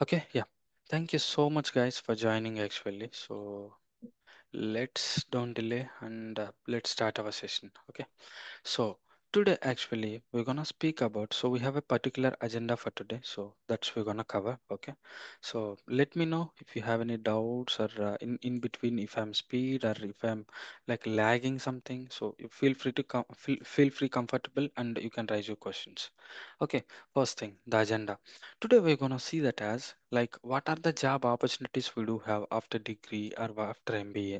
Okay, yeah. Thank you so much, guys, for joining actually. So let's don't delay and let's start our session. Okay. So today actually we're gonna speak about, so we have a particular agenda for today, so that's we're gonna cover. Okay. So let me know if you have any doubts or in between if I'm speed or if I'm like lagging something. So you feel free to feel free comfortable and you can raise your questions. Okay. First thing, the agenda. Today we're gonna see that as like what are the job opportunities we do have after degree or after MBA,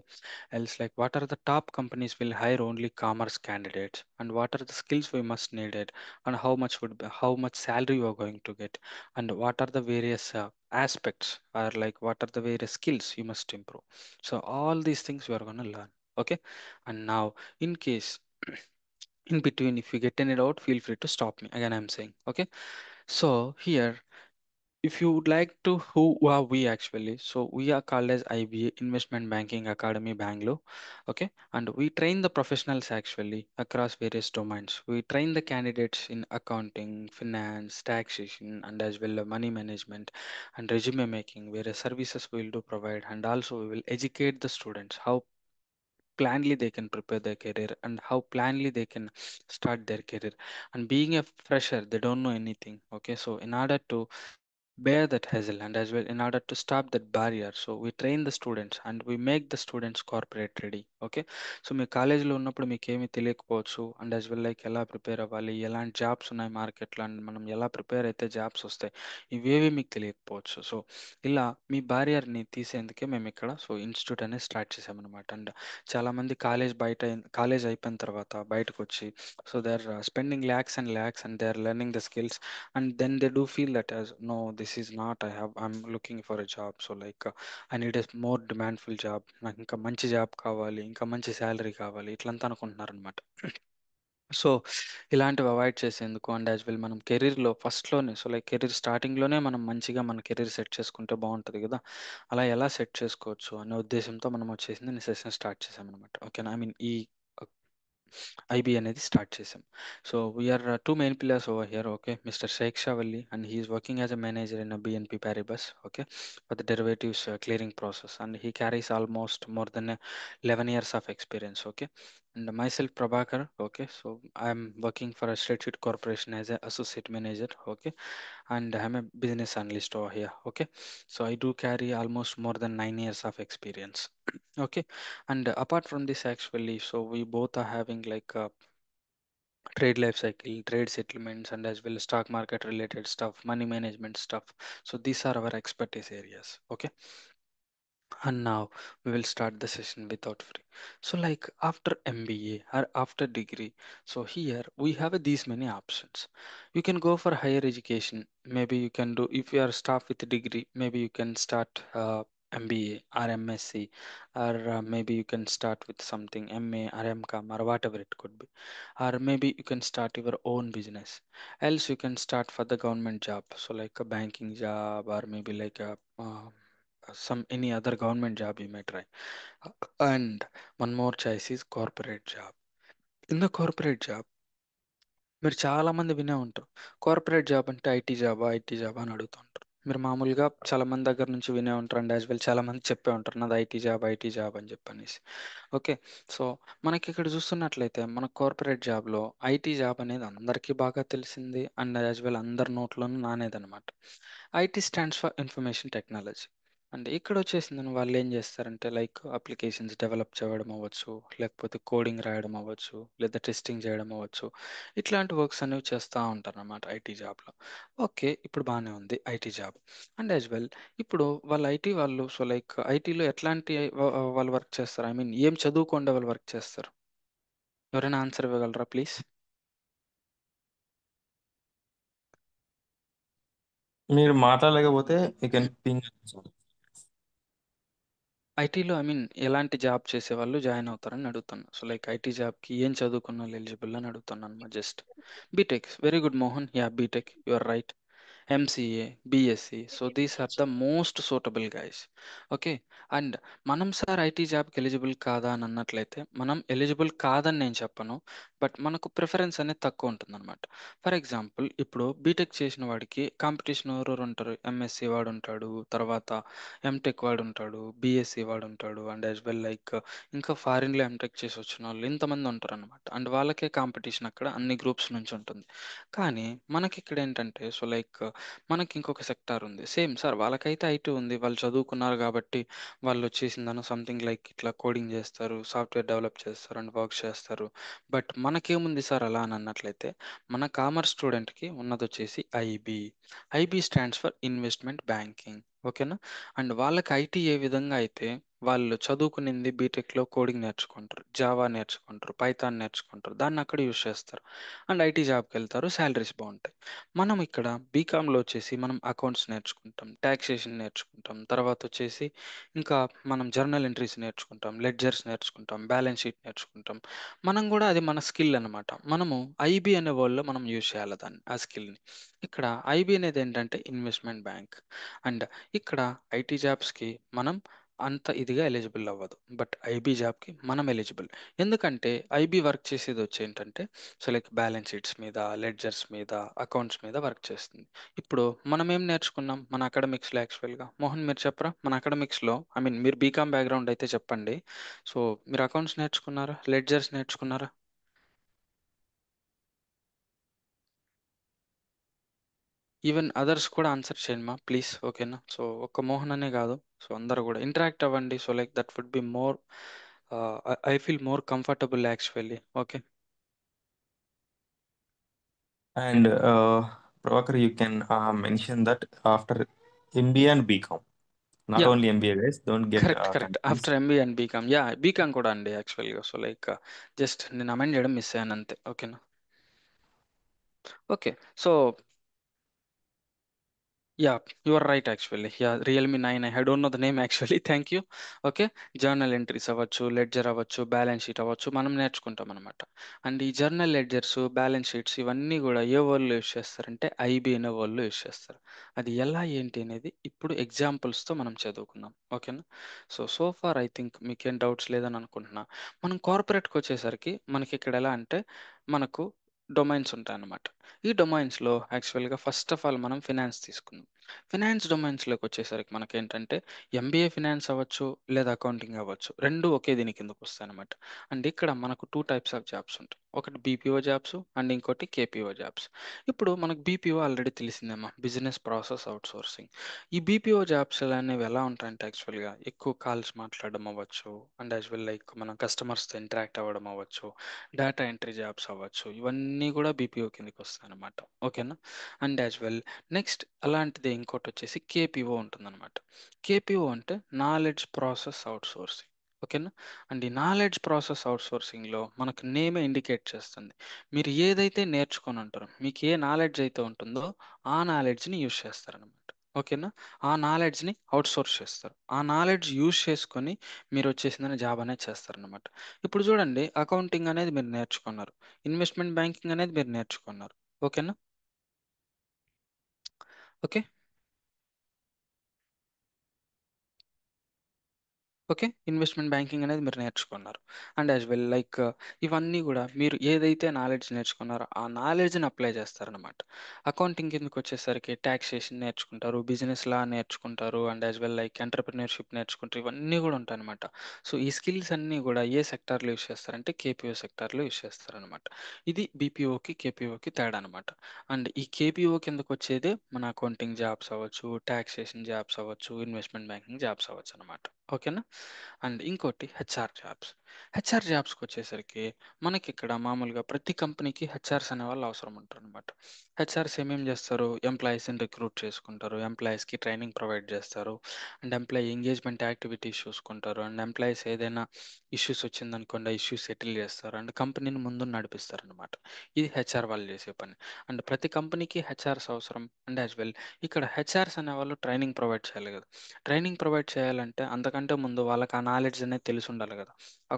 else like what are the top companies will hire only commerce candidates, and what are the skills we must need it, and how much salary you are going to get, and what are the various aspects, or like what are the various skills you must improve. So all these things we are going to learn. Okay. And now in case in between if you get any doubt, feel free to stop me again, I'm saying. Okay. So here, if you would like to, who are we actually? So we are called as IBA, Investment Banking Academy Bangalore. Okay, and we train the professionals actually across various domains. We train the candidates in accounting, finance, taxation, and as well money management and resume making, various services we will do provide, and also we will educate the students how planly they can prepare their career and how planly they can start their career. And being a fresher, they don't know anything. Okay, so in order to bear that hassle and as well in order to stop that barrier, so we train the students and we make the students corporate ready. Okay. So మీ కాలేజీలో ఉన్నప్పుడు మీకు ఏమీ తెలియకపోవచ్చు and as well like ఎలా prepare అవ్వాలి, ఎలాంటి jobs ఉన్నాయి మార్కెట్లో, అండ్ మనం ఎలా ప్రిపేర్ అయితే జాబ్స్ వస్తాయి, ఇవేవి మీకు తెలియకపోవచ్చు. సో ఇలా మీ బారియర్ని తీసేందుకే మేము ఇక్కడ సో ఇన్స్టిట్యూట్ అనేది స్టార్ట్ చేసామన్నమాట. అండ్ చాలామంది కాలేజ్ అయిపోయిన తర్వాత బయటకు వచ్చి so they are spending lakhs and lakhs and they are learning the skills, and then they do feel that as no, this is not, I'm looking for a job, so like I need a more demandful job, నాకు ఇంకా మంచి job కావాలి, ఇంకా మంచి salary కావాలి, ఇట్లంతా అనుకుంటున్నారు అనమాట. So ఇలాంటివి అవాయిడ్ చేసేందుకు అండ్ యాజ్ వెల్ మనం కెరీర్లో ఫస్ట్లోనే సో లైక్ కెరీర్ స్టార్టింగ్లోనే మనం మంచిగా మన కెరీర్ సెట్ చేసుకుంటే బాగుంటుంది కదా, అలా ఎలా సెట్ చేసుకోవచ్చు అనే ఉద్దేశంతో మనం వచ్చేసింది సెషన్ స్టార్ట్ చేసామన్నమాట. ఓకేనా, ఐ మీన్ ఈ ఐబీ అనేది స్టార్ట్ చేసాం. So we are two main pillars over here. Okay, mister Shaik Shavalli and he is working as a manager in BNP Paribas. Okay, for the derivatives clearing process, and he carries almost more than 11 years of experience. Okay, and myself Prabhakar. Okay, so I'm working for a State Corporation as an associate manager. Okay, and I'm a business analyst over here. Okay, so I do carry almost more than 9 years of experience. Okay, and apart from this, actually, so we both are having like a trade life cycle, trade settlements, and as well as stock market related stuff, money management stuff. So these are our expertise areas. Okay, and now we will start the session without free. So like after MBA or after degree, so here we have these many options. You can go for higher education. Maybe you can do, if you are staff with a degree, maybe you can start MBA or MSc, or maybe you can start with something MA or MCOM or whatever it could be. Or maybe you can start your own business. Else you can start for the government job. So like a banking job or maybe like a some any other government job you may try. And one more choice is corporate job. In the corporate job, మీరు చాలా మంది వినే ఉంటారు, corporate job అంటే IT జాబా అని అడుగుతుంటారు. మీరు మామూలుగా చాలా మంది దగ్గర నుంచి వినే ఉంటారు అండ్ యాజ్ వెల్ చాలా మంది చెప్పే ఉంటారు నాది ఐటీ జాబ్ అని చెప్పనేసి. ఓకే, సో మనకి ఇక్కడ చూస్తున్నట్లయితే మన కార్పొరేట్ జాబ్లో ఐటీ జాబ్ అనేది అందరికీ బాగా తెలిసింది అండ్ యాజ్ వెల్ అందరి నోట్లోనూ నానేదనమాట. IT stands for information technology. And ఇక్కడ వచ్చేసిందని వాళ్ళు ఏం చేస్తారంటే లైక్ అప్లికేషన్స్ డెవలప్ చేయడం అవ్వచ్చు, లేకపోతే కోడింగ్ రాయడం అవ్వచ్చు, లేదా టెస్టింగ్ చేయడం అవ్వచ్చు, ఇట్లాంటి వర్క్స్ అనేవి చేస్తూ ఉంటారు అన్నమాట ఐటీ జాబ్లో. ఓకే, ఇప్పుడు బాగానే ఉంది IT job. And as well ఇప్పుడు వాళ్ళు ఐటీ వాళ్ళు సో లైక్ ఐటీలో ఎట్లాంటి వాళ్ళు వర్క్ చేస్తారు, ఐ మీన్ ఏం చదువుకోండి వాళ్ళు వర్క్ చేస్తారు? ఎవరైనా ఆన్సర్ ఇవ్వగలరా ప్లీజ్? మీరు మాట్లాడలేకపోతే యూ కెన్ పింగ్. ఐటీలో ఐ మీన్ ఎలాంటి జాబ్ చేసే వాళ్ళు జాయిన్ అవుతారని అడుగుతున్నా. సో లైక్ ఐటీ జాబ్కి ఏం చదువుకున్న వాళ్ళు ఎలిజిబుల్ అని అడుగుతున్నాను just. BTech, very good Mohan, yeah BTech, you are right. MCA, BSc. So these are the most suitable guys. Okay. And మనం సార్ ఐటీ జాబ్కి ఎలిజిబుల్ కాదా అని అన్నట్లయితే మనం ఎలిజిబుల్ కాదని నేను చెప్పను. బట్ మనకు ప్రిఫరెన్స్ అనేది తక్కువ ఉంటుందన్నమాట. ఫర్ ఎగ్జాంపుల్ ఇప్పుడు బీటెక్ చేసిన వాడికి కాంపిటీషన్ ఎవరెవరు ఉంటారు? ఎంఎస్సి వాడు ఉంటాడు, తర్వాత ఎంటెక్ వాడు ఉంటాడు, బీఎస్సీ వాడు ఉంటాడు, అండ్ యాజ్ వెల్ లైక్ ఇంకా ఫారిన్లో ఎంటెక్ చేసి వచ్చిన వాళ్ళు ఇంతమంది ఉంటారన్నమాట. అండ్ వాళ్ళకే కాంపిటీషన్ అక్కడ అన్ని గ్రూప్స్ నుంచి ఉంటుంది. కానీ మనకి ఇక్కడ ఏంటంటే సో లైక్ మనకి ఇంకొక సెక్టార్ ఉంది. సేమ్ సార్ వాళ్ళకైతే ఐటీ ఉంది. వాళ్ళు చదువుకున్నారు కాబట్టి వాళ్ళు వచ్చేసిందను సంథింగ్ లైక్ ఇట్లా కోడింగ్ చేస్తారు, సాఫ్ట్‌వేర్ డెవలప్ చేస్తారు అండ్ వర్క్ చేస్తారు. బట్ మనకేముంది సార్ అలా అని అన్నట్లయితే మన కామర్స్ స్టూడెంట్‌కి ఉన్నదొచ్చేసి IB. IB stands for investment banking. ఓకేనా? అండ్ వాళ్ళకి ఐటీ ఏ విధంగా అయితే వాళ్ళు చదువుకునింది బీటెక్‌లో కోడింగ్ నేర్చుకుంటారు, జావా నేర్చుకుంటారు, పైథాన్ నేర్చుకుంటారు. దాన్ని అక్కడ యూజ్ చేస్తారు. And IT జాబ్‌కెళ్తారు. సాలరీస్ బావుంటాయి. మనం ఇక్కడ బీకామ్‌లో వచ్చేసి మనం అకౌంట్స్ నేర్చుకుంటాం, టాక్సేషన్ నేర్చుకుంటాం. తర్వాతొచ్చేసి ఇంకా మనం జర్నల్ ఎంట్రీస్ నేర్చుకుంటాం, లెడ్జర్స్ నేర్చుకుంటాం, బ్యాలెన్స్ షీట్ నేర్చుకుంటాం. మనం గూడా అది మన స్కిల్ అనమాట. మనము ఐబీ అనే వర్డ్‌లో మనం యూజ్ చేయాలి దాన్ని, ఆ స్కిల్‌ని. ఇక్కడ ఐబీ అనేదేంటంటే ఇన్వెస్ట్‌మెంట్ బ్యాంక్. అండ్ ఇక్కడ ఐటీ జాబ్స్‌కి మనం అంత ఇదిగా ఎలిజిబుల్ అవ్వదు. బట్ ఐబీ జాబ్‌కి మనం ఎలిజిబుల్. ఎందుకంటే ఐబీ వర్క్ చేసేదొచ్చి ఏంటంటే సో లైక్ బ్యాలెన్స్ షీట్స్ మీద, లెడ్జర్స్ మీద, అకౌంట్స్ మీద వర్క్ చేస్తుంది. ఇప్పుడు మనం ఏం నేర్చుకున్నాం మన అకాడమిక్స్‌లో యాక్చువల్‌గా? మోహన్ మీరు చెప్పరా? మన అకాడమిక్స్‌లో ఐ మీన్ మీరు బీకామ్ బ్యాక్‌గ్రౌండ్ అయితే చెప్పండి. సో మీరు అకౌంట్స్ నేర్చుకున్నారా? లెడ్జర్స్ నేర్చుకున్నారా? ఈవెన్ అదర్స్ కూడా ఆన్సర్ చేయండి మా ప్లీజ్. ఓకేనా? సో ఒక్క మోహన్ అనే కాదు. సో అందరూ కూడా ఇంటరాక్ట్ అవ్వండి. So like that would be more I feel more comfortable actually. Okay. And Prabhakar, you can mention that after MBA and BCom, not yeah. only MBA, guys. Don't get correct. Correct. confused. After MBA and BCom. BCom కూడా అండి యాక్చువల్‌గా. So like just నేను amend చేయడం miss అయ్యాను అంతే. ఓకేనా? Okay. So Yeah, you are right actually. Yeah, Realme 9. I don't know the name actually. Thank you. Okay. Journal entries అవ్వచ్చు, ledger అవ్వచ్చు, బ్యాలెన్స్ షీట్ అవ్వచ్చు మనం నేర్చుకుంటాం అనమాట. అండ్ ఈ జర్నల్ లెడ్జర్స్, బ్యాలెన్స్ షీట్స్ ఇవన్నీ కూడా ఏ వర్డ్‌లో యూజ్ చేస్తారంటే ఐబీ అనే వర్డ్‌లో యూజ్ చేస్తారు. అది ఎలా ఏంటి అనేది ఇప్పుడు ఎగ్జాంపుల్స్‌తో మనం చదువుకుందాం. ఓకేనా? సో ఫార్ ఐ థింక్ మీకేం డౌట్స్ లేదని అనుకుంటున్నా. మనం కార్పొరేట్‌కి వచ్చేసరికి మనకి ఇక్కడ ఎలా అంటే మనకు డొమైన్స్ ఉంటాయన్నమాట. ఈ డొమైన్స్‌లో యాక్చువల్‌గా ఫస్ట్ ఆఫ్ ఆల్ మనం ఫినాన్స్ తీసుకుందాం. ఫినాన్స్ డొమైన్స్‌లోకి వచ్చేసరికి మనకేంటంటే ఎంబీఏ ఫినాన్స్ అవ్వచ్చు, లేదా అకౌంటింగ్ అవ్వచ్చు. 2 ఒకే దీని కిందకొస్తాయన్నమాట. అండ్ ఇక్కడ మనకు 2 టైప్స్ ఆఫ్ జాబ్స్ ఉంటాయి. ఒకటి బీపీఓ జాబ్స్ అండ్ ఇంకోటి కేపీఓ జాబ్స్. ఇప్పుడు మనకు బీపీఓ ఆల్రెడీ తెలిసిందేమా బిజినెస్ ప్రాసెస్ ఔట్‌సోర్సింగ్. ఈ బీపీఓ జాబ్స్ అనేవి ఎలా ఉంటాయంటే యాక్చువల్‌గా ఎక్కువ కాల్స్ మాట్లాడడం అవ్వచ్చు, అండ్ యాస్ వెల్ లైక్ మనం కస్టమర్స్‌తో ఇంటరాక్ట్ అవ్వడం అవ్వచ్చు, డేటా ఎంట్రీ జాబ్స్ అవ్వచ్చు. ఇవన్నీ కూడా బీపీఓ కిందకొస్తాయన్నమాట. ఓకేనా? అండ్ యాస్ వెల్ నెక్స్ట్ అలాంటిదే ఇంకోటొచ్చేసి కేపీఓ ఉంటుందన్నమాట. కేపీఓ అంటే నాలెడ్జ్ ప్రాసెస్ ఔట్‌సోర్సింగ్. ఓకేనా? అండ్ ఈ నాలెడ్జ్ ప్రాసెస్ ఔట్‌సోర్సింగ్‌లో మనకు నేమే ఇండికేట్ చేస్తుంది. మీరు ఏదైతే నేర్చుకొనుంటారో, మీకు ఏ నాలెడ్జ్ అయితే ఉంటుందో ఆ నాలెడ్జ్‌ని యూజ్ చేస్తారనమాట. ఓకేనా? ఆ నాలెడ్జ్‌ని ఔట్‌సోర్స్ చేస్తారు. ఆ నాలెడ్జ్ యూజ్ చేసుకొని మీరొచ్చేసిందని జాబ్ అనేది చేస్తారనమాట. ఇప్పుడు చూడండి అకౌంటింగ్ అనేది మీరు నేర్చుకున్నారు. ఇన్వెస్ట్‌మెంట్ బ్యాంకింగ్ అనేది మీరు నేర్చుకున్నారు. ఓకేనా? ఓకే. ఓకే. ఇన్వెస్ట్‌మెంట్ బ్యాంకింగ్ అనేది మీరు నేర్చుకున్నారు. అండ్ యాస్ వెల్ లైక్ ఇవన్నీ గూడా మీరు ఏదైతే నాలెడ్జ్ నేర్చుకున్నారో, ఆ నాలెడ్జ్‌ని అప్లై చేస్తారనమాట. అకౌంటింగ్ కిందకొచ్చేసరికి టాక్సేషన్ నేర్చుకుంటారు, బిజినెస్ లా నేర్చుకుంటారు, and as well like entrepreneurship నేర్చుకుంటారు. ఇవన్నీ గూడా ఉంటాయనమాట. సో, ఈ స్కిల్స్ అన్నీ గూడా ఏ సెక్టార్‌లో యూజ్ చేస్తారంటే కేపీఓ సెక్టార్‌లో యూజ్ చేస్తారనమాట. ఇది బీపీఓకి, కేపీఓకి తేడా అనమాట. అండ్ ఈ కేపీఓ కిందకొచ్చేదే మన అకౌంటింగ్ జాబ్స్ అవ్వచ్చు, టాక్సేషన్ జాబ్స్ అవ్వచ్చు, ఇన్వెస్ట్‌మెంట్ బ్యాంకింగ్ జాబ్స్ అవ్వచ్చనమాట. ఓకేనా? అండ్ ఇంకోటి హెచ్ఆర్ జాబ్స్. హెచ్ఆర్ జాబ్స్‌కొచ్చేసరికి మనకిక్కడ మామూలుగా ప్రతి కంపెనీకి హెచ్ఆర్స్ అనేవాళ్ళు అవసరం ఉంటారనమాట. హెచ్ఆర్స్ ఏమేం జేస్తారు? ఎంప్లాయీస్‌ని రిక్రూట్ చేసుకుంటారు. ఎంప్లాయీస్‌కి ట్రైనింగ్ ప్రొవైడ్ జేస్తారు. అండ్ ఎంప్లాయీ ఎంగేజ్‌మెంట్ యాక్టివిటీస్ చూసుకుంటారు. అండ్ ఎంప్లాయీస్ ఏదైనా ఇష్యూస్ వచ్చిందనుకోండి, ఆ ఇష్యూస్ సెటిల్ జేస్తారు. అండ్ కంపెనీని ముందుకు నడిపిస్తారనమాట. ఇది హెచ్ఆర్ వాళ్ళు జేసే పని. అండ్ ప్రతి కంపెనీకి హెచ్ఆర్స్ అవసరం. అండ్ యాస్ వెల్ ఇక్కడ హెచ్ఆర్స్ అనేవాళ్ళు ట్రైనింగ్ ప్రొవైడ్ చేయాలి గదా! ట్రైనింగ్ ప్రొవైడ్ చేయాలంటే అంతకంటే ముందు వాళ్ళకి ఆ నాలెడ్జ్ అనేది తెలిసుండాలి గదా!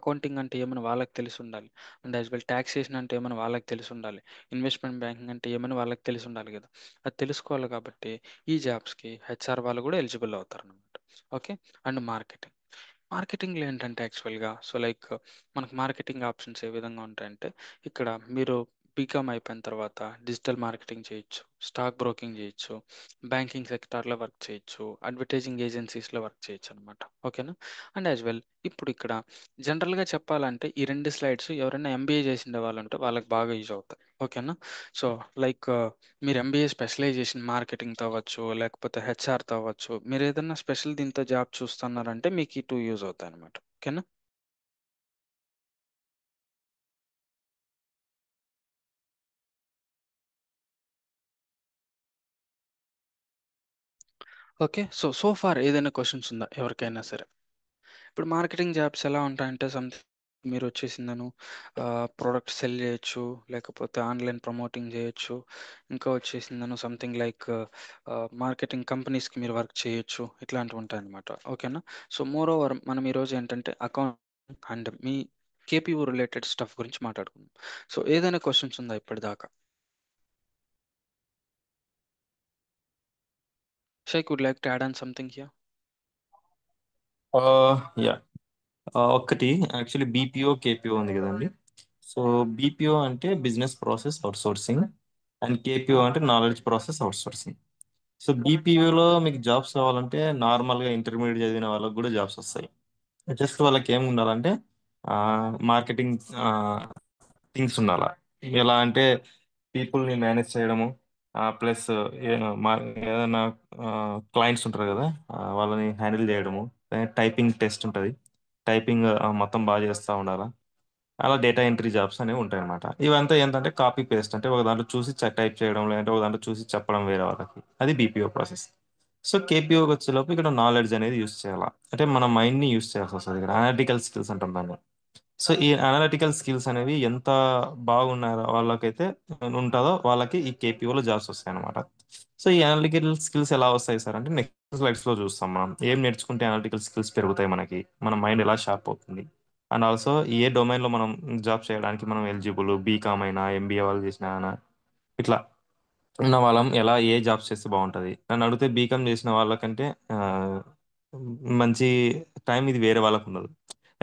అకౌంటింగ్ అంటే ఏమని వాళ్ళకి తెలిసి ఉండాలి. అండ్ యాజ్ వెల్ టాక్సేషన్ అంటే ఏమని వాళ్ళకి తెలిసి ఉండాలి. ఇన్వెస్ట్మెంట్ బ్యాంకింగ్ అంటే ఏమని వాళ్ళకి తెలిసి ఉండాలి కదా. అది తెలుసుకోవాలి కాబట్టి ఈ జాబ్స్కి హెచ్ఆర్ వాళ్ళు కూడా ఎలిజిబుల్ అవుతారు అనమాట. ఓకే. అండ్ మార్కెటింగ్, మార్కెటింగ్లో ఏంటంటే యాక్చువల్గా సో లైక్ మనకు మార్కెటింగ్ ఆప్షన్స్ ఏ విధంగా ఉంటాయంటే ఇక్కడ మీరు బీకామ్ అయిపోయిన తర్వాత డిజిటల్ మార్కెటింగ్ చేయొచ్చు, స్టాక్ బ్రోకింగ్ చేయొచ్చు, బ్యాంకింగ్ సెక్టార్లో వర్క్ చేయొచ్చు, అడ్వర్టైజింగ్ ఏజెన్సీస్లో వర్క్ చేయొచ్చు అనమాట. ఓకేనా. అండ్ యాజ్ వెల్ ఇప్పుడు ఇక్కడ జనరల్గా చెప్పాలంటే ఈ రెండు స్లైడ్స్ ఎవరైనా ఎంబీఏ చేసిండే వాళ్ళు ఉంటే వాళ్ళకి బాగా యూజ్ అవుతాయి. ఓకేనా. సో లైక్ మీరు ఎంబీఏ స్పెషలైజేషన్ మార్కెటింగ్ అవ్వచ్చు, లేకపోతే హెచ్ఆర్ అవ్వచ్చు, మీరు ఏదైనా స్పెషల్ దీంతో జాబ్ చూస్తున్నారంటే మీకు ఈ టూ యూజ్ అవుతాయి అనమాట. ఓకేనా. ఓకే. సో సో ఫార్ ఏదైనా క్వశ్చన్స్ ఉందా ఎవరికైనా సరే? ఇప్పుడు మార్కెటింగ్ జాబ్స్ ఎలా ఉంటాయంటే సంథింగ్ మీరు వచ్చేసిందను ప్రోడక్ట్ సెల్ చేయొచ్చు, లేకపోతే ఆన్లైన్ ప్రమోటింగ్ చేయొచ్చు, ఇంకా వచ్చేసిందను సంథింగ్ లైక్ మార్కెటింగ్ కంపెనీస్కి మీరు వర్క్ చేయొచ్చు, ఇట్లాంటివి ఉంటాయన్నమాట. ఓకేనా. సో మోర్ ఓవర్ మనం ఈరోజు ఏంటంటే అకౌంట్ అండ్ మీ కేపీఓ రిలేటెడ్ స్టఫ్ గురించి మాట్లాడుకుందాం. సో ఏదైనా క్వశ్చన్స్ ఉందా ఇప్పటిదాకా? Sheikh would like to add on something here. Yeah, ఒక్కటి యాక్చువల్లీ బీపీఓ కేపీఓ ఉంది కదండి. సో బీపీఓ అంటే business process outsourcing, and KPO అంటే నాలెడ్జ్ ప్రాసెస్ అవుట్సోర్సింగ్. సో బీపీఓలో మీకు జాబ్స్ కావాలంటే నార్మల్గా ఇంటర్మీడియట్ చదివిన వాళ్ళకి కూడా జాబ్స్ వస్తాయి. జస్ట్ వాళ్ళకి ఏమి ఉండాలంటే మార్కెటింగ్ థింగ్స్ ఉండాలా. ఎలా అంటే పీపుల్ని మేనేజ్ చేయడము, ప్లస్ ఏదైనా క్లయింట్స్ ఉంటారు కదా, వాళ్ళని హ్యాండిల్ చేయడము, టైపింగ్ టెస్ట్ ఉంటుంది, టైపింగ్ మొత్తం బాగా చేస్తూ ఉండాలా. అలా డేటా ఎంట్రీ జాబ్స్ అనేవి ఉంటాయి అనమాట. ఇవంతా ఏంటంటే కాపీ పేస్ట్, అంటే ఒక దాంట్లో చూసి టైప్ చేయడం, లేదంటే ఒక దాంట్లో చూసి చెప్పడం వేరే వాళ్ళకి, అది బీపీఓ ప్రాసెస్. సో కేపీఓకి వచ్చేలోపు ఇక్కడ నాలెడ్జ్ అనేది యూస్ చేయాలా, అంటే మన మైండ్ని యూస్ చేయాల్సి వస్తుంది. ఇక్కడ అనలిటికల్ స్కిల్స్ అంటాం దాన్ని. సో ఈ అనలిటికల్ స్కిల్స్ అనేవి ఎంత బాగున్నారో వాళ్ళకైతే ఉంటుందో వాళ్ళకి ఈ కేపీఓలో జాబ్స్ వస్తాయి అనమాట. సో ఈ అనలిటికల్ స్కిల్స్ ఎలా వస్తాయి సార్ అంటే నెక్స్ట్ స్లైడ్స్ లో చూస్తాం. మనం ఏం నేర్చుకుంటే అనలిటికల్ స్కిల్స్ పెరుగుతాయి, మనకి మన మైండ్ ఎలా షార్ప్ అవుతుంది, అండ్ ఆల్సో ఏ డొమైన్ లో మనం జాబ్ చేయడానికి మనం ఎలిజిబుల్, బీకామ్ అయినా ఎంబీఏ వాళ్ళు చేసిన ఇట్లా ఉన్న వాళ్ళం ఎలా ఏ జాబ్స్ చేస్తే బాగుంటుంది. నన్ను అడిగితే బీకామ్ చేసిన వాళ్ళకంటే మంచి టైం ఇది వేరే వాళ్ళకు ఉండదు.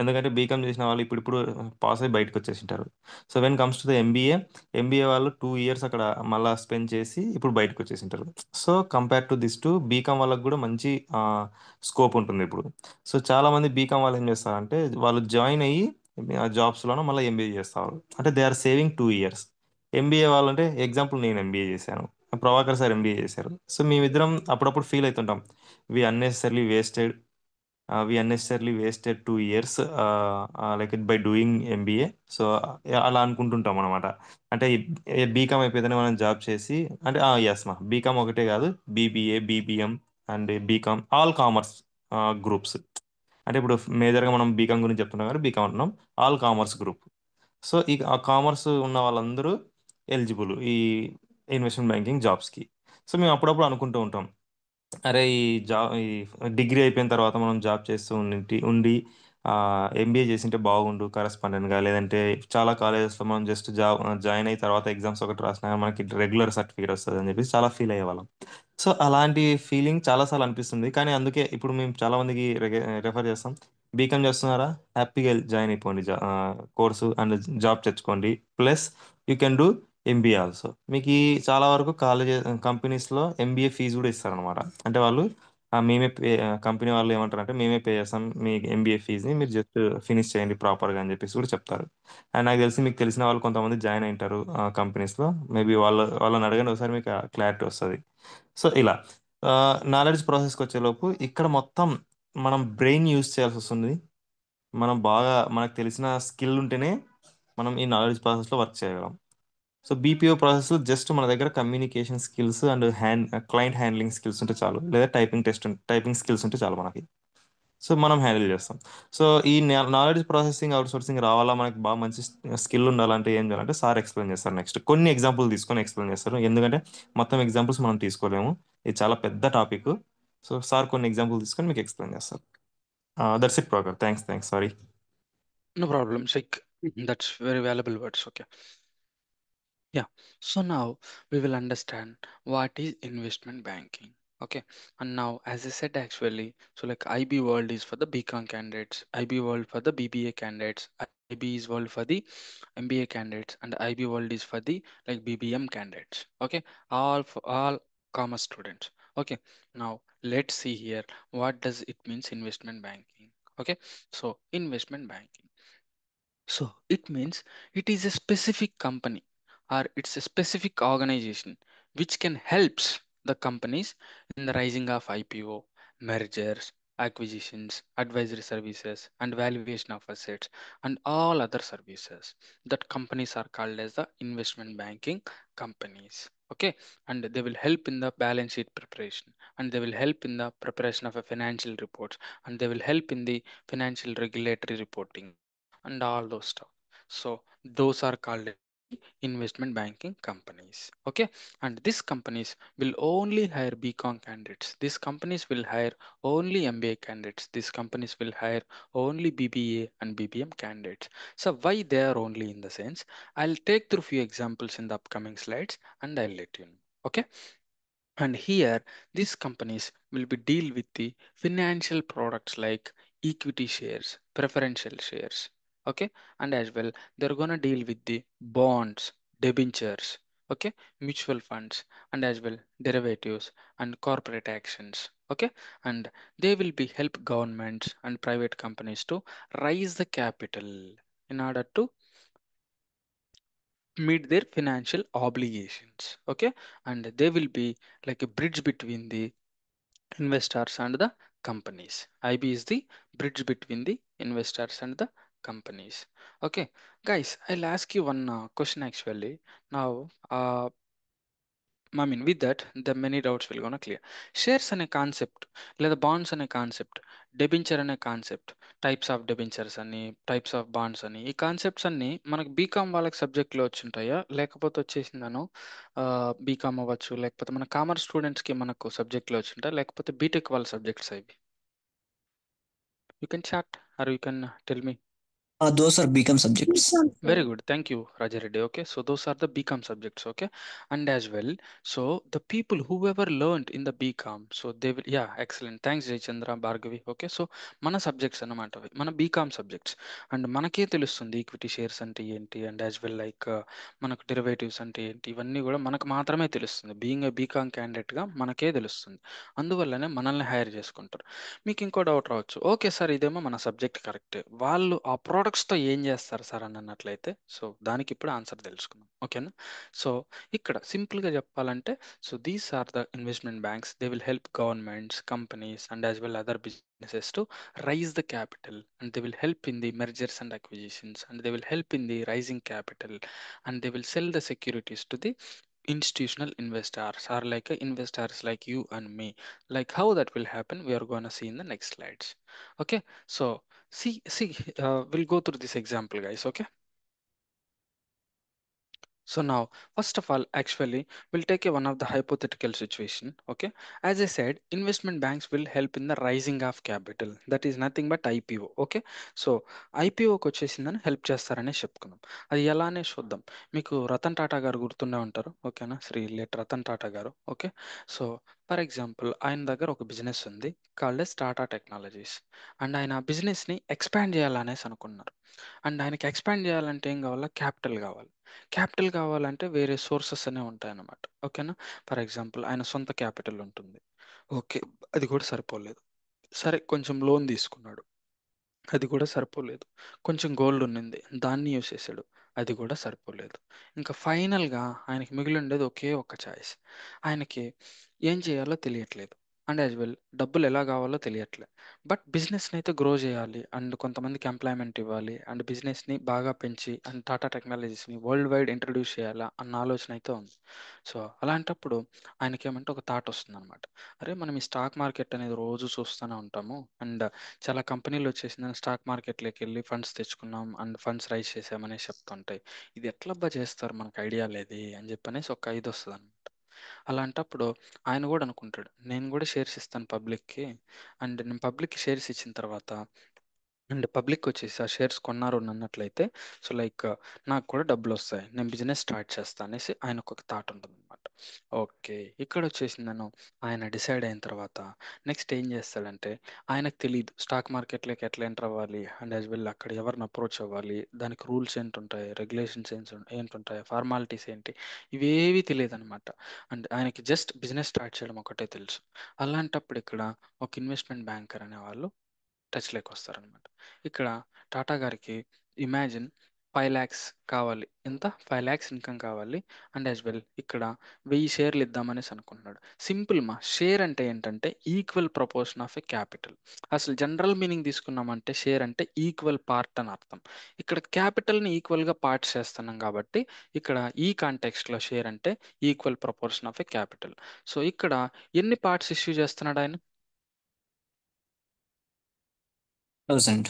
ఎందుకంటే బీకామ్ చేసిన వాళ్ళు ఇప్పుడు పాస్ అయ్యి బయటకు వచ్చేసింటారు. So when comes to the MBA, MBA వాళ్ళు 2 ఇయర్స్ అక్కడ మళ్ళా స్పెండ్ చేసి ఇప్పుడు బయటకు వచ్చేసింటారు. So compare to this to BCom వాళ్ళకి కూడా మంచి స్కోప్ ఉంటుంది ఇప్పుడు. సో చాలా మంది బీకామ్ వాళ్ళు ఏం చేస్తారంటే వాళ్ళు జాయిన్ అయ్యి జాబ్స్లోనూ మళ్ళీ ఎంబీఏ చేస్తారు, అంటే they are saving 2 years. MBA వాళ్ళంటే ఎగ్జాంపుల్ నేను ఎంబీఏ చేశాను, ప్రభాకర్ సార్ ఎంబీఏ చేశారు. సో మేమిద్దరం అప్పుడప్పుడు ఫీల్ అవుతుంటాం, we unnecessary wasted we unnecessary wasted 2 years like by doing MBA. So అలా అనుకుంటుంటాం అనమాట. అంటే బీకామ్ అయిపోతేనే మనం జాబ్ చేసి, అంటే ఎస్ మా బీకామ్ ఒకటే కాదు, BBA, BBM and BCom all commerce groups. అంటే ఇప్పుడు మేజర్గా మనం బీకామ్ గురించి చెప్తున్నాం కానీ బీకామ్ అంటున్నాం, ఆల్ కామర్స్ గ్రూప్. సో ఈ ఆ కామర్స్ ఉన్న వాళ్ళందరూ ఎలిజిబుల్ ఈ ఇన్వెస్ట్మెంట్ బ్యాంకింగ్ జాబ్స్కి. సో మేము అప్పుడప్పుడు అనుకుంటూ ఉంటాం, అరే ఈ డిగ్రీ అయిపోయిన తర్వాత మనం జాబ్ చేస్తూ ఉండి ఎంబీఏ చేసింటే బాగుండు కరెస్పాండెంట్గా, లేదంటే చాలా కాలేజెస్లో మనం జస్ట్ జాయిన్ అయిన తర్వాత ఎగ్జామ్స్ ఒకటి రాసినా మనకి రెగ్యులర్ సర్టిఫికేట్ వస్తుంది అని చెప్పి చాలా ఫీల్ అయ్యేవాళ్ళం. సో అలాంటి ఫీలింగ్ చాలాసార్లు అనిపిస్తుంది, కానీ అందుకే ఇప్పుడు మేము చాలా మందికి రెఫర్ చేస్తాం, బీకామ్ చేస్తున్నారా, హ్యాపీగా జాయిన్ అయిపోండి కోర్సు అండ్ జాబ్ తెచ్చుకోండి, plus you can do MBA also. మీకు ఈ చాలా వరకు కాలేజ్ కంపెనీస్లో ఎంబీఏ ఫీజు కూడా ఇస్తారనమాట. అంటే వాళ్ళు మేమే పే కంపెనీ వాళ్ళు ఏమంటారు అంటే మేమే పే చేస్తాం మీ ఎంబీఏ ఫీజుని, మీరు జస్ట్ ఫినిష్ చేయండి ప్రాపర్గా అని చెప్పేసి కూడా చెప్తారు. అండ్ నాకు తెలిసి మీకు తెలిసిన వాళ్ళు కొంతమంది జాయిన్ అయింటారు కంపెనీస్లో, మేబీ వాళ్ళని అడగండి ఒకసారి, మీకు క్లారిటీ వస్తుంది. సో ఇలా నాలెడ్జ్ ప్రాసెస్కి వచ్చేలోపు ఇక్కడ మొత్తం మనం బ్రెయిన్ యూస్ చేయాల్సి వస్తుంది. మనం బాగా మనకు తెలిసిన స్కిల్ ఉంటేనే మనం ఈ నాలెడ్జ్ ప్రాసెస్లో వర్క్ చేయగలం. సో బీపీఓ ప్రాసెస్ జస్ట్ మన దగ్గర communication skills and client handling skills ఉంటే చాలు, లేదా టైపింగ్ స్కిల్స్ ఉంటే చాలు మనకి. సో మనం హ్యాండిల్ చేస్తాం. సో ఈ నాలెడ్జ్ ప్రాసెసింగ్ అవుట్ సోర్సింగ్ రావాలా, మనకి బాగా మంచి స్కిల్ ఉండాలంటే ఏం చేయాలంటే సార్ ఎక్స్ప్లెయిన్ చేస్తారు. నెక్స్ట్ కొన్ని ఎగ్జాంపుల్ తీసుకొని ఎక్స్ప్లెయిన్ చేస్తారు, ఎందుకంటే మొత్తం ఎగ్జాంపుల్స్ మనం తీసుకోలేము, ఇది చాలా పెద్ద టాపిక్. సో సార్ కొన్ని ఎగ్జాంపుల్ తీసుకొని మీకు ఎక్స్ప్లెయిన్ చేస్తారు. That's it Prabhakar, thanks sorry. No problem. Like that's very valuable words. Okay. Yeah. So now we will understand what is investment banking. Okay. And now, as I said, actually, so like IB World is for the BCom candidates, IB World for the BBA candidates, IB is World for the MBA candidates, and IB World is for the like BBM candidates. Okay. All for all commerce students. Okay. Now let's see here what does it means investment banking. Okay. So investment banking. So it means it is a specific company or it's a specific organization which can helps the companies in the rising of IPO, mergers, acquisitions, advisory services, and valuation of assets, and all other services. That companies are called as the investment banking companies. Okay, and they will help in the balance sheet preparation, and they will help in the preparation of a financial reports, and they will help in the financial regulatory reporting and all those stuff. So those are called as the investment banking companies. Okay, and these companies will only hire BCom candidates. These companies will hire only MBA candidates. These companies will hire only BBA and BBM candidates. So why they are only in the sense? I'll take through few examples in the upcoming slides and I'll let you know. Okay, and here these companies will be deal with the financial products like equity shares, preferential shares. Okay, and as well they're gonna deal with the bonds, debentures, okay, mutual funds, and as well derivatives and corporate actions. Okay, and they will be help governments and private companies to raise the capital in order to meet their financial obligations. Okay, and they will be like a bridge between the investors and the companies. IB is the bridge between the investors and the companies. Okay, guys, I'll ask you one question actually. Now, I mean, with that, the many doubts will gonna clear. Shares అనే concept లేదా bonds అనే concept, డెబెంచర్ అనే concept, types of debentures అని, types of wands అని, ఈ concepts అన్ని మనకు BCom వాళ్ళకి సబ్జెక్ట్లో వచ్చి ఉంటాయా, లేకపోతే వచ్చేసిందను బీకామ్ అవ్వచ్చు, లేకపోతే మన కామర్స్ స్టూడెంట్స్కి మనకు సబ్జెక్ట్లో వచ్చి ఉంటాయి, లేకపోతే బీటెక్ వాళ్ళ సబ్జెక్ట్స్ అవి. You can chat or you can tell me. Those are become subjects. Very good. Thank you, Rajareddy. Okay, so those are the BCom subjects. Okay, and as well, so the people whoever learned in the BCom, so they will, yeah, excellent. Thanks, Jaychandra Bhargavi. Okay, so మన subjects అన్నమాట అవి మన BCom subjects and మనకే తెలుస్తుంది equity shares అంటే ఏంటి and as well like మనకు derivatives అంటే ఏంటి ఇవన్నీ కూడా మనకు మాత్రమే తెలుస్తుంది బీయింగ్ ఏ బీకామ్ క్యాండిడేట్గా మనకే తెలుస్తుంది అందువల్లనే మనల్ని హైర్ చేసుకుంటారు మీకు ఇంకో డౌట్ రావచ్చు ఓకే సార్ ఇదేమో మన సబ్జెక్ట్ కరెక్టే వాళ్ళు ఆ ప్రోడక్ట్స్తో ఏం చేస్తారు సార్ అని అన్నట్లయితే సో దానికి ఇప్పుడు ఆన్సర్ తెలుసుకుందాం ఓకేనా సో ఇక్కడ సింపుల్గా చెప్పాలంటే so these are the investment banks they will help governments companies and as well other businesses to raise the capital and they will help in the mergers and acquisitions and they will help in the rising capital and they will sell the securities to the institutional investors or like investors like you and me like how that will happen we are going to see in the next slides okay so see we'll go through this example guys okay so now, first of all, actually, we'll take one of the hypothetical situation. Okay, as I said, investment banks will help in the rising of capital. That is nothing but IPO. Okay, so ఐపీఓకి వచ్చేసిందని help చేస్తారని చెప్పుకున్నాం అది ఎలానే చూద్దాం మీకు రతన్ టాటా గారు గుర్తుండే ఉంటారు ఓకేనా శ్రీ లేట్ రతన్ టాటా గారు ఓకే సో ఫర్ ఎగ్జాంపుల్ ఆయన దగ్గర ఒక బిజినెస్ ఉంది called as Tata technologies and ఆయన ఆ బిజినెస్ని ఎక్స్పాండ్ చేయాలనేసి అనుకున్నారు అండ్ ఆయనకి ఎక్స్పాండ్ చేయాలంటే ఏం కావాలా క్యాపిటల్ కావాలి క్యాపిటల్ కావాలంటే వేరే సోర్సెస్ అనేవి ఉంటాయన్నమాట ఓకేనా ఫర్ ఎగ్జాంపుల్ ఆయన సొంత క్యాపిటల్ ఉంటుంది ఓకే అది కూడా సరిపోలేదు సరే కొంచెం లోన్ తీసుకున్నాడు అది కూడా సరిపోలేదు కొంచెం గోల్డ్ ఉన్నింది దాన్ని యూస్ చేశాడు అది కూడా సరిపోలేదు ఇంకా ఫైనల్గా ఆయనకి మిగిలి ఉండేది ఒకే ఒక్క చాయిస్ ఆయనకి ఏం చేయాలో తెలియట్లేదు అండ్ యాజ్ వెల్ డబ్బులు ఎలా కావాలో తెలియట్లేదు బట్ బిజినెస్ని అయితే గ్రో చేయాలి అండ్ కొంతమందికి ఎంప్లాయ్మెంట్ ఇవ్వాలి అండ్ బిజినెస్ని బాగా పెంచి అండ్ టాటా టెక్నాలజీస్ని వరల్డ్ వైడ్ ఇంట్రడ్యూస్ చేయాలా అన్న ఆలోచన అయితే ఉంది సో అలాంటప్పుడు ఆయనకి ఏమంటే ఒక థాట్ వస్తుంది అనమాట అరే మనం ఈ స్టాక్ మార్కెట్ అనేది రోజు చూస్తూనే ఉంటాము అండ్ చాలా కంపెనీలు వచ్చేసిందని స్టాక్ మార్కెట్లోకి వెళ్ళి ఫండ్స్ తెచ్చుకున్నాం అండ్ ఫండ్స్ రైజ్ చేసామనేసి చెప్తుంటాయి ఇది ఎట్లబ్బా చేస్తారు మనకు ఐడియా లేదు అని చెప్పనేసి ఒక ఇది వస్తుంది అనమాట అలాంటప్పుడు ఆయన కూడా అనుకుంటాడు నేను కూడా షేర్స్ ఇస్తాను పబ్లిక్కి అండ్ నేను పబ్లిక్కి షేర్స్ ఇచ్చిన తర్వాత అండ్ పబ్లిక్ వచ్చేసి ఆ షేర్స్ కొన్నారు అని అన్నట్లయితే సో లైక్ నాకు కూడా డబ్బులు వస్తాయి, నేను బిజినెస్ స్టార్ట్ చేస్తా అనేసి ఆయనకు ఒక థాట్ ఉంటుంది అనమాట. ఓకే, ఇక్కడ వచ్చేసి నేను ఆయన డిసైడ్ అయిన తర్వాత నెక్స్ట్ ఏం చేస్తాడంటే, ఆయనకు తెలియదు స్టాక్ మార్కెట్లోకి ఎట్లా ఎంటర్ అవ్వాలి అండ్ యాజ్ వెల్ అక్కడ ఎవరిని అప్రోచ్ అవ్వాలి, దానికి రూల్స్ ఏంటుంటాయి, రెగ్యులేషన్స్ ఏంటుంటాయి, ఫార్మాలిటీస్ ఏంటి, ఇవేవి తెలియదు అనమాట. అండ్ ఆయనకి జస్ట్ బిజినెస్ స్టార్ట్ చేయడం ఒకటే తెలుసు. అలాంటప్పుడు ఇక్కడ ఒక ఇన్వెస్ట్మెంట్ బ్యాంకర్ అనే వాళ్ళు టచ్లోకి వస్తారనమాట. ఇక్కడ టాటా గారికి ఇమాజిన్ 5 lakhs కావాలి, ఎంత 5 lakhs ఇన్కమ్ కావాలి అండ్ యాజ్ వెల్ ఇక్కడ 1000 షేర్లు ఇద్దామనేసి అనుకుంటున్నాడు. సింపుల్ మా షేర్ అంటే ఏంటంటే equal proportion of a capital. అసలు జనరల్ మీనింగ్ తీసుకున్నామంటే షేర్ అంటే ఈక్వల్ పార్ట్ అని అర్థం. ఇక్కడ క్యాపిటల్ని ఈక్వల్గా పార్ట్స్ చేస్తున్నాం కాబట్టి ఇక్కడ ఈ కాంటెక్స్ట్లో షేర్ అంటే equal proportion of a capital. So ఇక్కడ ఎన్ని పార్ట్స్ ఇష్యూ చేస్తున్నాడు ఆయన? 1000.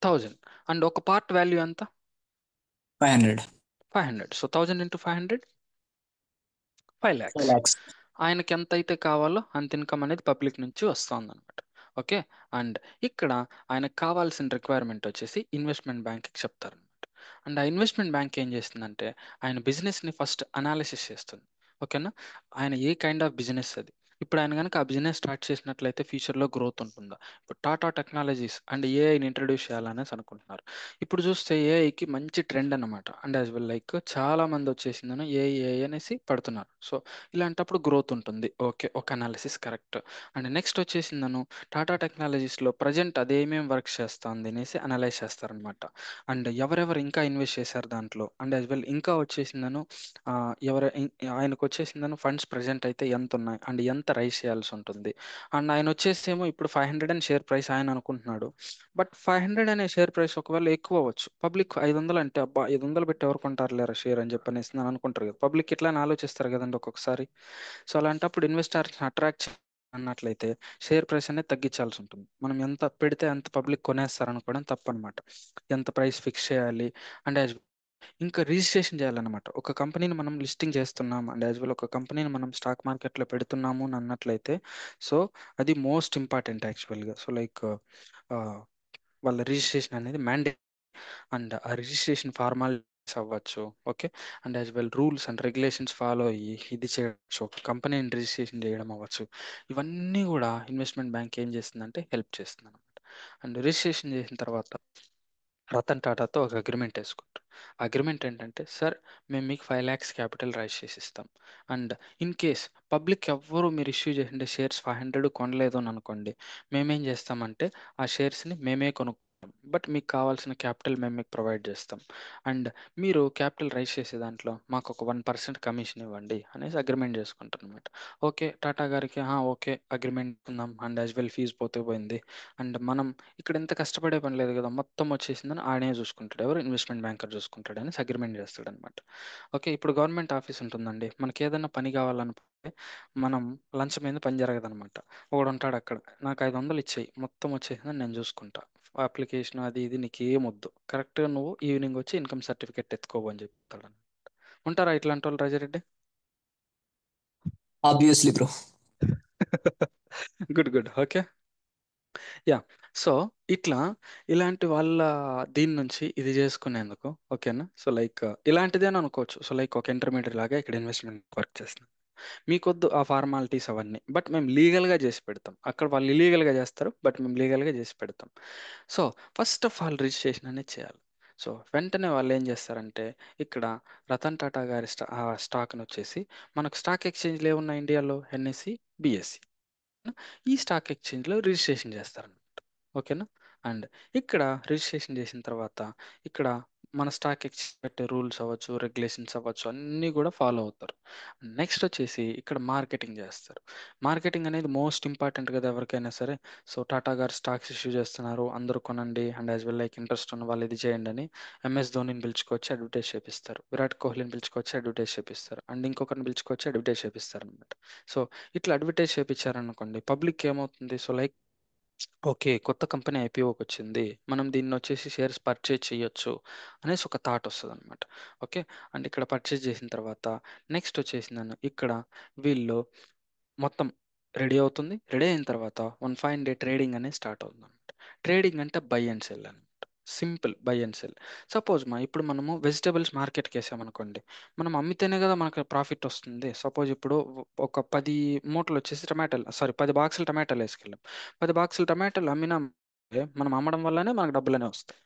1000. అండ్ ఒక పార్ట్ వాల్యూ ఎంత? 500. 500. So 1000 into 500, 5 5 lakhs. lakhs. ఆయనకి ఎంత అయితే కావాలో అంత ఇన్కమ్ అనేది పబ్లిక్ నుంచి వస్తుంది అనమాట. ఓకే, అండ్ ఇక్కడ ఆయనకు కావాల్సిన రిక్వైర్మెంట్ వచ్చేసి ఇన్వెస్ట్మెంట్ బ్యాంక్కి చెప్తారనమాట. అండ్ ఆ ఇన్వెస్ట్మెంట్ బ్యాంక్ ఏం చేస్తుందంటే ఆయన బిజినెస్ని ఫస్ట్ అనాలిసిస్ చేస్తుంది. ఓకేనా, ఆయన ఏ కైండ్ ఆఫ్ బిజినెస్ అది, ఇప్పుడు ఆయన కనుక ఆ బిజినెస్ స్టార్ట్ చేసినట్లయితే ఫ్యూచర్లో గ్రోత్ ఉంటుందా, ఇప్పుడు టాటా టెక్నాలజీస్ అండ్ ఏఐని ఇంట్రడ్యూస్ చేయాలనేసి అనుకుంటున్నారు. ఇప్పుడు చూస్తే ఏఐకి మంచి ట్రెండ్ అనమాట. అండ్ యాజ్ వెల్ లైక్ చాలా మంది వచ్చేసిందని ఏఐ అనేసి పడుతున్నారు. సో ఇలాంటప్పుడు గ్రోత్ ఉంటుంది. ఓకే, ఒక అనాలిసిస్ కరెక్ట్. అండ్ నెక్స్ట్ వచ్చేసిందను టాటా టెక్నాలజీస్లో ప్రజెంట్ అదేమేం వర్క్ చేస్తుంది అనేసి అనలైజ్ చేస్తారనమాట. అండ్ ఎవరెవరు ఇంకా ఇన్వెస్ట్ చేశారు దాంట్లో అండ్ యాజ్ వెల్ ఇంకా వచ్చేసిందను ఆ, ఆయనకు వచ్చేసిందను ఫండ్స్ ప్రజెంట్ అయితే ఎంత ఉన్నాయి అండ్ ఎంత రైజ్ చేయాల్సి ఉంటుంది. అండ్ ఆయన వచ్చేసేమో ఇప్పుడు 500 అని షేర్ ప్రైస్ ఆయన అనుకుంటున్నాడు. బట్ 500 అనే షేర్ ప్రైస్ ఒకవేళ ఎక్కువ అవ్వచ్చు. పబ్లిక్ 500 అంటే అబ్బా 500 పెట్టి ఎవరు కొంటారు లేరా షేర్ అని చెప్పనేసి నేను అనుకుంటారు కదా, పబ్లిక్ ఇట్లా ఆలోచిస్తారు కదండి ఒక్కొక్కసారి. సో అలాంటప్పుడు ఇన్వెస్టర్స్ అట్రాక్ట్ అన్నట్లయితే షేర్ ప్రైస్ అనేది తగ్గించాల్సి ఉంటుంది. మనం ఎంత పెడితే అంత పబ్లిక్ కొనేస్తారు అనుకోవడం తప్పనమాట. ఎంత ప్రైస్ ఫిక్స్ చేయాలి అండ్ ఇంకా రిజిస్ట్రేషన్ చేయాలన్నమాట. ఒక కంపెనీని మనం లిస్టింగ్ చేస్తున్నాం అండ్ యాజ్ వెల్ ఒక కంపెనీని మనం స్టాక్ మార్కెట్లో పెడుతున్నాము అని అన్నట్లయితే సో అది మోస్ట్ ఇంపార్టెంట్ యాక్చువల్గా. సో లైక్ వాళ్ళ రిజిస్ట్రేషన్ అనేది మ్యాండేట్. అండ్ ఆ రిజిస్ట్రేషన్ ఫార్మాలిటీస్ అవ్వచ్చు. Okay, and as well rules and regulations follow అయ్యి ఇది చేయవచ్చు, ఒక కంపెనీని రిజిస్ట్రేషన్ చేయడం అవ్వచ్చు. ఇవన్నీ కూడా ఇన్వెస్ట్మెంట్ బ్యాంక్ ఏం చేస్తుందంటే హెల్ప్ చేస్తుంది అనమాట. అండ్ రిజిస్ట్రేషన్ చేసిన తర్వాత రతన్ టాటాతో ఒక అగ్రిమెంట్ వేసుకుంటారు. అగ్రిమెంట్ ఏంటంటే సార్ మేము మీకు 5 lakhs క్యాపిటల్ రైజ్ చేసి ఇస్తాం. అండ్ ఇన్ కేస్ పబ్లిక్ ఎవ్వరు మీరు ఇష్యూ చేసిండే షేర్స్ 500 కొనలేదు అని అనుకోండి, మేమేం చేస్తామంటే ఆ షేర్స్ని మేమే కొనుక్కుంటాం. బట్ మీకు కావాల్సిన క్యాపిటల్ మేము మీకు ప్రొవైడ్ చేస్తాం. అండ్ మీరు క్యాపిటల్ రైజ్ చేసే దాంట్లో మాకు ఒక 1% కమిషన్ ఇవ్వండి అనేసి అగ్రిమెంట్ చేసుకుంటారు అనమాట. ఓకే, టాటా గారికి ఓకే అగ్రిమెంట్ ఉందాం అండ్ యాజ్ వెల్ ఫీజు పోతే పోయింది. అండ్ మనం ఇక్కడ ఎంత కష్టపడే పని లేదు కదా, మొత్తం వచ్చేసిందని ఆడే చూసుకుంటాడు, ఎవరు ఇన్వెస్ట్మెంట్ బ్యాంకర్ చూసుకుంటాడు అని అగ్రిమెంట్ చేస్తాడు అనమాట. ఓకే, ఇప్పుడు గవర్నమెంట్ ఆఫీస్ ఉంటుందండి, మనకి ఏదైనా పని కావాలనుకుంటే మనం లంచం మీద పని జరగదనమాట. ఒకడు ఉంటాడు అక్కడ, నాకు 500 ఇచ్చేయి మొత్తం వచ్చేసిందని నేను చూసుకుంటా, అప్లికేషన్ అది ఇది నీకు ఏం వద్దు, కరెక్ట్గా నువ్వు ఈవినింగ్ వచ్చి ఇన్కమ్ సర్టిఫికేట్ ఎత్తుకోవు అని చెప్తాడు అనమాట. ఉంటారా ఇట్లాంటి వాళ్ళు Rajareddy? Obviously, bro. Good good, okay. Yeah, so ఇట్లా ఇలాంటి వాళ్ళ దీని నుంచి ఇది చేసుకునేందుకు ఓకేనా. సో లైక్ ఇలాంటిదే అని అనుకోవచ్చు. సో లైక్ ఒక ఇంటర్మీడియట్ లాగా ఇక్కడ ఇన్వెస్ట్మెంట్ వర్క్ చేస్తున్నాం. మీకొద్దు ఆ ఫార్మాలిటీస్ అవన్నీ, బట్ మేము లీగల్గా చేసి పెడతాం. అక్కడ వాళ్ళు ఇల్లీగల్గా చేస్తారు, బట్ మేము లీగల్గా చేసి పెడతాం. So first of all registration అనేది చేయాలి. సో వెంటనే వాళ్ళు ఏం చేస్తారంటే ఇక్కడ రతన్ టాటా గారి స్టాక్ని వచ్చేసి మనకు స్టాక్ ఎక్స్చేంజ్లు ఏమున్నాయి ఇండియాలో, ఎన్ఎస్సి, బిఎస్సి, ఈ స్టాక్ ఎక్స్చేంజ్లో రిజిస్ట్రేషన్ చేస్తారనమాట. ఓకేనా, అండ్ ఇక్కడ రిజిస్ట్రేషన్ చేసిన తర్వాత ఇక్కడ మన స్టాక్ ఎక్స్చేంజ్ పెట్టే రూల్స్ అవ్వచ్చు, రెగ్యులేషన్స్ అవ్వచ్చు, అన్నీ కూడా ఫాలో అవుతారు. నెక్స్ట్ వచ్చేసి ఇక్కడ మార్కెటింగ్ చేస్తారు. మార్కెటింగ్ అనేది మోస్ట్ ఇంపార్టెంట్ కదా ఎవరికైనా సరే. సో టాటా గారు స్టాక్స్ ఇష్యూ చేస్తున్నారు, అందరూ కొనండి and as well like interest ఉన్న వాళ్ళు ఇది చేయండి అని ఎంఎస్ ధోనిని పిలుచుకొచ్చి అడ్వర్టైజ్ చేపిస్తారు, విరాట్ కోహ్లీని పిలుచుకొచ్చి అడ్వర్టైజ్ చేపిస్తారు, అండ్ ఇంకొకరిని పిలుచుకొచ్చి అడ్వర్టైజ్ చేపిస్తారు అనమాట. సో ఇట్లా అడ్వర్టైజ్ చేపించారనుకోండి పబ్లిక్ ఏమవుతుంది, సో లైక్ ఓకే కొత్త కంపెనీ ఐపీఓకి వచ్చింది, మనం దీన్ని వచ్చేసి షేర్స్ పర్చేజ్ చేయొచ్చు అనేసి ఒక థాట్ వస్తుంది అనమాట. ఓకే, అండ్ ఇక్కడ పర్చేజ్ చేసిన తర్వాత నెక్స్ట్ వచ్చేసిందని ఇక్కడ వీళ్ళు మొత్తం రెడీ అవుతుంది. రెడీ అయిన తర్వాత 1 fine day ట్రేడింగ్ అనేది స్టార్ట్ అవుతుంది అనమాట. ట్రేడింగ్ అంటే బై అండ్ సెల్ అనమాట. Simple by and cell. Suppose ఇప్పుడు మనము వెజిటబుల్స్ మార్కెట్కి వేసామనుకోండి, మనం అమ్మితేనే కదా మనకు ప్రాఫిట్ వస్తుంది. సపోజ్ ఇప్పుడు ఒక 10 మూటలు వచ్చేసి టమాటాలు, సారీ 10 బాక్సులు టమాటాలు వేసుకెళ్ళాం. 10 బాక్సులు టమాటాలు అమ్మినాం మనం అమ్మడం వల్లనే మనకు డబ్బులనే వస్తాయి.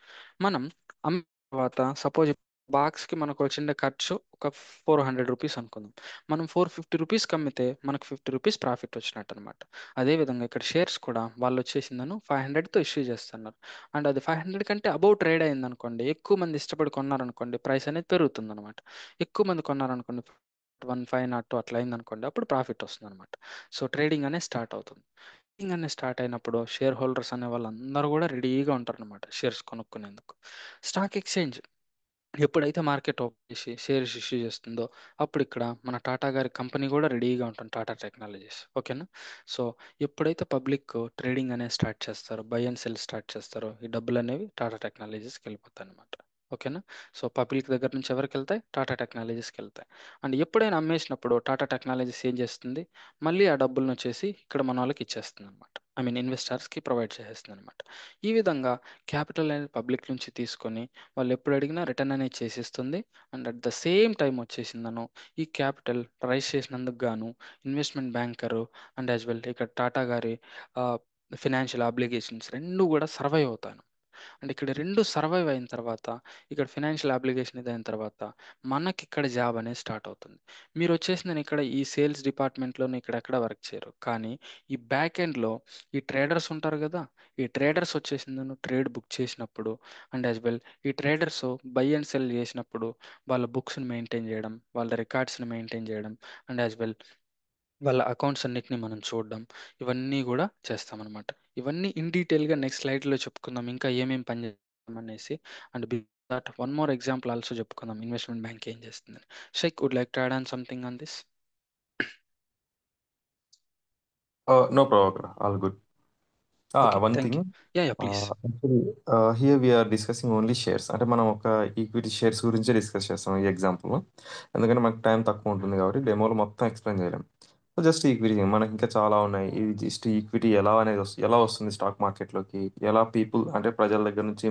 మనం అమ్మిన తర్వాత సపోజ్ బాక్స్కి మనకు వచ్చిన ఖర్చు ఒక 400 రూపీస్ అనుకుందాం. మనం 450 రూపీస్కి అమ్మితే మనకు 50 రూపీస్ ప్రాఫిట్ వచ్చినట్టు అనమాట. అదేవిధంగా ఇక్కడ షేర్స్ కూడా వాళ్ళు వచ్చేసిందను 500తో ఇష్యూ చేస్తున్నారు. అండ్ అది 500 కంటే అబౌవ్ ట్రేడ్ అయింది అనుకోండి, ఎక్కువ మంది ఇష్టపడి కొన్నారనుకోండి, ప్రైస్ అనేది పెరుగుతుంది అనమాట. ఎక్కువ మంది కొన్నారనుకోండి, 1502 అట్లా అయింది అనుకోండి, అప్పుడు ప్రాఫిట్ వస్తుంది అనమాట. సో ట్రేడింగ్ అనేది స్టార్ట్ అవుతుంది. ట్రేడింగ్ అనేది స్టార్ట్ అయినప్పుడు షేర్ హోల్డర్స్ అనే వాళ్ళందరూ కూడా రెడీగా ఉంటారు అనమాట షేర్స్ కొనుక్కునేందుకు. స్టాక్ ఎక్స్చేంజ్ ఎప్పుడైతే మార్కెట్ ఓపెన్ చేసి షేర్స్ ఇష్యూ చేస్తుందో, అప్పుడు ఇక్కడ మన టాటా గారి కంపెనీ కూడా రెడీగా ఉంటుంది, టాటా టెక్నాలజీస్. ఓకేనా. సో ఎప్పుడైతే పబ్లిక్ ట్రేడింగ్ అనేది స్టార్ట్ చేస్తారో, బై అండ్ సెల్ స్టార్ట్ చేస్తారో, ఈ డబ్బులు అనేవి టాటా టెక్నాలజీస్కి వెళ్ళిపోతాయి అనమాట. ఓకేనా. సో పబ్లిక్ దగ్గర నుంచి ఎవరికి వెళ్తాయి? టాటా టెక్నాలజీస్కి వెళ్తాయి. అండ్ ఎప్పుడైనా అమ్మేసినప్పుడు టాటా టెక్నాలజీస్ ఏం చేస్తుంది? మళ్ళీ ఆ డబ్బులను వచ్చేసి ఇక్కడ మన వాళ్ళకి ఇచ్చేస్తుంది అనమాట. ఐ మీన్ ఇన్వెస్టర్స్కి ప్రొవైడ్ చేసేస్తుంది అనమాట. ఈ విధంగా క్యాపిటల్ అనేది పబ్లిక్ నుంచి తీసుకొని వాళ్ళు ఎప్పుడు అడిగినా రిటర్న్ అనేది చేసేస్తుంది. And at the same time వచ్చేసిందను ఈ క్యాపిటల్ రైజ్ చేసినందుకు గాను investment banker and as well ఇక్కడ టాటా గారి ఫినాన్షియల్ ఆబ్లిగేషన్స్ రెండు కూడా సర్వైవ్ అవుతాను. అండ్ ఇక్కడ రెండు సర్వైవ్ అయిన తర్వాత, ఇక్కడ ఫినాన్షియల్ అప్లికేషన్ ఇది అయిన తర్వాత మనకి ఇక్కడ జాబ్ అనేది స్టార్ట్ అవుతుంది. మీరు వచ్చేసి నేను ఇక్కడ ఈ సేల్స్ డిపార్ట్మెంట్లోనే ఇక్కడెక్కడ వర్క్ చేయరు, కానీ ఈ బ్యాక్ ఎండ్లో ఈ ట్రేడర్స్ ఉంటారు కదా, ఈ ట్రేడర్స్ వచ్చేసి నన్ను ట్రేడ్ బుక్ చేసినప్పుడు అండ్ యాజ్ వెల్ ఈ ట్రేడర్స్ బై అండ్ సెల్ చేసినప్పుడు వాళ్ళ బుక్స్ని మెయింటైన్ చేయడం, వాళ్ళ రికార్డ్స్ని మెయింటైన్ చేయడం అండ్ యాజ్ వెల్ వాళ్ళ అకౌంట్స్ అన్నిటిని మనం చూడడం, ఇవన్నీ కూడా చేస్తామన్నమాట. ఇవన్నీ ఇన్ డీటెయిల్గా నెక్స్ట్ స్లైడ్లో చెప్పుకుందాం, ఇంకా ఏమేమి పని చేస్తాం అనేసి. And that one more example also చెప్పుకుందాం, ఇన్వెస్ట్మెంట్ బ్యాంక్ ఏం చేస్తుందని. Sheikh would like to add on something on this? No problem. All good. Okay, One thank thing. You. Yeah yeah please. Actually, here we are discussing only shares. అంటే మనం ఒక equity shares గురించే discuss చేస్తాం ఈ example. ఎందుకంటే మనకు time తక్కువ ఉంటుంది కాబట్టి డెమోలో మొత్తం ఎక్స్ప్లెయిన్ చేయలేం. సో జస్ట్ ఈక్విటీ మనకి ఇంకా చాలా ఉన్నాయి. ఇది జస్ట్ ఈక్విటీ ఎలా అనేది ఎలా వస్తుంది స్టాక్ మార్కెట్లోకి, ఎలా పీపుల్ అంటే ప్రజల దగ్గర నుంచి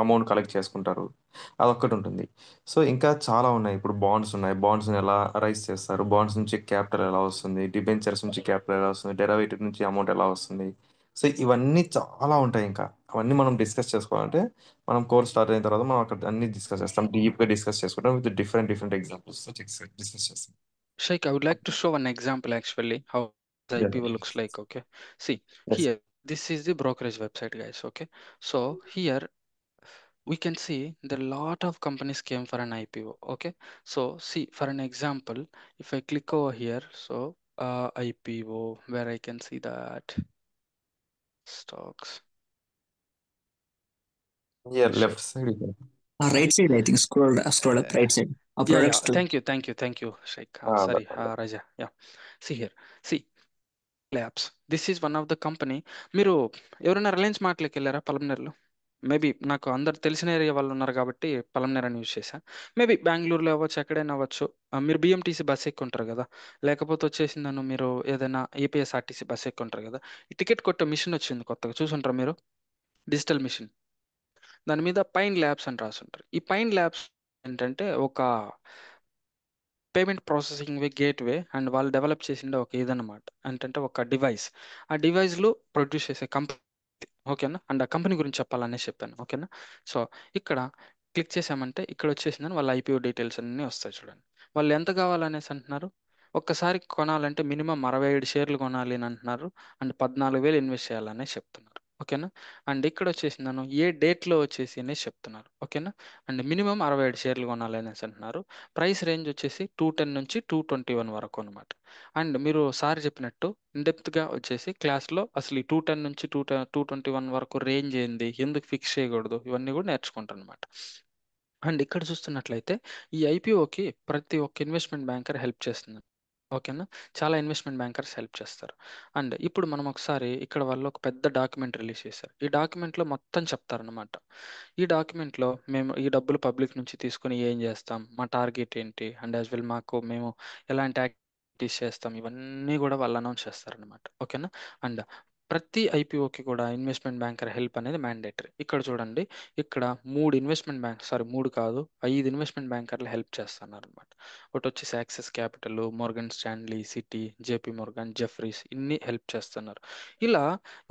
అమౌంట్ కలెక్ట్ చేసుకుంటారు, అదొక్కటి ఉంటుంది. సో ఇంకా చాలా ఉన్నాయి. ఇప్పుడు బాండ్స్ ఉన్నాయి. బాండ్స్ని ఎలా రైజ్ చేస్తారు, బాండ్స్ నుంచి క్యాపిటల్ ఎలా వస్తుంది, డిబెంచర్స్ నుంచి క్యాపిటల్ ఎలా వస్తుంది, డెరివేటివ్ నుంచి అమౌంట్ ఎలా వస్తుంది. సో ఇవన్నీ చాలా ఉంటాయి. ఇంకా అవన్నీ మనం డిస్కస్ చేసుకోవాలంటే మనం కోర్స్ స్టార్ట్ అయిన తర్వాత మనం అక్కడ అన్ని డిస్కస్ చేస్తాం, డీప్గా డిస్కస్ చేసుకుంటాం with different different examples discuss చేస్తాం. Sheikh, I would like to show one example actually how the Yes. IPO looks like. Okay, see Yes. here, this is the brokerage website, guys. Okay, so here we can see that a lot of companies came for an IPO. Okay, so see for an example, if I click over here, so IPO, where I can see that stocks. Yeah, Sure. left side. Right side, I think. Scroll up, Uh, right side. yeah, yeah. Products club. Thank you, Sheikh. But Sorry, Raja. Yeah. See here. See, labs this is one of the company. మీరు ఎవరైనా Reliance మార్ట్లోకి వెళ్ళారా పలమనేరులో? Maybe నాకు అందరు తెలిసిన area వాళ్ళు ఉన్నారు కాబట్టి పలమనేరు అని యూజ్ చేశా. మేబీ బెంగళూరులో అవ్వచ్చు, ఎక్కడైనా అవ్వచ్చు. మీరు బిఎంటీసీ బస్ ఎక్కువ ఉంటారు కదా, లేకపోతే వచ్చేసి నన్ను మీరు ఏదైనా ఏపీఎస్ఆర్టీసీ బస్ ఎక్కువ ఉంటారు కదా, ఈ టికెట్ కొట్టే మిషన్ వచ్చింది కొత్తగా, చూసుంటారు మీరు, డిజిటల్ మిషన్. దాని మీద పైన్ ల్యాబ్స్ అని రాసుంటారు. ఈ పైన్ ల్యాబ్స్ ఏంటంటే ఒక పేమెంట్ ప్రాసెసింగ్ గేట్వే అండ్ వాళ్ళు డెవలప్ చేసిండే ఒక ఇదన్నమాట. ఏంటంటే ఒక డివైస్. ఆ డివైస్లు ప్రొడ్యూస్ చేసే కంపెనీ. ఓకేనా. అండ్ ఆ కంపెనీ గురించి చెప్పాలనే చెప్పాను. ఓకేనా. సో ఇక్కడ క్లిక్ చేసామంటే ఇక్కడ వచ్చేసిందని వాళ్ళ ఐపీఓ డీటెయిల్స్ అన్నీ వస్తాయి చూడండి. వాళ్ళు ఎంత కావాలనేసి అంటున్నారు, ఒక్కసారి కొనాలంటే మినిమం 67 షేర్లు కొనాలి అని అంటున్నారు. అండ్ 14,000 ఇన్వెస్ట్ చేయాలనే చెప్తున్నారు. ఓకేనా. అండ్ ఇక్కడ వచ్చేసి నన్ను ఏ డేట్లో వచ్చేసి అనేసి చెప్తున్నారు. ఓకేనా. అండ్ మినిమం 67 షేర్లు కొనాలి అనేసి అంటున్నారు. ప్రైస్ రేంజ్ వచ్చేసి 210 నుంచి 221 వరకు అనమాట. అండ్ మీరు సార్ చెప్పినట్టు ఇన్డెప్త్గా వచ్చేసి క్లాస్లో అసలు ఈ 210 నుంచి 221 వరకు రేంజ్ ఏంది, ఎందుకు ఫిక్స్ చేయకూడదు, ఇవన్నీ కూడా నేర్చుకుంటాను అనమాట. అండ్ ఇక్కడ చూస్తున్నట్లయితే ఈ ఐపీఓకి ప్రతి ఒక్క ఇన్వెస్ట్మెంట్ బ్యాంకర్ హెల్ప్ చేస్తుంది. ఓకేనా. చాలా ఇన్వెస్ట్మెంట్ బ్యాంకర్స్ హెల్ప్ చేస్తారు. అండ్ ఇప్పుడు మనం ఒకసారి ఇక్కడ వాళ్ళు ఒక పెద్ద డాక్యుమెంట్ రిలీజ్ చేశారు. ఈ డాక్యుమెంట్లో మొత్తం చెప్తారనమాట. ఈ డాక్యుమెంట్లో మేము ఈ డబ్బులు పబ్లిక్ నుంచి తీసుకుని ఏం చేస్తాం, మా టార్గెట్ ఏంటి, అండ్ యాజ్ వెల్ మేము ఎలాంటి యాక్టివిటీస్ చేస్తాం, ఇవన్నీ కూడా వాళ్ళు అనౌన్స్ చేస్తారనమాట. ఓకేనా. అండ్ ప్రతి ఐపీఓకి కూడా ఇన్వెస్ట్మెంట్ బ్యాంకర్ హెల్ప్ అనేది మ్యాండేటరీ. ఇక్కడ చూడండి, ఇక్కడ 3 కాదు 5 ఇన్వెస్ట్మెంట్ బ్యాంకర్లు హెల్ప్ చేస్తున్నారనమాట. ఒకటి వచ్చేసి axis capital, Morgan Stanley, city, JP Morgan, Jefferies, ఇన్ని హెల్ప్ చేస్తున్నారు. ఇలా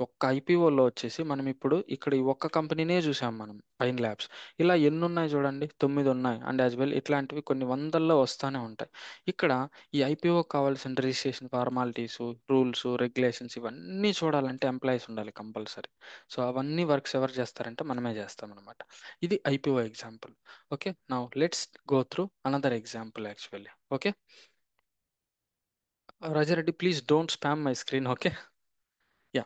ఒక్క ఐపీఓలో వచ్చేసి మనం ఇప్పుడు ఇక్కడ ఈ ఒక్క కంపెనీనే చూసాం మనం, పైన్ ల్యాబ్స్. ఇలా ఎన్ని ఉన్నాయి చూడండి, 9 ఉన్నాయి. అండ్ యాజ్ వెల్ ఇట్లాంటివి కొన్ని వందల్లో వస్తూనే ఉంటాయి. ఇక్కడ ఈ ఐపీఓ కావాల్సిన రిజిస్ట్రేషన్ ఫార్మాలిటీస్, రూల్స్, రెగ్యులేషన్స్ ఇవన్నీ చూడాలంటే ఎంప్లాయీస్ ఉండాలి కంపల్సరీ. సో అవన్నీ వర్క్స్ ఎవరు చేస్తారంటే మనమే చేస్తాం అనమాట. ఇది IPO example. Okay, now let's go through another example actually. Okay Rajareddy, please don't spam my screen. Okay, yeah.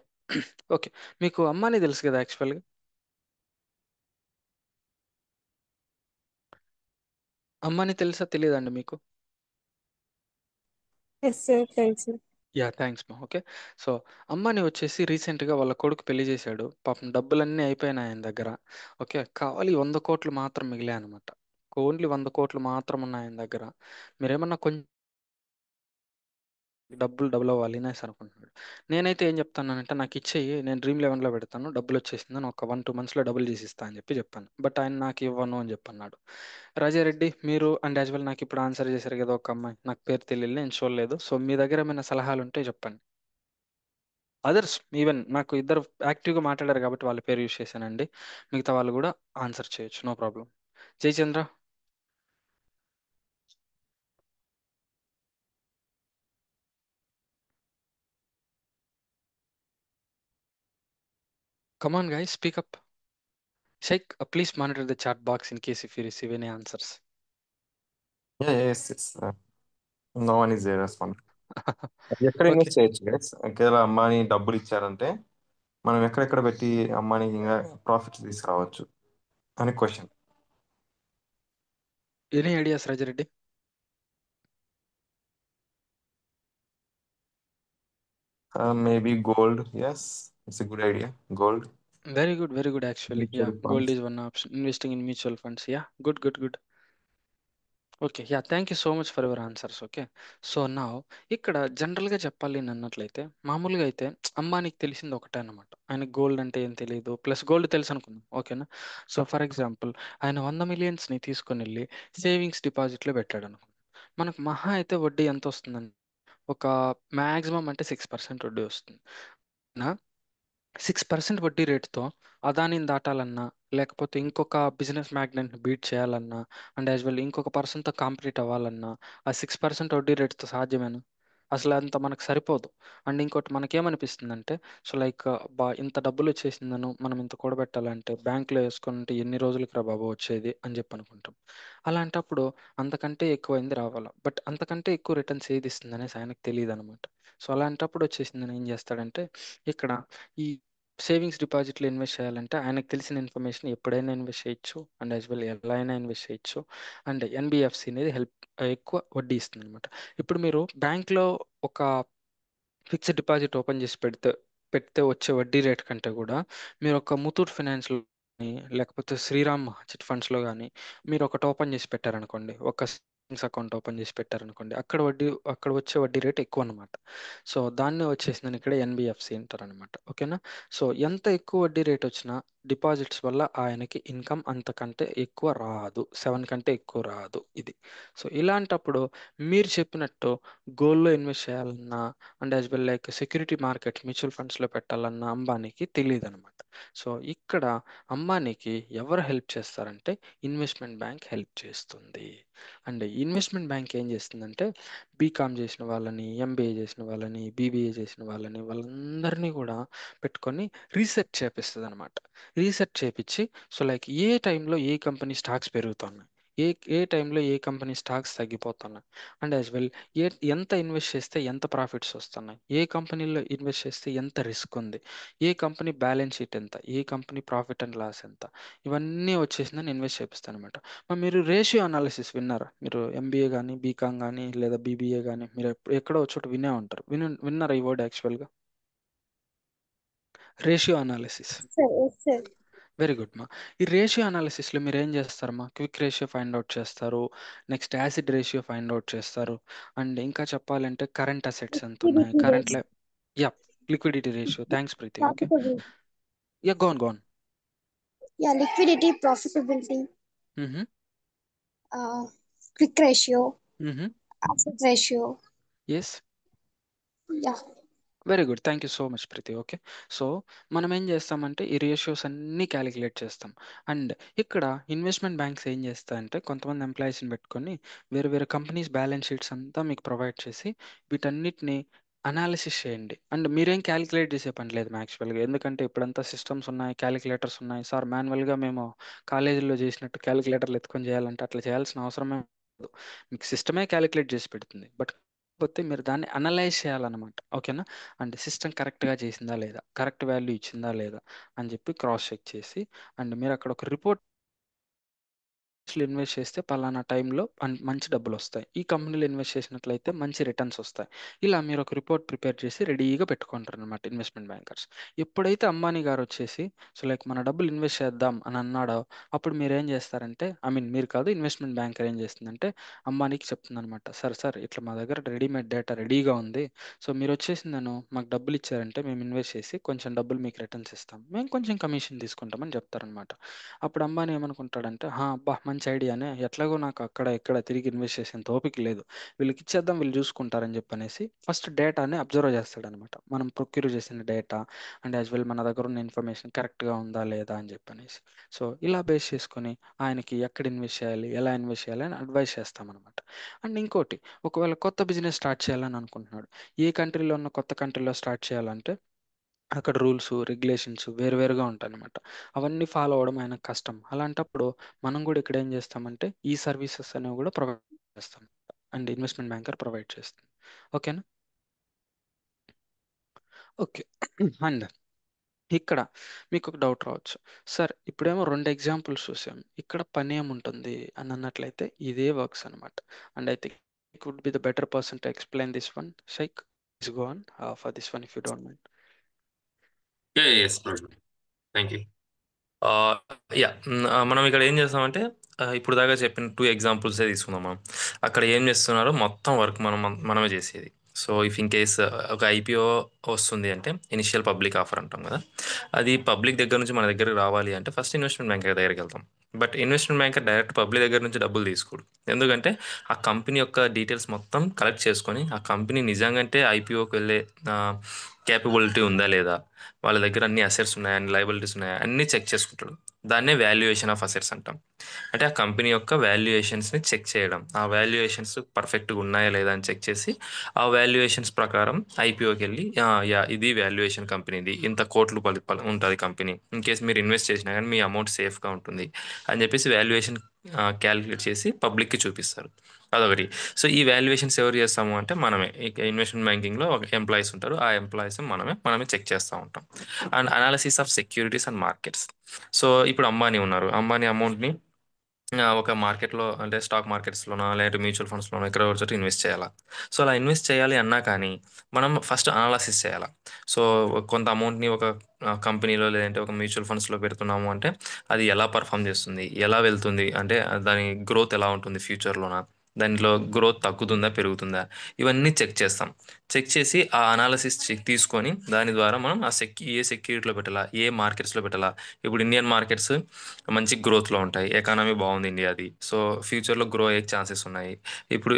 Okay, మీకు అమ్మాని తెలుసు కదా యాక్చువల్గా? అమ్మాని తెలుసా తెలియదండి మీకు? ఎస్ సార్ తెలుసు. యా, థ్యాంక్స్ మా. ఓకే, సో అమ్మాని వచ్చేసి రీసెంట్గా వాళ్ళ కొడుకు పెళ్లి చేశాడు. పాపం డబ్బులన్నీ అయిపోయినాయి ఆయన దగ్గర. ఓకే, కావాలి 100 కోట్లు మాత్రం మిగిలాయి అనమాట. ఓన్లీ 100 కోట్లు మాత్రం ఉన్నాయి ఆయన దగ్గర. మీరేమన్నా కొంచెం డబ్బులు డబుల్ అవ్వాలి అనేసి అనుకుంటున్నాడు. నేనైతే ఏం చెప్తానంటే, నాకు ఇచ్చేయి, నేను డ్రీమ్ 11లో పెడతాను, డబ్బులు వచ్చేసిందని ఒక 1-2 మంత్స్లో డబ్బులు చేసి ఇస్తా అని చెప్పాను. బట్ ఆయన నాకు ఇవ్వను అని చెప్పన్నాడు. రాజారెడ్డి, మీరు అండ్ యాజ్ వెల్ నాకు ఇప్పుడు ఆన్సర్ చేశారు కదా ఒక అమ్మాయి, నాకు పేరు తెలియదు, నేను చూడలేదు. సో మీ దగ్గర ఏమైనా సలహాలు ఉంటే చెప్పండి. అదర్స్ ఈవెన్ నాకు ఇద్దరు యాక్టివ్గా మాట్లాడారు కాబట్టి వాళ్ళ పేరు యూస్ చేశానండి. మిగతా వాళ్ళు కూడా ఆన్సర్ చేయొచ్చు, no problem. Jayachandra, come on guys, speak up. Sheikh, please monitor the chat box in case if you receive any answers. Yeah, yes, yes. No one is there respond. ఎక్కడ Okay. ఇన్వెస్ట్ చేయొచ్చు గైస్? ఒకవేళ అమ్మాని డబ్బులు ఇచ్చారంటే మనం ఎక్కడెక్కడ పెట్టి అమ్మాని ఇంకా ప్రాఫిట్స్ తీసుకురావచ్చు అని question. Any ideas, Rajareddy? Maybe gold. Yes, it's a good idea. Gold, Very good, very good actually. Yeah, mutual gold funds. is one option. Investing in mutual funds. Yeah, good, good, good. Okay, yeah, thank you so much for your answers. Okay, so నా ఇక్కడ జనరల్గా చెప్పాలి అని అన్నట్లయితే, మామూలుగా అయితే అంబానీకి తెలిసింది ఒకటే అనమాట. ఆయన గోల్డ్ అంటే ఏం తెలియదు, ప్లస్ గోల్డ్ తెలుసు అనుకుందాం. ఓకేనా? సో ఫర్ ఎగ్జాంపుల్, ఆయన 100 మిలియన్స్ని తీసుకొని వెళ్ళి సేవింగ్స్ డిపాజిట్లో పెట్టాడు అనుకుందాం. మనకు మహా అయితే వడ్డీ ఎంత వస్తుందండి? ఒక మ్యాక్సిమం అంటే 6% వడ్డీ వస్తుంది. 6% వడ్డీ రేటుతో అదానిని దాటాలన్నా, లేకపోతే ఇంకొక బిజినెస్ మ్యాగ్నెట్ని బీట్ చేయాలన్నా, అండ్ యాజ్ వెల్ ఇంకొక పర్సన్తో కాంపిటీట్ అవ్వాలన్నా, ఆ 6% వడ్డీ రేటుతో సాధ్యమేనా? అసలు అంత మనకు సరిపోదు. అండ్ ఇంకోటి మనకేమనిపిస్తుందంటే, సో లైక్ ఇంత డబ్బులు వచ్చేసిందను మనం ఇంత కూడబెట్టాలంటే బ్యాంకులో వేసుకుంటే ఎన్ని రోజులకి రా బాబు వచ్చేది అని చెప్పి అనుకుంటాం. అలాంటప్పుడు అంతకంటే ఎక్కువైంది రావాలా, బట్ అంతకంటే ఎక్కువ రిటర్న్స్ ఏది ఇస్తుంది అనేసి ఆయనకు తెలియదు అనమాట. సో అలాంటప్పుడు వచ్చేసిందని ఏం చేస్తాడంటే, ఇక్కడ ఈ సేవింగ్స్ డిపాజిట్లో ఇన్వెస్ట్ చేయాలంటే ఆయనకు తెలిసిన ఇన్ఫర్మేషన్ ఎప్పుడైనా ఇన్వెస్ట్ చేయొచ్చు, అండ్ యాజ్ వెల్ ఎలా అయినా ఇన్వెస్ట్ చేయొచ్చు. అండ్ ఎన్బిఎఫ్సి అనేది ఎక్కువ వడ్డీ ఇస్తుంది అనమాట. ఇప్పుడు మీరు బ్యాంక్లో ఒక ఫిక్స్డ్ డిపాజిట్ ఓపెన్ చేసి పెడితే పెడితే వచ్చే వడ్డీ రేట్ కంటే కూడా మీరు ఒక ముతూట్ ఫైనాన్స్లో కానీ, లేకపోతే శ్రీరామ్ చిట్ ఫండ్స్లో కానీ మీరు ఒకటి ఓపెన్ చేసి పెట్టారనుకోండి, ఒక సేవింగ్స్ అకౌంట్ ఓపెన్ చేసి పెట్టారనుకోండి, అక్కడ వచ్చే వడ్డీ రేట్ ఎక్కువ అనమాట. సో దాన్ని వచ్చేసిందని ఇక్కడ ఎన్బిఎఫ్సి అంటారు అనమాట. ఓకేనా? సో ఎంత ఎక్కువ వడ్డీ రేట్ వచ్చినా డిపాజిట్స్ వల్ల ఆయనకి ఇన్కమ్ అంతకంటే ఎక్కువ రాదు, 7 కంటే ఎక్కువ రాదు ఇది. సో ఇలాంటప్పుడు మీరు చెప్పినట్టు గోల్డ్లో ఇన్వెస్ట్ చేయాలన్నా, and as well like security market mutual ఫండ్స్లో పెట్టాలన్న అంబానీకి తెలియదు అనమాట. సో ఇక్కడ అంబానీకి ఎవరు హెల్ప్ చేస్తారంటే ఇన్వెస్ట్మెంట్ బ్యాంక్ హెల్ప్ చేస్తుంది. అండ్ ఇన్వెస్ట్మెంట్ బ్యాంక్ ఏం చేస్తుందంటే, బీకామ్ చేసిన వాళ్ళని, ఎంబీఏ చేసిన వాళ్ళని, బీబీఏ చేసిన వాళ్ళందరినీ కూడా పెట్టుకొని రీసెర్చ్ చేపిస్తుంది అనమాట. రీసెర్చ్ చేపించి, సో లైక్ ఏ టైంలో ఏ కంపెనీ స్టాక్స్ పెరుగుతున్నాయి, ఏ ఏ టైంలో ఏ కంపెనీ స్టాక్స్ తగ్గిపోతున్నాయి, అండ్ యాజ్ వెల్ ఎంత ఇన్వెస్ట్ చేస్తే ఎంత ప్రాఫిట్స్ వస్తున్నాయి, ఏ కంపెనీలో ఇన్వెస్ట్ చేస్తే ఎంత రిస్క్ ఉంది, ఏ కంపెనీ బ్యాలెన్స్ షీట్ ఎంత, ఏ కంపెనీ ప్రాఫిట్ అండ్ లాస్ ఎంత, ఇవన్నీ వచ్చేసిందని ఇన్వెస్ట్ చేపిస్తాను అనమాట. మీరు రేషియో అనాలిసిస్ విన్నారా? మీరు ఎంబీఏ కానీ, బీకామ్ కానీ, లేదా బీబీఏ కానీ మీరు ఎక్కడో ఒక చోట వినే ఉంటారు. విన్నారా ఈ వర్డ్ యాక్చువల్గా? Ratio analysis. Sir yes sir. Very good మా. ఈ రేషియో అనాలిసిస్లో మీరు ఏం చేస్తారమ్మా? క్విక్ రేషియో ఫైండ్ అవుట్ చేస్తారు, next acid ratio find out చేస్తారు, అండ్ ఇంకా చెప్పాలంటే కరెంట్ అసెట్స్ ఎంత ఉన్నాయి, liquidity current ratio. Yeah, liquidity ratio. Thanks, Preeti. Okay. Profitability. Yeah, go on. Yeah, liquidity, profitability, Mm-hmm. quick ratio, Mm-hmm. asset ratio. Yes. Yeah. Very good. Thank you so much Preethi. Okay. So మనం ఏం చేస్తామంటే ఈ ratios అన్నీ calculate చేస్తాం. And ఇక్కడ investment banks ఏం చేస్తాయంటే కొంతమంది ఎంప్లాయీస్ని పెట్టుకొని వేరే వేరే కంపెనీస్ బ్యాలెన్స్ షీట్స్ అంతా మీకు ప్రొవైడ్ చేసి వీటన్నిటిని అనాలిసిస్ చేయండి. అండ్ మీరేం క్యాలిక్యులేట్ చేసే పని లేదు యాక్చువల్గా, ఎందుకంటే ఇప్పుడంతా సిస్టమ్స్ ఉన్నాయి, క్యాలిక్యులేటర్స్ ఉన్నాయి. సార్ మాన్యువల్గా మేము కాలేజీలో చేసినట్టు క్యాలిక్యులేటర్లు ఎత్తుకొని చేయాలంటే అట్లా చేయాల్సిన అవసరమే లేదు. మీకు సిస్టమే క్యాలిక్యులేట్ చేసి పెడుతుంది. బట్ కాకపోతే మీరు దాన్ని అనలైజ్ చేయాలన్నమాట. ఓకేనా? అండ్ సిస్టమ్ కరెక్ట్గా చేసిందా లేదా, కరెక్ట్ వాల్యూ ఇచ్చిందా లేదా అని చెప్పి క్రాస్ చెక్ చేసి, అండ్ మీరు అక్కడ ఒక రిపోర్ట్ ఇన్వెస్ట్ చేస్తే పలానా టైంలో మంచి డబ్బులు వస్తాయి, ఈ కంపెనీలో ఇన్వెస్ట్ చేసినట్లయితే మంచి రిటర్న్స్ వస్తాయి. ఇలా మీరు ఒక రిపోర్ట్ ప్రిపేర్ చేసి రెడీగా పెట్టుకుంటారు అనమాట ఇన్వెస్ట్మెంట్ బ్యాంకర్స్. ఎప్పుడైతే అంబానీ గారు వచ్చేసి సో లైక్ మన డబ్బులు ఇన్వెస్ట్ చేద్దాం అని అన్నాడో అప్పుడు మీరు ఏం చేస్తారంటే, ఐ మీన్ మీరు కాదు, ఇన్వెస్ట్మెంట్ బ్యాంకర్ ఏం చేస్తుందంటే అంబానీకి చెప్తుంది అనమాట, సార్ ఇట్లా మా దగ్గర రెడీమేడ్ డేటా రెడీగా ఉంది. సో మీరు వచ్చేసి నన్ను మాకు డబ్బులు ఇచ్చారంటే మేము ఇన్వెస్ట్ చేసి కొంచెం డబ్బులు మీకు రిటర్న్స్ ఇస్తాం, మేము కొంచెం కమిషన్ తీసుకుంటామని చెప్తారనమాట. అప్పుడు అంబానీ ఏమనుకుంటాడంటే, అబ్బా మంచి ఐడియానే, ఎట్లాగో నాకు అక్కడ ఇక్కడ తిరిగి ఇన్వెస్ట్ చేసేంత ఓపిక లేదు, వీళ్ళకి ఇచ్చేద్దాం వీళ్ళు చూసుకుంటారని చెప్పనేసి ఫస్ట్ డేటాని అబ్జర్వ్ చేస్తాడనమాట. మనం ప్రొక్యూర్ చేసిన డేటా అండ్ యాజ్ వెల్ మన దగ్గర ఉన్న ఇన్ఫర్మేషన్ కరెక్ట్గా ఉందా లేదా అని చెప్పనేసి. సో ఇలా బేస్ చేసుకొని ఆయనకి ఎక్కడ ఇన్వెస్ట్ చేయాలి, ఎలా ఇన్వెస్ట్ చేయాలి అని అడ్వైస్ చేస్తామన్నమాట. అండ్ ఇంకోటి, ఒకవేళ కొత్త బిజినెస్ స్టార్ట్ చేయాలని అనుకుంటున్నాడు, ఏ కంట్రీలో ఉన్న కొత్త కంట్రీలో స్టార్ట్ చేయాలంటే అక్కడ రూల్స్ రెగ్యులేషన్స్ వేరువేరుగా ఉంటాయన్నమాట. అవన్నీ ఫాలో అవ్వడం ఆయనకు కష్టం. అలాంటప్పుడు మనం కూడా ఇక్కడ ఏం చేస్తామంటే ఈ సర్వీసెస్ అనేవి కూడా ప్రొవైడ్ చేస్తాం అండ్ ఇన్వెస్ట్మెంట్ బ్యాంకర్ ప్రొవైడ్ చేస్తుంది. ఓకేనా? ఓకే. అండ్ ఇక్కడ మీకు ఒక డౌట్ రావచ్చు, సార్ ఇప్పుడేమో 2 ఎగ్జాంపుల్స్ చూసాం, ఇక్కడ పని ఏముంటుంది అని అన్నట్లయితే ఇదే వర్క్స్ అనమాట. And I think it would be the better person to explain this one. Sheikh, please go on for this one if you don't mind. Yes, thank you. Yeah, మనం ఇక్కడ ఏం చేస్తామంటే ఇప్పుడు దాకా చెప్పిన 2 ఎగ్జాంపుల్సే తీసుకుందాం మనం. అక్కడ ఏం చేస్తున్నారో మొత్తం వర్క్ మనమే చేసేది. సో ఇఫ్ ఇన్ కేస్ ఒక ఐపీఓ వస్తుంది అంటే ఇనిషియల్ పబ్లిక్ ఆఫర్ అంటాం కదా, అది పబ్లిక్ దగ్గర నుంచి మన దగ్గరకు రావాలి అంటే ఫస్ట్ ఇన్వెస్ట్మెంట్ బ్యాంకర్ దగ్గరికి వెళ్తాం. But investment banker direct public దగ్గర నుంచి డబ్బులు తీసుకోడు. ఎందుకంటే ఆ కంపెనీ యొక్క డీటెయిల్స్ మొత్తం కలెక్ట్ చేసుకొని ఆ కంపెనీ నిజంగానే ఐపీఓకి వెళ్ళే క్యాపబిలిటీ ఉందా లేదా, వాళ్ళ దగ్గర అన్ని అసెట్స్ ఉన్నాయా, అన్ని లయబిలిటీస్ ఉన్నాయా అన్నీ చెక్ చేసుకుంటాడు. దాన్నే వాల్యుయేషన్ ఆఫ్ అసెట్స్ అంటాం. అంటే ఆ కంపెనీ యొక్క వాల్యుయేషన్స్ని చెక్ చేయడం, ఆ వాల్యుయేషన్స్ పర్ఫెక్ట్గా ఉన్నాయా లేదా అని చెక్ చేసి ఆ వాల్యుయేషన్స్ ప్రకారం ఐపీఓకి వెళ్ళి యా ఇది వాల్యుయేషన్ కంపెనీది, ఇంత కోట్లు ఉంటుంది కంపెనీ, ఇన్ కేస్ మీరు ఇన్వెస్ట్ చేసినా కానీ మీ అమౌంట్ సేఫ్గా ఉంటుంది అని చెప్పేసి వాల్యుయేషన్ క్యాలిక్యులేట్ చేసి పబ్లిక్కి చూపిస్తారు. అదొకటి. సో ఈ వాల్యుయేషన్స్ ఎవరు చేస్తాము అంటే మనమే. ఇక ఇన్వెస్ట్మెంట్ బ్యాంకింగ్లో ఒక ఎంప్లాయీస్ ఉంటారు, ఆ ఎంప్లాయీస్ మనమే చెక్ చేస్తూ ఉంటాం. And analysis of securities and markets. So ఇప్పుడు అంబానీ ఉన్నారు, అంబానీ అమౌంట్ని ఒక మార్కెట్లో అంటే స్టాక్ మార్కెట్స్లోనో లేదంటే మ్యూచువల్ ఫండ్స్లోనో ఎక్కడ చోట ఇన్వెస్ట్ చేయాలా. సో అలా ఇన్వెస్ట్ చేయాలి అన్నా కానీ మనం ఫస్ట్ అనాలసిస్ చేయాలి. సో కొంత అమౌంట్ని ఒక కంపెనీలో లేదంటే ఒక మ్యూచువల్ ఫండ్స్లో పెడుతున్నాము అంటే అది ఎలా పర్ఫామ్ చేస్తుంది, ఎలా వెళ్తుంది, అంటే దాని గ్రోత్ ఎలా ఉంటుంది ఫ్యూచర్లోన, దాంట్లో గ్రోత్ తగ్గుతుందా పెరుగుతుందా, ఇవన్నీ చెక్ చేస్తాం. చెక్ చేసి ఆ అనాలసిస్ తీసుకొని దాని ద్వారా మనం ఏ సెక్యూరిటీలో పెట్టాలా, ఏ మార్కెట్స్లో పెట్టాలా. ఇప్పుడు ఇండియన్ మార్కెట్స్ మంచి గ్రోత్లో ఉంటాయి, ఎకానమీ బాగుంది ఇండియాది, సో ఫ్యూచర్లో గ్రో అయ్యే ఛాన్సెస్ ఉన్నాయి. ఇప్పుడు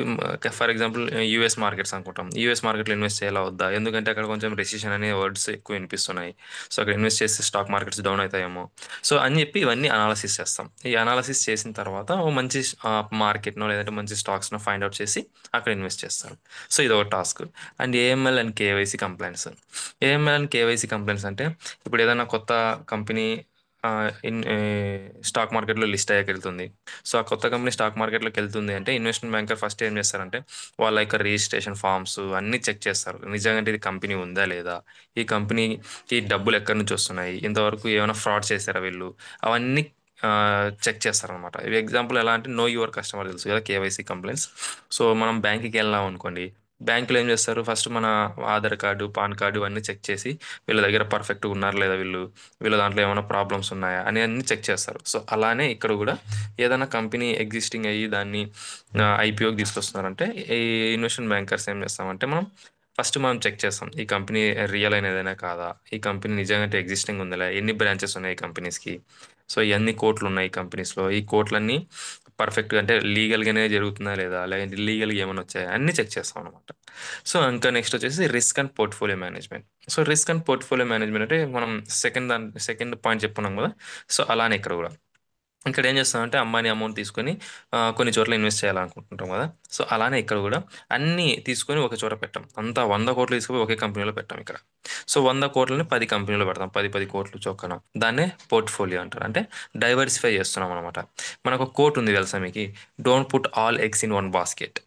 ఫర్ ఎగ్జాంపుల్ యూఎస్ మార్కెట్స్ అనుకుంటాం, యూఎస్ మార్కెట్లో ఇన్వెస్ట్ చేయాలా వద్దా, ఎందుకంటే అక్కడ కొంచెం రెసిషన్ అనే వర్డ్స్ ఎక్కువ వినిపిస్తున్నాయి, సో అక్కడ ఇన్వెస్ట్ చేస్తే స్టాక్ మార్కెట్స్ డౌన్ అవుతాయేమో. సో అని చెప్పి ఇవన్నీ అనాలసిస్ చేస్తాం. ఈ అనాలసిస్ చేసిన తర్వాత ఓ మంచి మార్కెట్నో లేదంటే మంచి స్టాక్స్నో ఫైండ్ అవుట్ చేసి అక్కడ ఇన్వెస్ట్ చేస్తారు. సో ఇది ఒక task. And AML and KYC complaints. AML and KYC complaints అంటే ఇప్పుడు ఏదైనా కొత్త కంపెనీ స్టాక్ మార్కెట్లో లిస్ట్ అయ్యాక వెళ్తుంది. సో ఆ కొత్త కంపెనీ స్టాక్ మార్కెట్లోకి వెళ్తుంది అంటే ఇన్వెస్ట్మెంట్ బ్యాంకర్ ఫస్ట్ ఏం చేస్తారంటే వాళ్ళ యొక్క రిజిస్ట్రేషన్ ఫామ్స్ అన్నీ చెక్ చేస్తారు. నిజంగా ఇది కంపెనీ ఉందా లేదా, ఈ కంపెనీకి డబ్బులు ఎక్కడి నుంచి వస్తున్నాయి, ఇంతవరకు ఏమైనా ఫ్రాడ్ చేశారా వీళ్ళు, అవన్నీ చెక్ చేస్తారనమాట. ఇవి ఎగ్జాంపుల్ ఎలా అంటే నో యువర్ కస్టమర్ తెలుసు కదా, కేవైసీ కంప్లైంట్స్. సో మనం బ్యాంక్కి వెళ్ళాం అనుకోండి, బ్యాంకులో ఏం చేస్తారు, ఫస్ట్ మన ఆధార్ కార్డు పాన్ కార్డు అన్నీ చెక్ చేసి వీళ్ళ దగ్గర పర్ఫెక్ట్గా ఉన్నారు లేదా, వీళ్ళ దాంట్లో ఏమైనా ప్రాబ్లమ్స్ ఉన్నాయా అని అన్నీ చెక్ చేస్తారు. సో అలానే ఇక్కడ కూడా ఏదైనా కంపెనీ ఎగ్జిస్టింగ్ అయ్యి దాన్ని ఐపీఓకి తీసుకొస్తున్నారంటే ఈ ఇన్వెస్ట్మెంట్ బ్యాంకర్స్ ఏం చేస్తామంటే మనం ఫస్ట్ మనం చెక్ చేస్తాం ఈ కంపెనీ రియల్ అయిన ఏదైనా కాదా, ఈ కంపెనీ నిజంగా ఎగ్జిస్టింగ్ ఉందా, ఎన్ని బ్రాంచెస్ ఉన్నాయి ఈ కంపెనీస్కి, సో ఎన్ని కోట్లు ఉన్నాయి ఈ కంపెనీస్లో, ఈ కోట్లన్నీ పర్ఫెక్ట్గా అంటే లీగల్గానే జరుగుతుందా లేదా, లేదంటే ఇల్లీగల్గా ఏమైనా వచ్చాయా అన్నీ చెక్ చేస్తాం అనమాట. సో ఇంకా నెక్స్ట్ వచ్చేసి risk and portfolio management. So risk and portfolio management అంటే మనం సెకండ్ పాయింట్ చెప్పుకున్నాం కదా, సో అలానే ఇక్కడ కూడా ఇక్కడ ఏం చేస్తామంటే అంబానీ అమౌంట్ తీసుకొని కొన్ని చోట్ల ఇన్వెస్ట్ చేయాలనుకుంటుంటాం కదా, సో అలానే ఇక్కడ కూడా అన్నీ తీసుకొని ఒక చోట పెట్టాం, అంతా 100 కోట్లు తీసుకుని ఒకే కంపెనీలో పెట్టాం ఇక్కడ. సో 100 కోట్లని 10 కంపెనీలో పెడతాం, 10 కోట్లు చొక్కన, దాన్నే పోర్ట్ఫోలియో అంటారు. అంటే డైవర్సిఫై చేస్తున్నాం అనమాట. మనకు ఒక కోట్ ఉంది తెలుసా మీకు, don't put all eggs in one basket.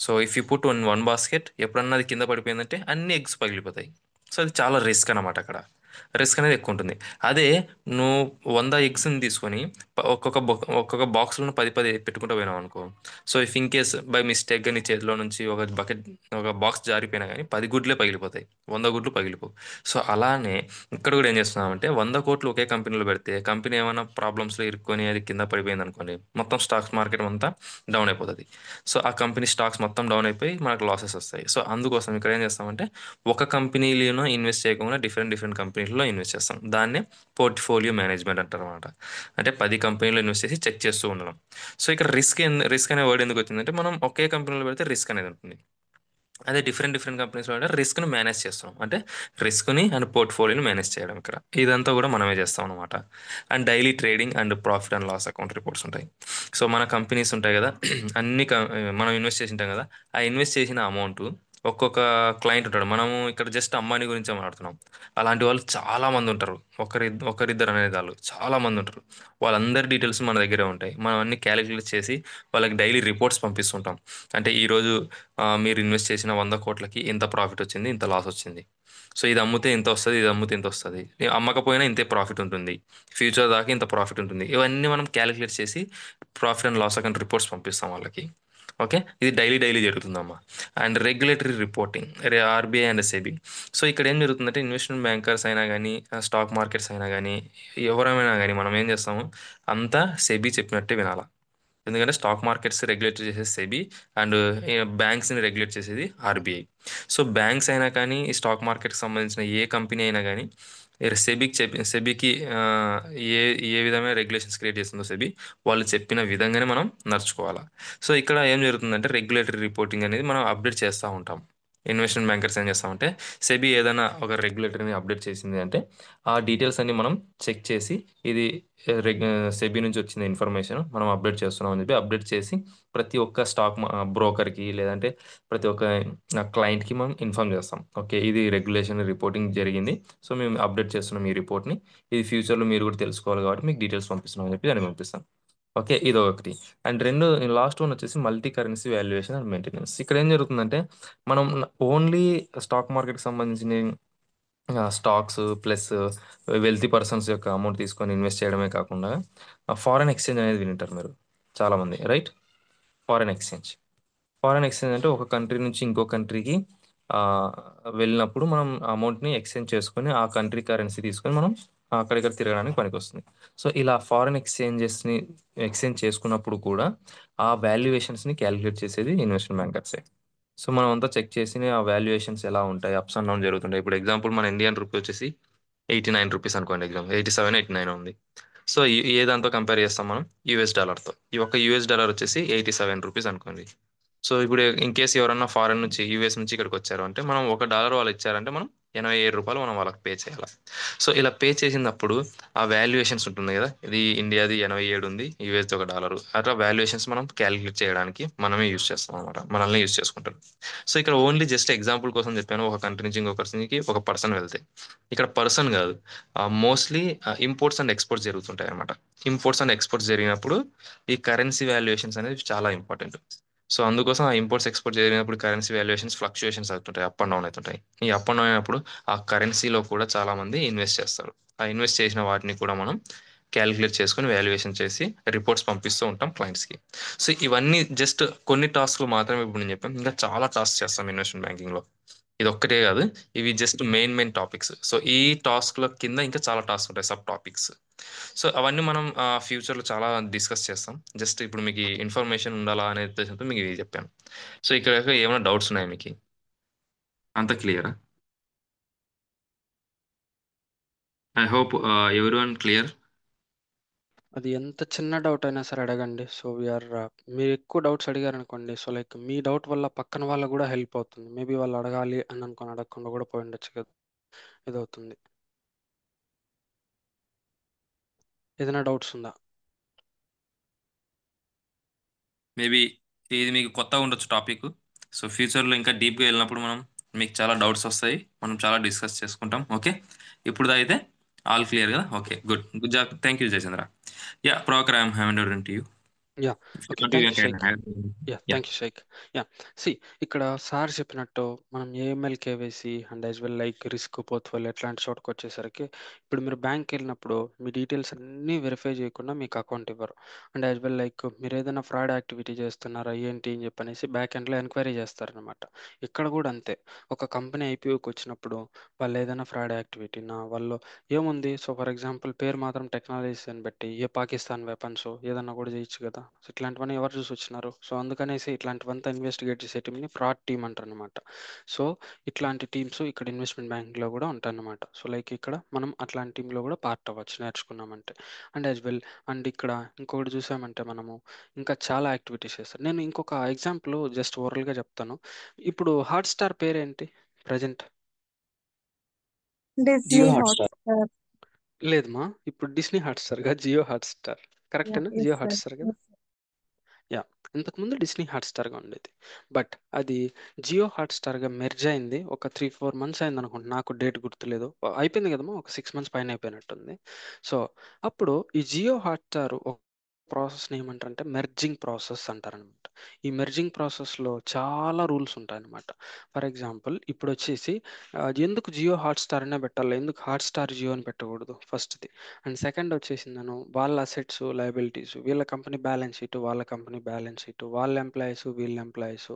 So if you put one basket, ఎప్పుడన్నా అది కింద పడిపోయిందంటే అన్ని ఎగ్స్ పగిలిపోతాయి. సో అది చాలా రిస్క్ అనమాట, అక్కడ రిస్క్ అనేది ఎక్కువ ఉంటుంది. అదే నువ్వు 100 ఎగ్స్ని తీసుకొని ఒక్కొక్క బాక్స్లో 10 పెట్టుకుంటూ పోయినావు అనుకో, so if in case by మిస్టేక్గా నీ చేతిలో నుంచి ఒక బాక్స్ జారిపోయినా కానీ 10 గుడ్లే పగిలిపోతాయి, 100 గుడ్లు పగిలిపోవు. సో అలానే ఇక్కడ కూడా ఏం చేస్తున్నామంటే 100 కోట్లు ఒకే కంపెనీలో పెడితే కంపెనీ ఏమైనా ప్రాబ్లమ్స్లో ఇరుక్కొని అది కింద పడిపోయింది అనుకోండి, మొత్తం స్టాక్స్ మార్కెట్ అంతా డౌన్ అయిపోతుంది. సో ఆ కంపెనీ స్టాక్స్ మొత్తం డౌన్ అయిపోయి మనకు లాసెస్ వస్తాయి. సో అందుకోసం ఇక్కడ ఏం చేస్తామంటే ఒక కంపెనీలోనూ ఇన్వెస్ట్ చేయకుండా డిఫరెంట్ డిఫరెంట్ కంపెనీల్లో ఇన్వెస్ట్ చేస్తాం. దాన్నే పోర్ట్ఫోలియో మేనేజ్మెంట్ అంటారు అనమాట. అంటే 10 కంపెనీలో ఇన్వెస్ట్ చేసి చెక్ చేస్తూ ఉండడం. సో ఇక్కడ రిస్క్ అనే వర్డ్ ఎందుకు వచ్చిందంటే మనం ఒకే కంపెనీలో పెడితే రిస్క్ అనేది ఉంటుంది. అదే డిఫరెంట్ డిఫరెంట్ కంపెనీస్లో అంటే రిస్క్ను మేనేజ్ చేస్తున్నాం, అంటే రిస్క్ని అండ్ పోర్ట్ఫోలియోని మేనేజ్ చేయడం. ఇక్కడ ఇదంతా కూడా మనమే చేస్తాం అనమాట. And daily trading and profit and loss account reports ఉంటాయి. సో మన కంపెనీస్ ఉంటాయి కదా, అన్ని మనం ఇన్వెస్ట్ చేసి ఉంటాం కదా, ఆ ఇన్వెస్ట్ చేసిన అమౌంట్ ఒక్కొక్క క్లయింట్ ఉంటాడు. మనము ఇక్కడ జస్ట్ అంబానీ గురించి మాట్లాడుతున్నాం, అలాంటి వాళ్ళు చాలా మంది ఉంటారు. ఒకరిద్దరు అనేది వాళ్ళు చాలా మంది ఉంటారు. వాళ్ళందరి డీటెయిల్స్ మన దగ్గరే ఉంటాయి. మనం అన్ని క్యాలిక్యులేట్ చేసి వాళ్ళకి డైలీ రిపోర్ట్స్ పంపిస్తుంటాం. అంటే ఈరోజు మీరు ఇన్వెస్ట్ చేసిన 100 కోట్లకి ఇంత ప్రాఫిట్ వచ్చింది, ఇంత లాస్ వచ్చింది. సో ఇది అమ్మితే ఇంత వస్తుంది, ఇది అమ్మితే ఇంత వస్తుంది, అమ్మకపోయినా ఇంతే ప్రాఫిట్ ఉంటుంది, ఫ్యూచర్ దాకా ఇంత ప్రాఫిట్ ఉంటుంది. ఇవన్నీ మనం క్యాలిక్యులేట్ చేసి profit and loss account reports పంపిస్తాం వాళ్ళకి. ఓకే, ఇది డైలీ జరుగుతుందమ్మా. And regulatory reporting, RBI and SEBI. So ఇక్కడ ఏం జరుగుతుందంటే ఇన్వెస్ట్మెంట్ బ్యాంకర్స్ అయినా కానీ స్టాక్ మార్కెట్స్ అయినా కానీ ఎవరైనా కానీ మనం ఏం చేస్తాము, అంతా సెబీ చెప్పినట్టే వినాలా. ఎందుకంటే స్టాక్ మార్కెట్స్ రెగ్యులేట్ చేసేది సెబీ అండ్ బ్యాంక్స్ని రెగ్యులేట్ చేసేది ఆర్బీఐ. సో బ్యాంక్స్ అయినా కానీ ఈ స్టాక్ మార్కెట్కి సంబంధించిన ఏ కంపెనీ అయినా కానీ సెబీకి ఏ ఏ విధమైన రెగ్యులేషన్స్ క్రియేట్ చేస్తుందో సెబీ, వాళ్ళు చెప్పిన విధంగానే మనం నడుచుకోవాలా. సో ఇక్కడ ఏం జరుగుతుందంటే రెగ్యులేటరీ రిపోర్టింగ్ అనేది మనం అప్డేట్ చేస్తూ ఉంటాం. ఇన్వెస్ట్మెంట్ బ్యాంకర్స్ ఏం చేస్తామంటే సెబీ ఏదైనా ఒక రెగ్యులేటరీని అప్డేట్ చేసింది అంటే ఆ డీటెయిల్స్ అన్ని మనం చెక్ చేసి ఇది సెబీ నుంచి వచ్చిన ఇన్ఫర్మేషన్ మనం అప్డేట్ చేస్తున్నాం అని చెప్పి అప్డేట్ చేసి ప్రతి ఒక్క స్టాక్ బ్రోకర్కి లేదంటే ప్రతి ఒక్క క్లయింట్కి మనం ఇన్ఫామ్ చేస్తాం. ఓకే, ఇది రెగ్యులేషన్ రిపోర్టింగ్ జరిగింది, సో మేము అప్డేట్ చేస్తున్నాం ఈ రిపోర్ట్ని, ఇది ఫ్యూచర్లో మీరు కూడా తెలుసుకోవాలి కాబట్టి మీకు డీటెయిల్స్ పంపిస్తున్నాం అని చెప్పి దాన్ని పంపిస్తాం. ఓకే, ఇది ఒకటి. అండ్ లాస్ట్ వన్ వచ్చేసి multi currency valuation and maintenance. ఇక్కడ ఏం జరుగుతుందంటే మనం ఓన్లీ స్టాక్ మార్కెట్కి సంబంధించిన స్టాక్స్ ప్లస్ వెల్తీ పర్సన్స్ యొక్క అమౌంట్ తీసుకొని ఇన్వెస్ట్ చేయడమే కాకుండా ఫారెన్ ఎక్స్చేంజ్ అనేది వింటారు మీరు చాలామంది, రైట్? ఫారెన్ ఎక్స్చేంజ్ అంటే ఒక కంట్రీ నుంచి ఇంకో కంట్రీకి వెళ్ళినప్పుడు మనం అమౌంట్ని ఎక్స్చేంజ్ చేసుకొని ఆ కంట్రీ కరెన్సీ తీసుకొని మనం అక్కడిక్కడ తిరగడానికి పనికొస్తుంది. సో ఇలా ఫారెన్ ఎక్స్చేంజ్ చేసుకున్నప్పుడు కూడా ఆ వాల్యుయేషన్స్ని క్యాలిక్యులేట్ చేసేది ఇన్వెస్ట్మెంట్ బ్యాంకర్సే. సో మనం అంతా చెక్ చేసి ఆ వాల్యుయేషన్స్ ఎలా ఉంటాయి, అప్స్ అండ్ డౌన్ జరుగుతుంటాయి. ఇప్పుడు ఎగ్జాంపుల్ మన ఇండియన్ రూపీ వచ్చేసి 89 రూపీస్ అనుకోండి, ఎగ్జాంపుల్ 87, 89 ఉంది. సో ఏ దాంతో కంపేర్ చేస్తాం మనం, యూఎస్ డాలర్తో. ఈ ఒక్క యూఎస్ డాలర్ వచ్చేసి 87 రూపీస్ అనుకోండి. సో ఇప్పుడు ఇన్ కేసు ఎవరన్నా ఫారెన్ నుంచి యూఎస్ నుంచి ఇక్కడికి వచ్చారు అంటే మనం $1 వాళ్ళు ఇచ్చారంటే మనం $87 మనం వాళ్ళకి పే చేయాలి. సో ఇలా పే చేసినప్పుడు ఆ వాల్యుయేషన్స్ ఉంటుంది కదా, ఇది ఇండియాది 87 ఉంది, యూఎస్ది $1, అట్లా వాల్యుయేషన్స్ మనం క్యాలిక్యులేట్ చేయడానికి మనమే యూజ్ చేస్తాం అనమాట, మనల్ని యూజ్ చేసుకుంటారు. సో ఇక్కడ ఓన్లీ జస్ట్ ఎగ్జాంపుల్ కోసం చెప్పాను, ఒక కంట్రీ నుంచి ఇంకొక కంట్రీకి ఒక పర్సన్ వెళ్తే, ఇక్కడ పర్సన్ కాదు, మోస్ట్లీ ఇంపోర్ట్స్ అండ్ ఎక్స్పోర్ట్స్ జరుగుతుంటాయి అనమాట. ఇంపోర్ట్స్ అండ్ ఎక్స్పోర్ట్స్ జరిగినప్పుడు ఈ కరెన్సీ వాల్యుయేషన్స్ అనేది చాలా ఇంపార్టెంట్. సో అందుకోసం ఆ ఇంపోర్ట్స్ ఎక్స్పోర్ట్ జరిగినప్పుడు కరెన్సీ వాల్యుయేషన్స్ ఫ్లక్చుయేషన్స్ అవుతుంటాయి, అప్ అండ్ డౌన్ అవుతుంటాయి. ఈ అప్ అండ్ డౌన్ అయినప్పుడు ఆ కరెన్సీలో కూడా చాలా మంది ఇన్వెస్ట్ చేస్తారు. ఆ ఇన్వెస్ట్ చేసిన వాటిని కూడా మనం క్యాలిక్యులేట్ చేసుకుని వాల్యుయేషన్ చేసి రిపోర్ట్స్ పంపిస్తూ ఉంటాం క్లయింట్స్కి. సో ఇవన్నీ జస్ట్ కొన్ని టాస్క్లు మాత్రమే ఇప్పుడు నేను చెప్పాను, ఇంకా చాలా టాస్క్ చేస్తాం ఇన్వెస్ట్మెంట్ బ్యాంకింగ్లో. ఇది ఒక్కటే కాదు, ఇవి జస్ట్ మెయిన్ టాపిక్స్. సో ఈ టాస్క్ల కింద ఇంకా చాలా టాస్క్ ఉంటాయి, సబ్ టాపిక్స్. సో అవన్నీ మనం ఫ్యూచర్లో చాలా డిస్కస్ చేస్తాం. జస్ట్ ఇప్పుడు మీకు ఇన్ఫర్మేషన్ ఉండాలా అనే ఉద్దేశంతో మీకు ఇది చెప్పాను. సో ఇక్కడ ఏమైనా డౌట్స్ ఉన్నాయా మీకు? అంత క్లియరా? I hope everyone clear. అది ఎంత చిన్న డౌట్ అయినా సరే అడగండి. సో వీఆర్ మీరు ఎక్కువ డౌట్స్ అడిగారనుకోండి, సో లైక్ మీ డౌట్ వల్ల పక్కన వాళ్ళకి కూడా హెల్ప్ అవుతుంది. మేబీ వాళ్ళు అడగాలి అని అనుకుని అడగకుండా కూడా పోయి ఉండొచ్చు కదా, ఇదవుతుంది. ఏదైనా డౌట్స్ ఉందా? మేబీ ఇది మీకు కొత్తగా ఉండొచ్చు టాపిక్. సో ఫ్యూచర్లో ఇంకా డీప్గా వెళ్ళినప్పుడు మీకు చాలా డౌట్స్ వస్తాయి, మనం చాలా డిస్కస్ చేసుకుంటాం. ఓకే, ఇప్పుడు అయితే ఆల్ క్లియర్ కదా? Okay, good good job. Thank you Jayachandra. Yeah, Prakhar I'm hand to you. Yeah, okay, thank you Shaik. Thank you Shaik. See ఇక్కడ సార్ చెప్పినట్టు మనం AML KYC and as well like risk portfolio ఎట్లాంటి చోటుకు వచ్చేసరికి, ఇప్పుడు మీరు బ్యాంక్ వెళ్ళినప్పుడు మీ డీటెయిల్స్ అన్నీ వెరిఫై చేయకుండా మీకు అకౌంట్ ఇవ్వరు. అండ్ యాజ్ వెల్ లైక్ మీరు ఏదైనా ఫ్రాడ్ యాక్టివిటీ చేస్తున్నారా ఏంటి అని చెప్పనేసి బ్యాక్ ఎండ్లో ఎంక్వైరీ చేస్తారనమాట. ఇక్కడ కూడా అంతే, ఒక కంపెనీ ఐపీఓకి వచ్చినప్పుడు వాళ్ళు ఏదైనా ఫ్రాడ్ యాక్టివిటీనా వాళ్ళు ఏముంది, సో ఫర్ ఎగ్జాంపుల్ పేరు మాత్రం టెక్నాలజీస్ అని బట్టి ఏ పాకిస్తాన్ వెపన్స్ ఏదన్నా కూడా చేయొచ్చు కదా. సో ఇట్లాంటివన్నీ ఎవరు చూసి వచ్చినారు? సో అందుకనేసి ఇట్లాంటివంతా ఇన్వెస్టిగేట్ చేసే టీంని ఫ్రాడ్ టీమ్ అంటారు అనమాట. సో ఇట్లాంటి టీమ్స్ ఇక్కడ ఇన్వెస్ట్మెంట్ బ్యాంక్లో కూడా ఉంటాయన్నమాట. సో లైక్ ఇక్కడ మనం అట్లాంటి టీంలో కూడా పార్ట్ అవ్వచ్చు నేర్చుకున్నామంటే. అండ్ యాజ్ వెల్ అండ్ ఇక్కడ ఇంకొకటి చూసామంటే మనము ఇంకా చాలా యాక్టివిటీస్ చేస్తారు. నేను ఇంకొక ఎగ్జాంపుల్ జస్ట్ ఓవరాల్గా చెప్తాను. ఇప్పుడు హాట్స్టార్ పేరేంటి present? Jio Disney Hotstar. Hotstar. లేదమ్మా, ఇప్పుడు డిస్నీ హాట్స్టార్ గా జియో హాట్స్టార్ Yeah, కరెక్టేనా? yes, Jio sir. హాట్స్టార్ కదా. Yes, sir. యా, ఇంతకుముందు డిస్నీ హాట్‌స్టార్‌గా ఉండేది. బట్ అది జియో హాట్‌స్టార్‌గా మెర్జ్ అయింది. ఒక 3, 4 మంత్స్ అయిందనుకుంటా. నాకు డేట్ గుర్తులేదు. అయిపోయింది కదమ్మా! ఒక 6 మంత్స్ పైన అయిపోయినట్టుంది. సో, అప్పుడు ఈ జియో హాట్‌స్టార్ ఒక ప్రాసెస్‌ని ఏమంటారంటే మెర్జింగ్ ప్రాసెస్ అంటారనమాట. ఈ మెర్జింగ్ ప్రాసెస్‌లో చాలా రూల్స్ ఉంటాయన్నమాట. ఫర్ ఎగ్జాంపుల్ ఇప్పుడొచ్చేసి ఎందుకు జియో హాట్‌స్టార్ అనే పెట్టాలి? ఎందుకు హాట్‌స్టార్ జియో అని పెట్టకూడదు ఫస్ట్‌ది. అండ్ సెకండ్ వచ్చేసిందను వాళ్ళ అసెట్స్, లయబిలిటీస్, వీళ్ళ కంపెనీ బ్యాలెన్స్ షీట్, వాళ్ళ కంపెనీ బ్యాలెన్స్ షీట్, వాళ్ళ ఎంప్లాయీస్, వీళ్ళ ఎంప్లాయీస్,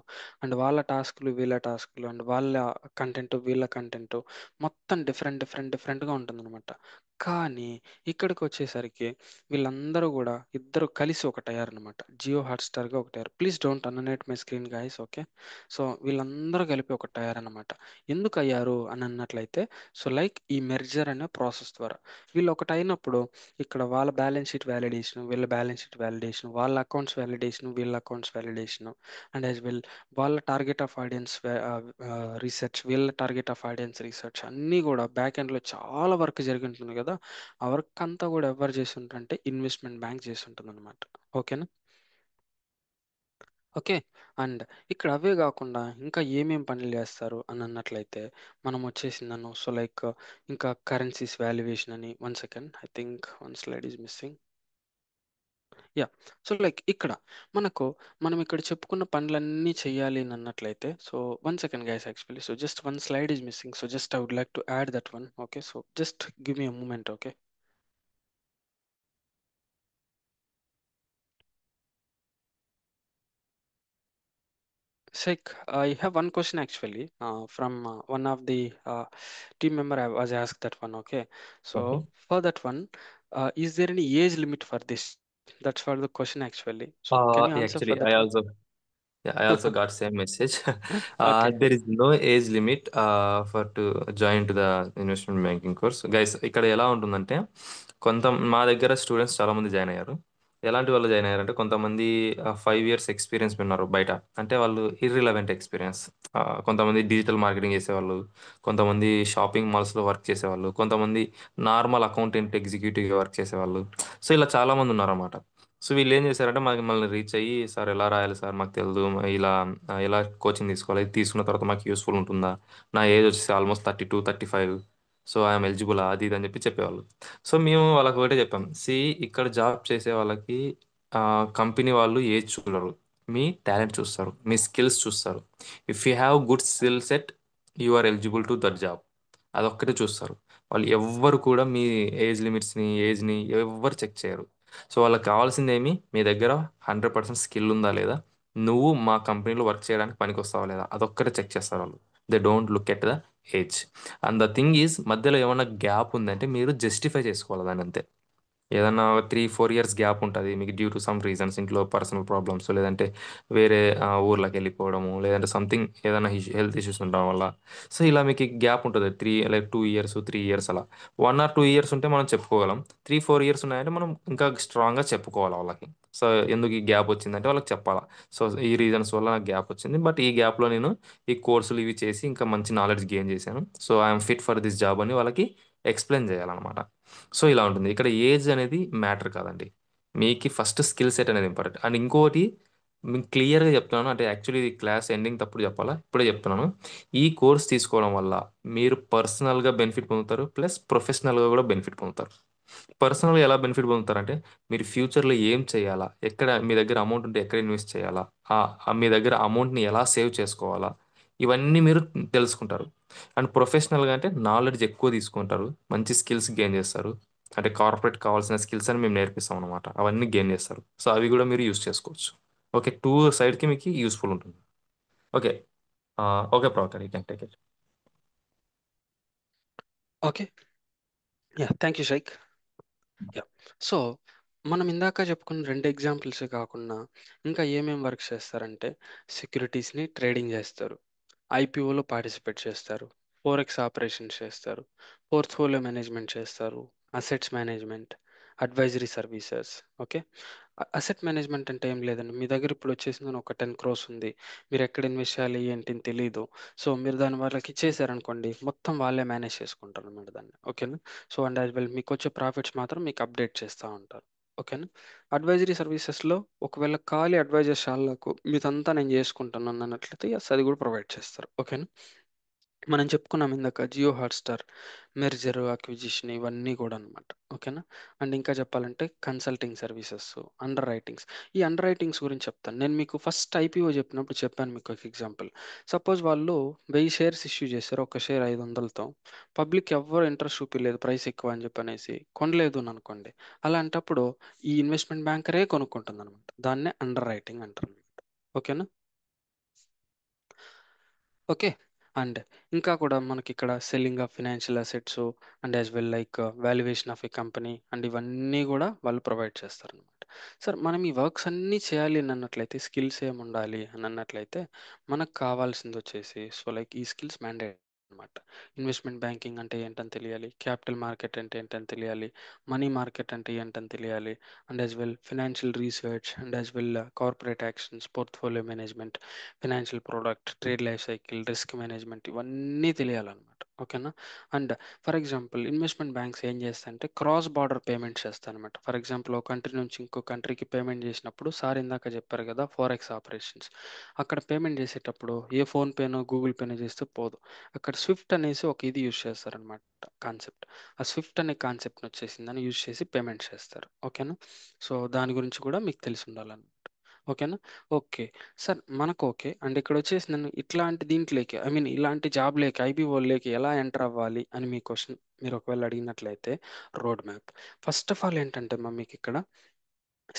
అండ్ వాళ్ళ టాస్క్‌లు, వీళ్ళ టాస్క్‌లు, అండ్ వాళ్ళ కంటెంట్, వీళ్ళ కంటెంట్ మొత్తం డిఫరెంట్‌గా ఉంటుందన్నమాట. కానీ ఇక్కడికొచ్చేసరికి వీళ్ళందరూ గూడా ఇద్దరు కలిసి ఒకటయ్యారన్నమాట. జియో హాట్‌స్టార్‌గా ఒకటయ్యారు. Please don't annotate my screen guys, okay. So వీళ్ళందరూ కలిపి ఒకటయ్యారన్నమాట. ఎందుకయ్యారు అని అన్నట్లయితే, సో లైక్ ఈ మెర్జర్ అనే ప్రాసెస్ ద్వారా. వీళ్ళు ఒకటైనప్పుడు ఇక్కడ వాళ్ళ బ్యాలెన్స్ షీట్ వాలిడేషన్, వీళ్ళ బ్యాలెన్స్ షీట్ వాలిడేషన్, వాళ్ళ అకౌంట్స్ వాలిడేషన్, వీళ్ళ accounts validation, and as well వాళ్ళ టార్గెట్ ఆఫ్ ఆడియన్స్ రీసెర్చ్, వీళ్ళ టార్గెట్ ఆఫ్ ఆడియన్స్ రీసెర్చ్ అన్నీ కూడా బ్యాక్ ఎండ్లో చాలా వర్క్ జరిగి ఉంటుంది కదా. ఆ వర్క్ అంతా కూడా ఎవరు చేసి ఉంటారంటే ఇన్వెస్ట్మెంట్ బ్యాంక్ చేసి ఉంటుంది అనమాట. ఓకేనా? ఓకే. అండ్ ఇక్కడ అవే కాకుండా ఇంకా ఏమేం పనులు చేస్తారు అని అన్నట్లయితే మనం వచ్చేసిందను. సో లైక్ ఇంకా కరెన్సీస్ వాల్యుయేషన్ అని, one second, I think one slide is missing. Yeah, so like ఇక్కడ మనం ఇక్కడ చెప్పుకున్న పనులన్నీ చేయాలి అని అన్నట్లయితే, so one second guys, actually so just one slide is missing. So just I would like to add that one. Okay, so just give me a moment. Okay, Sheikh, I have one question actually from one of the team member. I was asked that one. Okay, okay. so for that one, is there any age limit for this? That's for the question actually. So can you answer for Actually, that one? I also got same message. Okay. There is no age limit for to join to the investment banking course. Guys, ఇక్కడ ఎలా ఉంటుందంటే మా దగ్గర students చాలా మంది join అయ్యారు. ఎలాంటి వాళ్ళు జాయిన్ అయ్యారంటే కొంతమంది 5 years ఎక్స్పీరియన్స్ ఉన్నారు బయట, అంటే వాళ్ళు ఇర్రిలవెంట్ ఎక్స్పీరియన్స్. కొంతమంది డిజిటల్ మార్కెటింగ్ చేసేవాళ్ళు, కొంతమంది షాపింగ్ మాల్స్లో వర్క్ చేసేవాళ్ళు, కొంతమంది నార్మల్ అకౌంటెంట్ ఎగ్జిక్యూటివ్గా వర్క్ చేసేవాళ్ళు. సో ఇలా చాలా మంది ఉన్నారన్నమాట. సో వీళ్ళు ఏం చేశారంటే మమ్మల్ని రీచ్ అయ్యి, సార్ ఎలా రాయాలి సార్ మాకు తెలియదు, ఇలా ఎలా కోచింగ్ తీసుకోవాలి, ఇది తీసుకున్న తర్వాత మాకు యూస్ఫుల్ ఉంటుందా, నా ఏజ్ వచ్చేసి ఆల్మోస్ట్ 32, 35, సో ఐఎమ్ ఎలిజిబుల్ అది ఇది అని చెప్పేవాళ్ళు. సో మేము వాళ్ళకి ఒకటే చెప్పాం, ఇక్కడ జాబ్ చేసే వాళ్ళకి కంపెనీ వాళ్ళు ఏజ్ చూడరు, మీ టాలెంట్ చూస్తారు, మీ స్కిల్స్ చూస్తారు. If you have good skill set, you are eligible to that job. అదొక్కటే చూస్తారు. వాళ్ళు ఎవ్వరు కూడా మీ ఏజ్ని ఎవ్వరు చెక్ చేయరు. సో వాళ్ళకి కావాల్సింది ఏమి, మీ దగ్గర 100% స్కిల్ ఉందా లేదా, నువ్వు మా కంపెనీలో వర్క్ చేయడానికి పనికి వస్తావా లేదా, అదొక్కటే చెక్ చేస్తారు వాళ్ళు. They don't look at the age. And the thing is, మధ్యలో ఏమైనా గ్యాప్ ఉందంటే మీరు జస్టిఫై చేసుకోవాలి దాని, అంతే. ఏదన్నా 3-4 ఇయర్స్ గ్యాప్ ఉంటుంది మీకు డ్యూ టు సమ్ రీజన్స్, ఇంట్లో పర్సనల్ ప్రాబ్లమ్స్, లేదంటే వేరే ఊర్లోకి వెళ్ళిపోవడము, లేదంటే సంథింగ్ ఏదైనా హెల్త్ ఇష్యూస్ ఉండడం వల్ల. సో ఇలా మీకు గ్యాప్ ఉంటుంది 2 ఇయర్స్ 3 ఇయర్స్ అలా. 1 or 2 ఇయర్స్ ఉంటే మనం చెప్పుకోగలం. 3-4 ఇయర్స్ ఉన్నాయంటే మనం ఇంకా స్ట్రాంగ్గా చెప్పుకోవాలి వాళ్ళకి. సో ఎందుకు ఈ గ్యాప్ వచ్చిందంటే వాళ్ళకి చెప్పాలా. సో ఈ రీజన్స్ వల్ల నాకు గ్యాప్ వచ్చింది, బట్ ఈ గ్యాప్లో నేను ఈ కోర్సులు ఇవి చేసి ఇంకా మంచి నాలెడ్జ్ గెయిన్ చేశాను. So I'm fit for this job అని వాళ్ళకి ఎక్స్ప్లెయిన్ చేయాలన్నమాట. సో ఇలా ఉంటుంది. ఇక్కడ ఏజ్ అనేది మ్యాటర్ కాదండి. మీకు ఫస్ట్ స్కిల్ సెట్ అనేది ఇంపార్టెంట్. అండ్ ఇంకోటి మీకు క్లియర్గా చెప్తున్నాను, అంటే యాక్చువల్లీ ఇది క్లాస్ ఎండింగ్ తప్పుడు చెప్పాలా, ఇప్పుడే చెప్తున్నాను. ఈ కోర్స్ తీసుకోవడం వల్ల మీరు పర్సనల్గా బెనిఫిట్ పొందుతారు, ప్లస్ ప్రొఫెషనల్గా కూడా బెనిఫిట్ పొందుతారు. పర్సనల్గా ఎలా బెనిఫిట్ పొందుతారంటే మీరు ఫ్యూచర్లో ఏం చేయాలా, ఎక్కడ మీ దగ్గర అమౌంట్ ఉంటే ఎక్కడ ఇన్వెస్ట్ చేయాలా, మీ దగ్గర అమౌంట్ని ఎలా సేవ్ చేసుకోవాలా, ఇవన్నీ మీరు తెలుసుకుంటారు. అండ్ ప్రొఫెషనల్గా అంటే నాలెడ్జ్ ఎక్కువ తీసుకుంటారు, మంచి స్కిల్స్ గెయిన్ చేస్తారు. అంటే కార్పొరేట్ కావాల్సిన స్కిల్స్ అని మేము నేర్పిస్తాం అనమాట, అవన్నీ గెయిన్ చేస్తారు. సో అవి కూడా మీరు యూస్ చేసుకోవచ్చు. ఓకే, టూ సైడ్కి మీకు యూస్ఫుల్ ఉంటుంది. Okay. Okay Prakhar, you can take it. Okay, yeah, thank you Shaik. Yeah, so మనం ఇందాక చెప్పుకున్న 2 ఎగ్జాంపుల్సే కాకుండా ఇంకా ఏమేం వర్క్స్ చేస్తారంటే సెక్యూరిటీస్ని ట్రేడింగ్ చేస్తారు, ఐపీఓలో పార్టిసిపేట్ చేస్తారు, ఫోరెక్స్ ఆపరేషన్స్ చేస్తారు, పోర్ట్ఫోలియో మేనేజ్మెంట్ చేస్తారు, assets management, advisory services. Okay, asset management అంటే ఏం లేదండి, మీ దగ్గర ఇప్పుడు వచ్చేసింది ఒక 10 crores ఉంది, మీరు ఎక్కడ ఇన్వెస్ట్ చేయాలి ఏంటి అని తెలియదు. సో మీరు దాని వాళ్ళకి ఇచ్చేసారనుకోండి, మొత్తం వాళ్ళే మేనేజ్ చేసుకుంటారు అనమాట దాన్ని. ఓకేనా, సో అండ్ యాజ్ వెల్ మీకు వచ్చే ప్రాఫిట్స్ మాత్రం మీకు అప్డేట్ చేస్తూ ఉంటారు. ఓకేనా, అడ్వైజరీ సర్వీసెస్లో ఒకవేళ ఖాళీ అడ్వైజర్స్ వాళ్ళకు మీదంతా నేను చేసుకుంటాను అన్నట్లయితే ఎస్ అది కూడా ప్రొవైడ్ చేస్తారు. ఓకేనా, మనం చెప్పుకున్నాం ఇందాక జియో హాట్‌స్టార్ మెర్జర్, అక్విజిషన్ ఇవన్నీ కూడా అనమాట. ఓకేనా, అండ్ ఇంకా చెప్పాలంటే కన్సల్టింగ్ సర్వీసెస్, అండర్ రైటింగ్స్. ఈ అండర్ రైటింగ్స్ గురించి చెప్తాను. నేను మీకు ఫస్ట్ ఐపీఓ చెప్పినప్పుడు చెప్పాను మీకు ఒక ఎగ్జాంపుల్. సపోజ్ వాళ్ళు 1000 షేర్స్ ఇష్యూ చేశారు, ఒక షేర్ 500తో. పబ్లిక్ ఎవ్వరు ఇంట్రెస్ట్ చూపిలేదు, ప్రైస్ ఎక్కువ అని చెప్పనేసి కొనలేదు అని అనుకోండి. అలాంటప్పుడు ఈ ఇన్వెస్ట్మెంట్ బ్యాంకరే కొనుక్కుంటుంది అనమాట. దాన్నే అండర్ రైటింగ్ అంటారు అనమాట. ఓకేనా, ఓకే. అండ్ ఇంకా కూడా మనకిక్కడ selling of financial assets and as well like valuation of a company and ఇవన్నీ కూడా వాళ్ళు ప్రొవైడ్ చేస్తారనమాట. సార్ మనం ఈ వర్క్స్ అన్నీ చేయాలి అని అన్నట్లయితే స్కిల్స్ ఏముండాలి అని అన్నట్లయితే మనకు కావాల్సింది వచ్చేసి సో లైక్ ఈ స్కిల్స్ మ్యాండేట్ అనమాట. ఇన్వెస్ట్మెంట్ బ్యాంకింగ్ అంటే ఏంటని తెలియాలి, క్యాపిటల్ మార్కెట్ అంటే ఏంటని తెలియాలి, మనీ మార్కెట్ అంటే ఏంటని తెలియాలి, and as well financial research and as well corporate actions, portfolio management, financial product, trade life cycle, risk management ఇవన్నీ తెలియాలన్నమాట. ఓకేనా, and for example investment banks ఏం చేస్తాయంటే క్రాస్ బార్డర్ పేమెంట్స్ చేస్తాయన్నమాట. ఫర్ ఎగ్జాంపుల్ ఒక కంట్రీ నుంచి ఇంకో కంట్రీకి పేమెంట్ చేసినప్పుడు సార్ ఇందాక చెప్పారు కదా ఫోరెక్స్ ఆపరేషన్స్, అక్కడ పేమెంట్ చేసేటప్పుడు ఏ ఫోన్పేనో గూగుల్ పేనో చేస్తే పోదు, అక్కడ స్విఫ్ట్ అనేసి ఒక ఇది యూస్ చేస్తారనమాట, కాన్సెప్ట్. ఆ స్విఫ్ట్ అనే కాన్సెప్ట్ వచ్చేసిందని యూస్ చేసి పేమెంట్ చేస్తారు. ఓకేనా, సో దాని గురించి కూడా మీకు తెలిసి ఉండాలన్నమాట. ఓకేనా, ఓకే సార్ మనకు ఓకే. అండ్ ఇక్కడ వచ్చేసి నేను ఇట్లాంటి దీంట్లోకి ఐ మీన్ ఇలాంటి జాబ్లోకి ఐబీఓలోకి ఎలా ఎంటర్ అవ్వాలి అని మీ క్వశ్చన్ మీరు ఒకవేళ అడిగినట్లయితే road map. First of all ఏంటంటే మీకు ఇక్కడ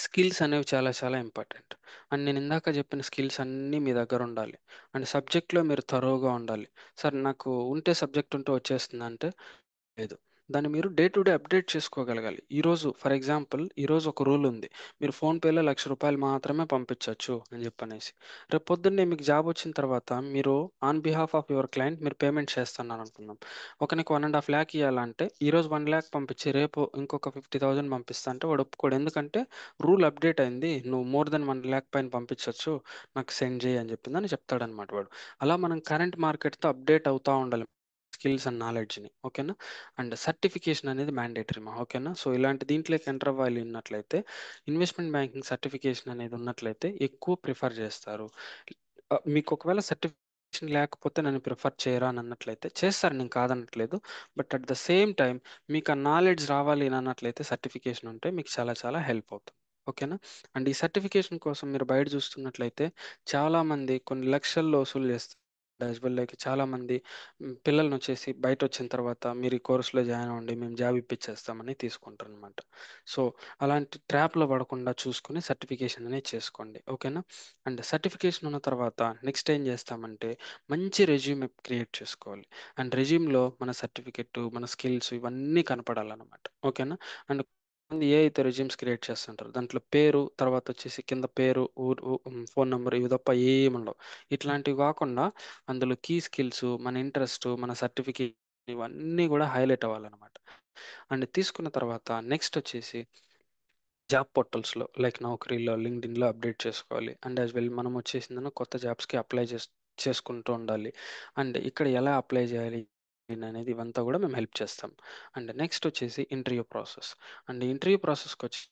స్కిల్స్ అనేవి చాలా చాలా ఇంపార్టెంట్. అండ్ నేను ఇందాక చెప్పిన స్కిల్స్ అన్నీ మీ దగ్గర ఉండాలి. అండ్ సబ్జెక్ట్లో మీరు థరోగా ఉండాలి. సార్ నాకు ఉంటే సబ్జెక్ట్ ఉంటే వచ్చేస్తుంది అంటే లేదు. దాన్ని మీరు డే టు డే అప్డేట్ చేసుకోగలగాలి. ఈరోజు ఫర్ ఎగ్జాంపుల్ ఈరోజు ఒక రూల్ ఉంది, మీరు ఫోన్‌పేలో ₹1,00,000 మాత్రమే పంపించొచ్చు అని చెప్పనేసి. రేపు పొద్దున్నే మీకు జాబ్ వచ్చిన తర్వాత మీరు on behalf of your client మీరు పేమెంట్ చేస్తున్నారు అనుకుందాం. ఒకనికి 1,50,000 ఇయ్యాలంటే ఈరోజు 1,00,000 పంపించి రేపు ఇంకొక 50,000 పంపిస్తా అంటే వాడు ఒప్పుకోడు. ఎందుకంటే రూల్ అప్డేట్ అయింది. నువ్వు మోర్ దెన్ 1,00,000 పైన పంపించొచ్చు. నాకు సెండ్ చేయి అని చెప్పిందని చెప్తాడన్నమాట వాడు. అలా మనం కరెంట్ మార్కెట్‌తో అప్డేట్ అవుతా ఉండాలి స్కిల్స్ అండ్ నాలెడ్జ్‌ని. ఓకేనా, అండ్ సర్టిఫికేషన్ అనేది మ్యాండేటరీ ఓకేనా. సో ఇలాంటి దీంట్లోకి ఎంటర్ అవ్వాలి అన్నట్లయితే ఇన్వెస్ట్మెంట్ బ్యాంకింగ్ సర్టిఫికేషన్ అనేది ఉన్నట్లయితే ఎక్కువ ప్రిఫర్ చేస్తారు. మీకు ఒకవేళ సర్టిఫికేషన్ లేకపోతే నన్ను ప్రిఫర్ చేయరా అని అన్నట్లయితే చేస్తారు, నేను కాదనట్లేదు. But at the same time మీకు ఆ నాలెడ్జ్ రావాలి అని అన్నట్లయితే సర్టిఫికేషన్ ఉంటే మీకు చాలా చాలా హెల్ప్ అవుతుంది. ఓకేనా, అండ్ ఈ సర్టిఫికేషన్ కోసం మీరు బయట చూస్తున్నట్లయితే చాలామంది కొన్ని లక్షల్లో వసూలు చేస్తారు. యాజ్ వెల్ లైక్ చాలామంది పిల్లల్ని వచ్చేసి బయట వచ్చిన తర్వాత మీరు ఈ కోర్సులో జాయిన్ అవ్వండి మేము జాబ్ ఇప్పించేస్తామని తీసుకుంటారు అనమాట. సో అలాంటి ట్రాప్లో పడకుండా చూసుకుని సర్టిఫికేషన్ అనేది చేసుకోండి. ఓకేనా, అండ్ సర్టిఫికేషన్ ఉన్న తర్వాత నెక్స్ట్ ఏం చేస్తామంటే మంచి రెజ్యూమ్ క్రియేట్ చేసుకోవాలి. అండ్ రెజ్యూమ్లో మన సర్టిఫికెట్ మన స్కిల్స్ ఇవన్నీ కనపడాలన్నమాట. ఓకేనా, అండ్ మంది ఏ అయితే రెజ్యూమ్స్ క్రియేట్ చేస్తుంటారు దాంట్లో పేరు తర్వాత వచ్చేసి కింద పేరు ఊరు ఫోన్ నెంబర్ ఇవి తప్ప ఏమి ఉండవు. ఇట్లాంటివి కాకుండా అందులో కీ స్కిల్స్ మన ఇంట్రెస్ట్ మన సర్టిఫికేట్ ఇవన్నీ కూడా హైలైట్ అవ్వాలన్నమాట. అండ్ తీసుకున్న తర్వాత నెక్స్ట్ వచ్చేసి జాబ్ పోర్టల్స్లో లైక్ నౌకరీలో లింక్డ్ఇన్లో అప్డేట్ చేసుకోవాలి. అండ్ యాజ్ వెల్ మనం వచ్చేసిందను కొత్త జాబ్స్కి అప్లై చేసుకుంటూ ఉండాలి. అండ్ ఇక్కడ ఎలా అప్లై చేయాలి అనేది ఇవంతా కూడా మేము హెల్ప్ చేస్తాం. అండ్ నెక్స్ట్ వచ్చేసి ఇంటర్వ్యూ ప్రాసెస్. అండ్ ఇంటర్వ్యూ ప్రాసెస్కి వచ్చి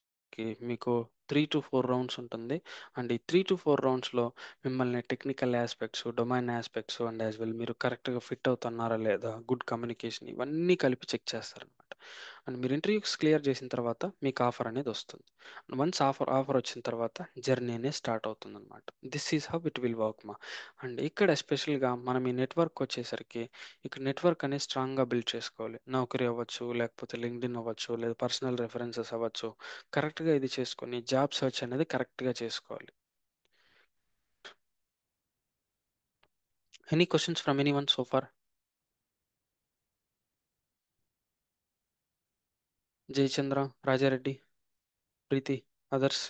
మీకు 3 to 4 రౌండ్స్ ఉంటుంది. అండ్ ఈ 3 to 4 రౌండ్స్లో మిమ్మల్ని technical aspects domain aspects and as well మీరు కరెక్ట్గా ఫిట్ అవుతున్నారా లేదా గుడ్ కమ్యూనికేషన్ ఇవన్నీ కలిపి చెక్ చేస్తారనమాట. అండ్ మీరు ఇంటర్వ్యూస్ క్లియర్ చేసిన తర్వాత మీకు ఆఫర్ అనేది వస్తుంది. వన్స్ ఆఫర్ వచ్చిన తర్వాత జర్నీ అనేది స్టార్ట్ అవుతుంది అనమాట. This is how it will work మా. అండ్ ఇక్కడ ఎస్పెషల్గా మనం ఈ నెట్వర్క్ వచ్చేసరికి ఇక్కడ నెట్వర్క్ అనేది స్ట్రాంగ్గా బిల్డ్ చేసుకోవాలి. నౌకరీ అవ్వచ్చు లేకపోతే లింక్డ్ఇన్ అవ్వచ్చు లేదా పర్సనల్ రెఫరెన్సెస్ అవ్వచ్చు. కరెక్ట్గా ఇది చేసుకొని జాబ్ సర్చ్ అనేది కరెక్ట్గా చేసుకోవాలి. Any questions from any one so far? Jayachandra, Rajareddy, Preethi, others?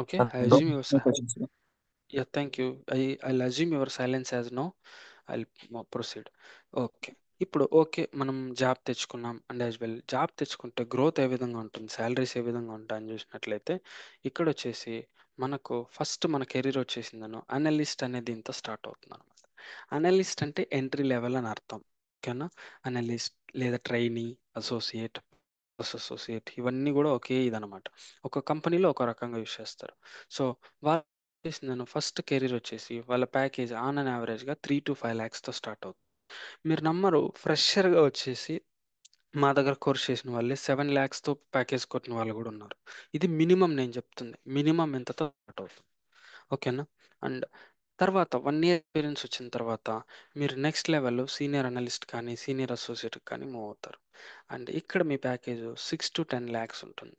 Okay, I No, assume no questions. yeah, thank you. I'll assume your silence as no. I'll proceed. Okay, ఇప్పుడు ఓకే మనం job తెచ్చుకున్నాం అండ్ యాజ్ వెల్ జాబ్ తెచ్చుకుంటే growth ఏ విధంగా ఉంటుంది, salaries ఏ విధంగా ఉంటాయని చూసినట్లయితే ఇక్కడ వచ్చేసి మనకు ఫస్ట్ మన కెరీర్ వచ్చేసిందను అనలిస్ట్ అనే దీంతో స్టార్ట్ అవుతుంది అనమాట. అనలిస్ట్ అంటే ఎంట్రీ లెవెల్ అని అర్థం. ఓకేనా, అనలిస్ట్ లేదా ట్రైనీ, అసోసియేట్, అసోసియేట్ ఇవన్నీ కూడా ఒకే ఇదనమాట. ఒక కంపెనీలో ఒక రకంగా యూస్ చేస్తారు. సో వాళ్ళు చేసిందను ఫస్ట్ కెరీర్ వచ్చేసి వాళ్ళ ప్యాకేజ్ ఆన్ అండ్ యావరేజ్గా 3 to 5 lakhsతో స్టార్ట్ అవుతుంది. మీరు నమ్మరు, ఫ్రెషర్గా వచ్చేసి మా దగ్గర కోర్స్ చేసిన వాళ్ళే 7 lakhsతో ప్యాకేజ్ కొట్టిన వాళ్ళు కూడా ఉన్నారు. ఇది మినిమం నేను చెప్తుంది, మినిమం ఎంతతో స్టార్ట్ అవుతుంది. ఓకేనా. అండ్ తర్వాత 1 year ఎక్స్పీరియన్స్ వచ్చిన తర్వాత మీరు నెక్స్ట్ లెవెల్ సీనియర్ అనలిస్ట్ కానీ సీనియర్ అసోసియేట్ కానీ మూవ్ అవుతారు. అండ్ ఇక్కడ మీ ప్యాకేజ్ 6 to 10 lakhs ఉంటుంది.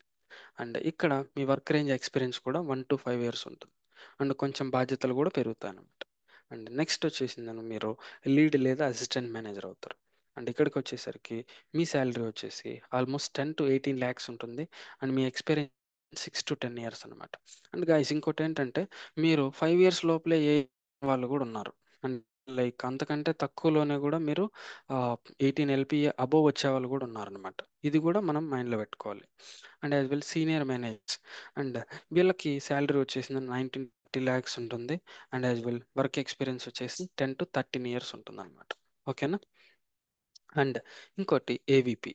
అండ్ ఇక్కడ మీ వర్క్ రేంజ్ ఎక్స్పీరియన్స్ కూడా 1 to 5 years ఉంటుంది. అండ్ కొంచెం బాధ్యతలు కూడా పెరుగుతాయి అన్నమాట. అండ్ నెక్స్ట్ వచ్చేసిందని మీరు లీడ్ లేదా అసిస్టెంట్ మేనేజర్ అవుతారు. అండ్ ఇక్కడికి వచ్చేసరికి మీ శాలరీ వచ్చేసి ఆల్మోస్ట్ 10 to 18 lakhs ఉంటుంది. And me experience 6 to 10 years అనమాట. అండ్ గైస్ ఇంకోటి ఏంటంటే మీరు 5 years లోపలే ఏ వాళ్ళు కూడా ఉన్నారు. అండ్ లైక్ అంతకంటే తక్కువలోనే కూడా మీరు 18 LPA అబోవ్ వచ్చే వాళ్ళు కూడా ఉన్నారనమాట. ఇది కూడా మనం మైండ్లో పెట్టుకోవాలి. And as well senior managers and వీళ్ళకి శాలరీ వచ్చేసింది 19 lakhs ఉంటుంది. And as well work experience వచ్చేసి 10 to 13 years ఉంటుంది అనమాట. ఓకేనా. అండ్ ఇంకోటి ఏవిపి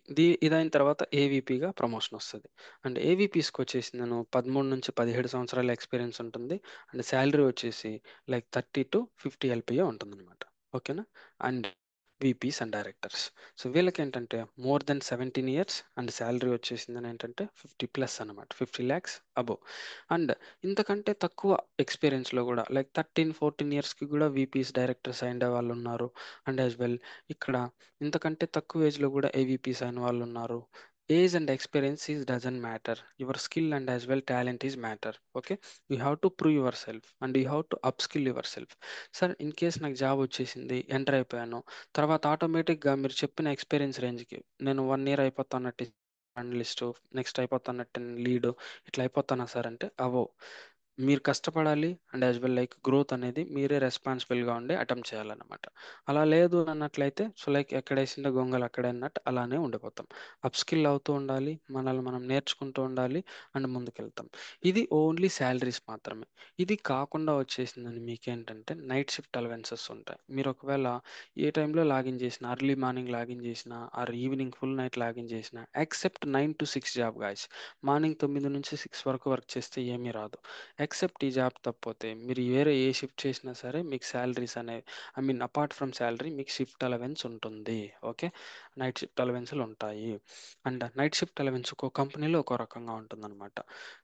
ఇదైన తర్వాత ఏవిపిగా ప్రమోషన్ వస్తుంది. అండ్ ఏవిపీస్కి వచ్చేసి నేను 13 నుంచి 17 సంవత్సరాల ఎక్స్పీరియన్స్ ఉంటుంది. అండ్ శాలరీ వచ్చేసి లైక్ 30 to 50 LPA ఉంటుంది అనమాట. ఓకేనా. And VPs and directors, so వీళ్ళకి ఏంటంటే more than 17 years and salary వచ్చేసిందని ఏంటంటే 50+ అనమాట, 50 lakhs అబోవ్. అండ్ ఇంతకంటే తక్కువ ఎక్స్పీరియన్స్లో కూడా లైక్ 13-14 yearsకి కూడా విపీస్ డైరెక్టర్స్ అయిన వాళ్ళు ఉన్నారు. అండ్ యాజ్ వెల్ ఇక్కడ ఇంతకంటే తక్కువ ఏజ్లో కూడా ఏవిపీస్ అయిన వాళ్ళు ఉన్నారు. Age and experience is doesn't matter, your skill and as well talent is matter. Okay, you have to prove your self and you have to up skill your self. Sir in case నాకు job వచ్చేసింది, enter అయిపోయాను, తర్వాత ఆటోమేటిక్గా మీరు చెప్పిన experience రేంజ్కి నేను 1 year అయిపోతాన్నట్టు analyst, next అయిపోతాన్నట్టు lead, ఇట్లా అయిపోతానా సార్ అంటే అవో. మీరు కష్టపడాలి and as well like growth అనేది మీరే రెస్పాన్సిబుల్గా ఉండి అటెంప్ట్ చేయాలన్నమాట. అలా లేదు అన్నట్లయితే సో లైక్ ఎక్కడేసిందో గొంగలు అక్కడే అన్నట్టు అలానే ఉండిపోతాం. అప్ స్కిల్ అవుతూ ఉండాలి, మనల్ని మనం నేర్చుకుంటూ ఉండాలి అండ్ ముందుకెళ్తాం. ఇది ఓన్లీ శాలరీస్ మాత్రమే. ఇది కాకుండా వచ్చేసిందని మీకేంటంటే నైట్ షిఫ్ట్ అలవెన్సెస్ ఉంటాయి. మీరు ఒకవేళ ఏ టైంలో లాగిన్ చేసినా, అర్లీ మార్నింగ్ లాగిన్ చేసినా or evening full night login చేసినా except 9 to 6 job guys. Morning 9 నుంచి 6 వరకు వర్క్ చేస్తే ఏమీ రాదు. ఎక్సెప్ట్ ఈ జాబ్ తప్పితే మీరు వేరే ఏ షిఫ్ట్ చేసినా సరే మీకు శాలరీస్ అనేవి I mean apart from salary మీకు షిఫ్ట్ అలవెన్స్ ఉంటుంది. ఓకే, నైట్ షిఫ్ట్ అలవెన్స్లు ఉంటాయి. అండ్ నైట్ షిఫ్ట్ అలవెన్స్ ఒక్కో కంపెనీలో ఒక్కో రకంగా ఉంటుందన్నమాట.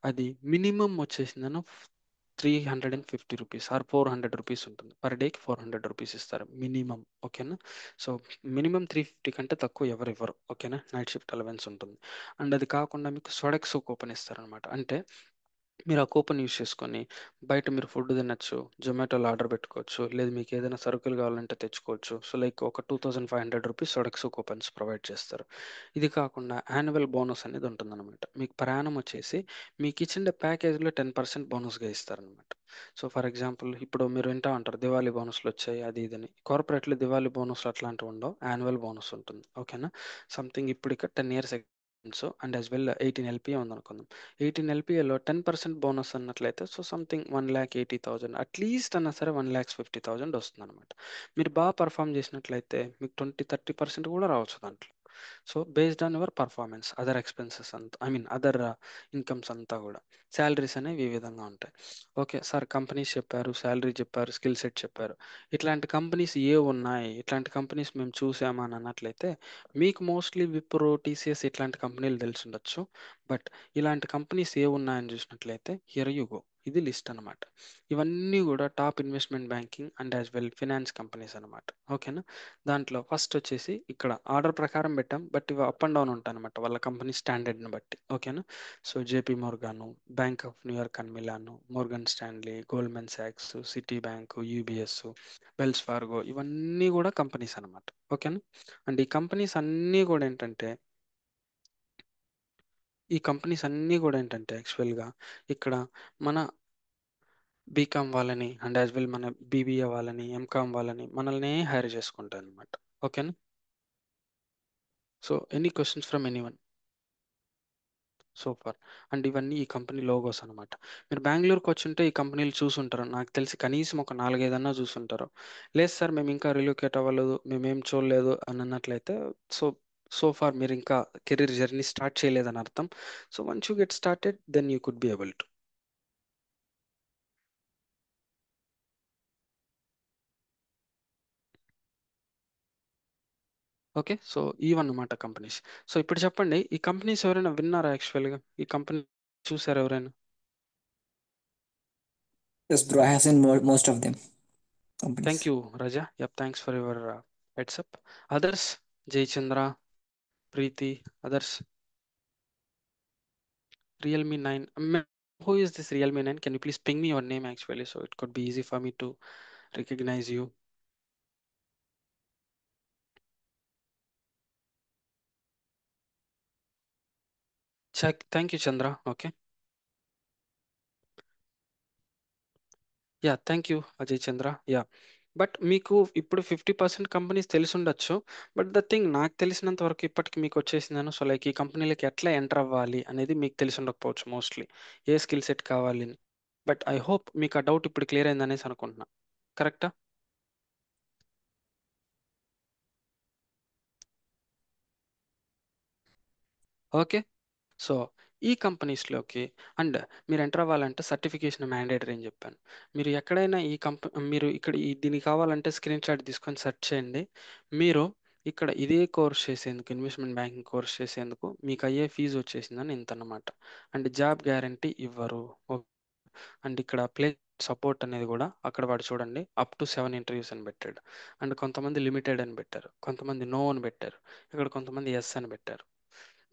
అది మినిమం వచ్చేసిందను 350 రూపీస్ ఆర్ 400 రూపీస్ ఉంటుంది. పర్ డేకి 400 రూపీస్ ఇస్తారు మినిమం. ఓకేనా. సో మినిమం 350 కంటే తక్కువ ఎవరు ఇవ్వరు. ఓకేనా, నైట్ షిఫ్ట్ అలవెన్స్ ఉంటుంది. అండ్ అది కాకుండా మీకు సొడెక్స్ కూపన్ ఇస్తారనమాట. అంటే మీరు ఆ కూపన్ యూస్ చేసుకొని బయట మీరు ఫుడ్ తినొచ్చు, జొమాటోలో ఆర్డర్ పెట్టుకోవచ్చు, లేదు మీకు ఏదైనా సరుకులు కావాలంటే తెచ్చుకోవచ్చు. సో లైక్ ఒక రూ. 2500 సొడక్సు కూపన్స్ ప్రొవైడ్ చేస్తారు. ఇది కాకుండా యాన్యువల్ బోనస్ అనేది ఉంటుందన్నమాట. మీకు ప్రయాణం వచ్చేసి మీకు ఇచ్చిన ప్యాకేజ్లో 10% బోనస్గా ఇస్తారనమాట. సో ఫర్ ఎగ్జాంపుల్ ఇప్పుడు మీరు వింటా ఉంటారు దివాళీ బోనస్లు వచ్చాయి అది ఇదని. కార్పొరేట్లో దివాళీ బోనస్లు అట్లాంటివి ఉండవు, యాన్యువల్ బోనస్ ఉంటుంది. ఓకేనా? సంథింగ్ ఇప్పుడు ఇక్కడ 10 years so and as well 18 LPA ఉందనుకుందాం. 18 LPAలో 10% బోనస్ అన్నట్లయితే సో సంథింగ్ 1,80,000 అట్లీస్ట్ అన్నా సరే 1,50,000 వస్తుంది అనమాట. మీరు బాగా పర్ఫామ్ చేసినట్లయితే మీకు 20-30% కూడా రావచ్చు దాంట్లో. So based on your performance, other expenses అంతా, ఐ మీన్ అదర్ ఇన్కమ్స్ అంతా కూడా శాలరీస్ అనేవి ఈ విధంగా ఉంటాయి. ఓకే సార్, కంపెనీస్ చెప్పారు, శాలరీ చెప్పారు, స్కిల్ సెట్ చెప్పారు. ఇట్లాంటి కంపెనీస్ ఏ ఉన్నాయి, ఇట్లాంటి కంపెనీస్ మేము చూసామా అని అన్నట్లయితే మీకు మోస్ట్లీ విప్రో, టీసీఎస్ ఇట్లాంటి కంపెనీలు తెలిసి ఉండొచ్చు. బట్ ఇలాంటి కంపెనీస్ ఏ ఉన్నాయని చూసినట్లయితే హియర్ యు గో, ఇది లిస్ట్ అనమాట. ఇవన్నీ కూడా top investment banking and as well finance companies అనమాట. ఓకేనా? దాంట్లో ఫస్ట్ వచ్చేసి ఇక్కడ ఆర్డర్ ప్రకారం పెట్టాం, బట్ ఇవి అప్ అండ్ డౌన్ ఉంటాయి అనమాట వాళ్ళ కంపెనీ స్టాండర్డ్ని బట్టి. ఓకేనా? So JP మోర్గాను, bank of New York and melon, Morgan Stanley, Goldman socks, city bank, UBS, wells Fargo, ఇవన్నీ కూడా కంపెనీస్ అనమాట. ఓకేనా? అండ్ ఈ కంపెనీస్ అన్నీ కూడా ఏంటంటే యాక్చువల్గా ఇక్కడ మన బీకామ్ వాళ్ళని అండ్ యాజ్ వెల్ మన బీబీఏ వాళ్ళని, ఎంకామ్ వాళ్ళని మనల్ని హైర్ చేసుకుంటారు అనమాట. ఓకేనా? So any questions from any one so far? And ఇవన్నీ ఈ కంపెనీ లోగోస్ అనమాట. మీరు బెంగళూరుకి వచ్చుంటే ఈ కంపెనీలు చూసుంటారు, నాకు తెలిసి కనీసం ఒక 4-5 చూసుంటారు. లేదు సార్ మేము ఇంకా రిలోకేట్ అవ్వలేదు, మేమేం చూడలేదు అని అన్నట్లయితే సో సో ఫార్ మీరు ఇంకా కెరీర్ జర్నీ స్టార్ట్ చేయలేదని అర్థం. So once you get started then you could be able to. Okay, so ఇవన్నమాట కంపెనీస్. సో ఇప్పుడు చెప్పండి, ఈ కంపెనీస్ ఎవరైనా విన్నారా యాక్చువల్గా? ఈ కంపెనీ చూసారా ఎవరైనా? Yes, bro. I have seen most of them companies. Thank you Raja. Yup, thanks for your heads up. Others, Jayachandra, Preethi, others. Realme 9. Who is this Realme 9? Can you please ping me your name actually so it could be easy for me to recognize you? Check. Thank you, Chandra. Okay. Yeah, thank you, Ajay Chandra. Yeah. But మీకు ఇప్పుడు 50% companies తెలిసి ఉండొచ్చు. But the thing నాకు తెలిసినంత వరకు ఇప్పటికి మీకు వచ్చేసిందాను. So like ఈ కంపెనీలకి ఎట్లా ఎంటర్ అవ్వాలి అనేది మీకు తెలిసి ఉండకపోవచ్చు మోస్ట్లీ, ఏ స్కిల్ సెట్ కావాలి అని. బట్ ఐ హోప్ మీకు ఆ డౌట్ ఇప్పుడు క్లియర్ అయింది అనేసి అనుకుంటున్నా. కరెక్టా? ఓకే. సో ఈ కంపెనీస్లోకి అండ్ మీరు ఎంటర్ అవ్వాలంటే సర్టిఫికేషన్ మ్యాండేటరీ అని చెప్పాను. మీరు ఎక్కడైనా మీరు ఇక్కడ దీనికి కావాలంటే స్క్రీన్ షాట్ తీసుకొని సెర్చ్ చేయండి. మీరు ఇక్కడ ఇదే కోర్స్ చేసేందుకు, ఇన్వెస్ట్మెంట్ బ్యాంకింగ్ కోర్స్ చేసేందుకు మీకు అయ్యే ఫీజు వచ్చేసిందని ఇంత అన్నమాట. అండ్ జాబ్ గ్యారంటీ ఇవ్వరు. అండ్ ఇక్కడ ప్లే సపోర్ట్ అనేది కూడా అక్కడ వాడు చూడండి అప్ టు 7 ఇంటర్వ్యూస్ అని పెట్టాడు. అండ్ కొంతమంది లిమిటెడ్ అని పెట్టారు, కొంతమంది నో అని పెట్టారు, ఇక్కడ కొంతమంది ఎస్ అని పెట్టారు.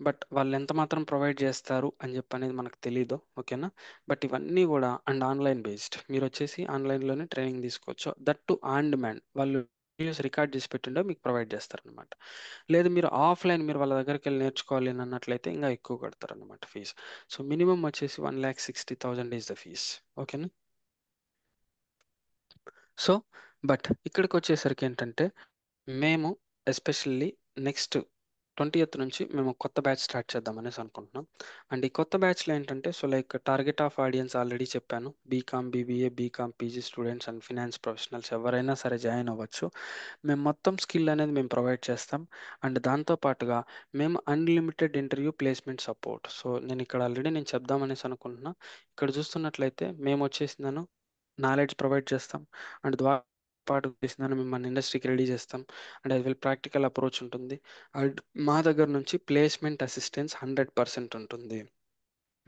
బట్ వాళ్ళు ఎంత మాత్రం ప్రొవైడ్ చేస్తారు అని చెప్పి అనేది మనకు తెలీదు. ఓకేనా? బట్ ఇవన్నీ కూడా అండ్ ఆన్లైన్ బేస్డ్, మీరు వచ్చేసి ఆన్లైన్లోనే ట్రైనింగ్ తీసుకోవచ్చు. దట్ టు ఆన్ డిమాండ్, వాళ్ళు వీడియోస్ రికార్డ్ చేసి పెట్టిండో మీకు ప్రొవైడ్ చేస్తారనమాట. లేదు మీరు ఆఫ్లైన్ మీరు వాళ్ళ దగ్గరికి వెళ్ళి నేర్చుకోవాలి అని అన్నట్లయితే ఇంకా ఎక్కువ కడతారనమాట ఫీజ్. సో మినిమం వచ్చేసి 1,60,000 ఈజ్ ద ఫీజ్. ఓకేనా? సో బట్ ఇక్కడికి వచ్చేసరికి ఏంటంటే మేము ఎస్పెషల్లీ నెక్స్ట్ 20th నుంచి మేము కొత్త బ్యాచ్ స్టార్ట్ చేద్దాం అనేసి అనుకుంటున్నాం. అండ్ ఈ కొత్త బ్యాచ్లో ఏంటంటే so like target of audience already చెప్పాను, BCom, BBA, BCom PG students and finance professionals ఎవరైనా సరే జాయిన్ అవ్వచ్చు. మేము మొత్తం స్కిల్ అనేది మేము ప్రొవైడ్ చేస్తాం. అండ్ దాంతో పాటుగా మేము unlimited interview placement support. So నేను ఇక్కడ ఆల్రెడీ నేను చెప్దామనేసి అనుకుంటున్నా. ఇక్కడ చూస్తున్నట్లయితే మేము వచ్చేసిందాను నాలెడ్జ్ ప్రొవైడ్ చేస్తాం. అండ్ ద్వారా పాటు చేసిందని మిమ్మల్ని ఇండస్ట్రీకి రెడీ చేస్తాం. అండ్ అది వెల్ ప్రాక్టికల్ అప్రోచ్ ఉంటుంది. అండ్ మా దగ్గర నుంచి ప్లేస్మెంట్ అసిస్టెన్స్ 100% ఉంటుంది.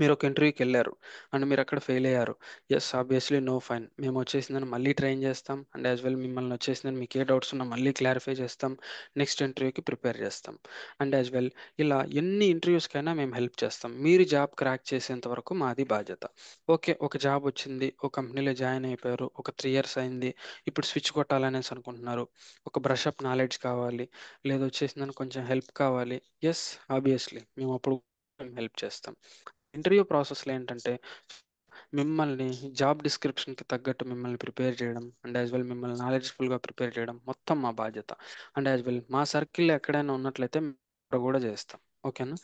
మీరు ఒక ఇంటర్వ్యూకి వెళ్ళారు అండ్ మీరు అక్కడ ఫెయిల్ అయ్యారు. ఎస్ ఆబ్వియస్లీ నో ఫైన్, మేము వచ్చేసిందని మళ్ళీ ట్రైన్ చేస్తాం అండ్ యాజ్ వెల్ మిమ్మల్ని వచ్చేసిందని మీకు ఏ డౌట్స్ ఉన్నా మళ్ళీ క్లారిఫై చేస్తాం, నెక్స్ట్ ఇంటర్వ్యూకి ప్రిపేర్ చేస్తాం అండ్ యాజ్ వెల్ ఇలా ఎన్ని ఇంటర్వ్యూస్కైనా మేము హెల్ప్ చేస్తాం. మీరు జాబ్ క్రాక్ చేసేంత వరకు మాది బాధ్యత. ఓకే, ఒక జాబ్ వచ్చింది, ఒక కంపెనీలో జాయిన్ అయిపోయారు, ఒక 3 ఇయర్స్ అయింది, ఇప్పుడు స్విచ్ కొట్టాలనేసి అనుకుంటున్నారు, ఒక బ్రష్ అప్ నాలెడ్జ్ కావాలి, లేదా వచ్చేసిందని కొంచెం హెల్ప్ కావాలి. ఎస్ ఆబ్వియస్లీ మేము అప్పుడు హెల్ప్ చేస్తాం. ఇంటర్వ్యూ ప్రాసెస్లో ఏంటంటే మిమ్మల్ని జాబ్ డిస్క్రిప్షన్కి తగ్గట్టు మిమ్మల్ని ప్రిపేర్ చేయడం అండ్ యాజ్ వెల్ మిమ్మల్ని నాలెడ్జ్ఫుల్గా ప్రిపేర్ చేయడం మొత్తం మా బాధ్యత. అండ్ యాజ్ వెల్ మా సర్కిల్లో ఎక్కడైనా ఉన్నట్లయితే మేము కూడా చేస్తాం. ఓకేనా?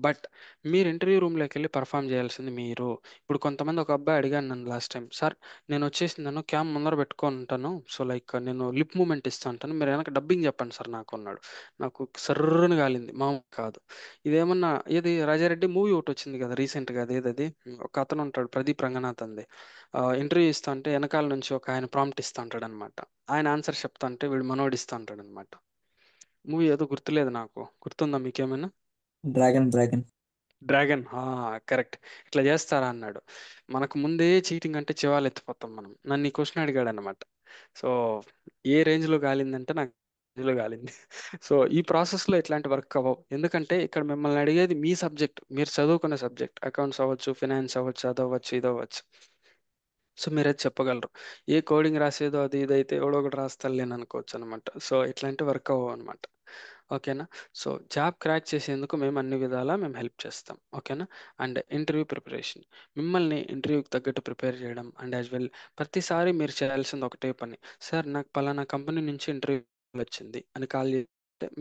బట్ మీరు ఇంటర్వ్యూ రూమ్లోకి వెళ్ళి పర్ఫామ్ చేయాల్సింది మీరు. ఇప్పుడు కొంతమంది, ఒక అబ్బాయి అడిగాను నన్ను లాస్ట్ టైం, సార్ నేను వచ్చేసి నన్ను క్యామ్ ముందర పెట్టుకొని ఉంటాను, సో లైక్ నేను లిప్ మూమెంట్ ఇస్తూ ఉంటాను, మీరు వెనక డబ్బింగ్ చెప్పండి సార్ నాకు అన్నాడు. నాకు సర్రున కాలింది, మామూలు కాదు. ఇదేమన్నా ఏది రాజారెడ్డి మూవీ ఒకటి వచ్చింది కదా రీసెంట్గా, అదేదది ఒక అతను ఉంటాడు ప్రదీప్ రంగనాథ్ అంది. ఇంటర్వ్యూ ఇస్తా అంటే వెనకాల నుంచి ఒక ఆయన ప్రాంప్ట్ ఇస్తా ఉంటాడు అనమాట, ఆయన ఆన్సర్ చెప్తా అంటే వీడు మనోడు ఇస్తా ఉంటాడు అనమాట. మూవీ ఏదో గుర్తులేదు నాకు, గుర్తుందా మీకేమైనా? డ్రాగన్. Dragon, correct. ఇట్లా చేస్తారా అన్నాడు. మనకు ముందే చీటింగ్ అంటే చివాలు ఎత్తిపోతాం మనం. నన్ను ఈ క్వశ్చన్ అడిగాడు అనమాట. సో ఏ రేంజ్లో గాలిందంటే నాకు రేంజ్లో గాలింది. సో ఈ ప్రాసెస్లో ఇట్లాంటి వర్క్ అవ్వవు, ఎందుకంటే ఇక్కడ మిమ్మల్ని అడిగేది మీ సబ్జెక్ట్, మీరు చదువుకునే సబ్జెక్ట్, అకౌంట్స్ అవ్వచ్చు, ఫినాన్స్ అవ్వచ్చు, అది అవ్వచ్చు, ఇది అవ్వచ్చు. సో మీరైతే చెప్పగలరు. ఏ కోడింగ్ రాసేదో అది ఇదైతే ఎవడో ఒకటి రాస్తాను లేని అనుకోవచ్చు అనమాట. సో ఇట్లాంటి వర్క్ అవ్వవు అనమాట. ఓకేనా? సో జాబ్ క్రాక్ చేసేందుకు మేము అన్ని విధాలా మేము హెల్ప్ చేస్తాం. ఓకేనా? అండ్ ఇంటర్వ్యూ ప్రిపరేషన్, మిమ్మల్ని ఇంటర్వ్యూకి తగ్గట్టు ప్రిపేర్ చేయడం అండ్ యాజ్ వెల్ ప్రతిసారి మీరు చేయాల్సింది ఒకటే పని, సార్ నాకు పలానా కంపెనీ నుంచి ఇంటర్వ్యూ వచ్చింది అని కాల్ చేస్తే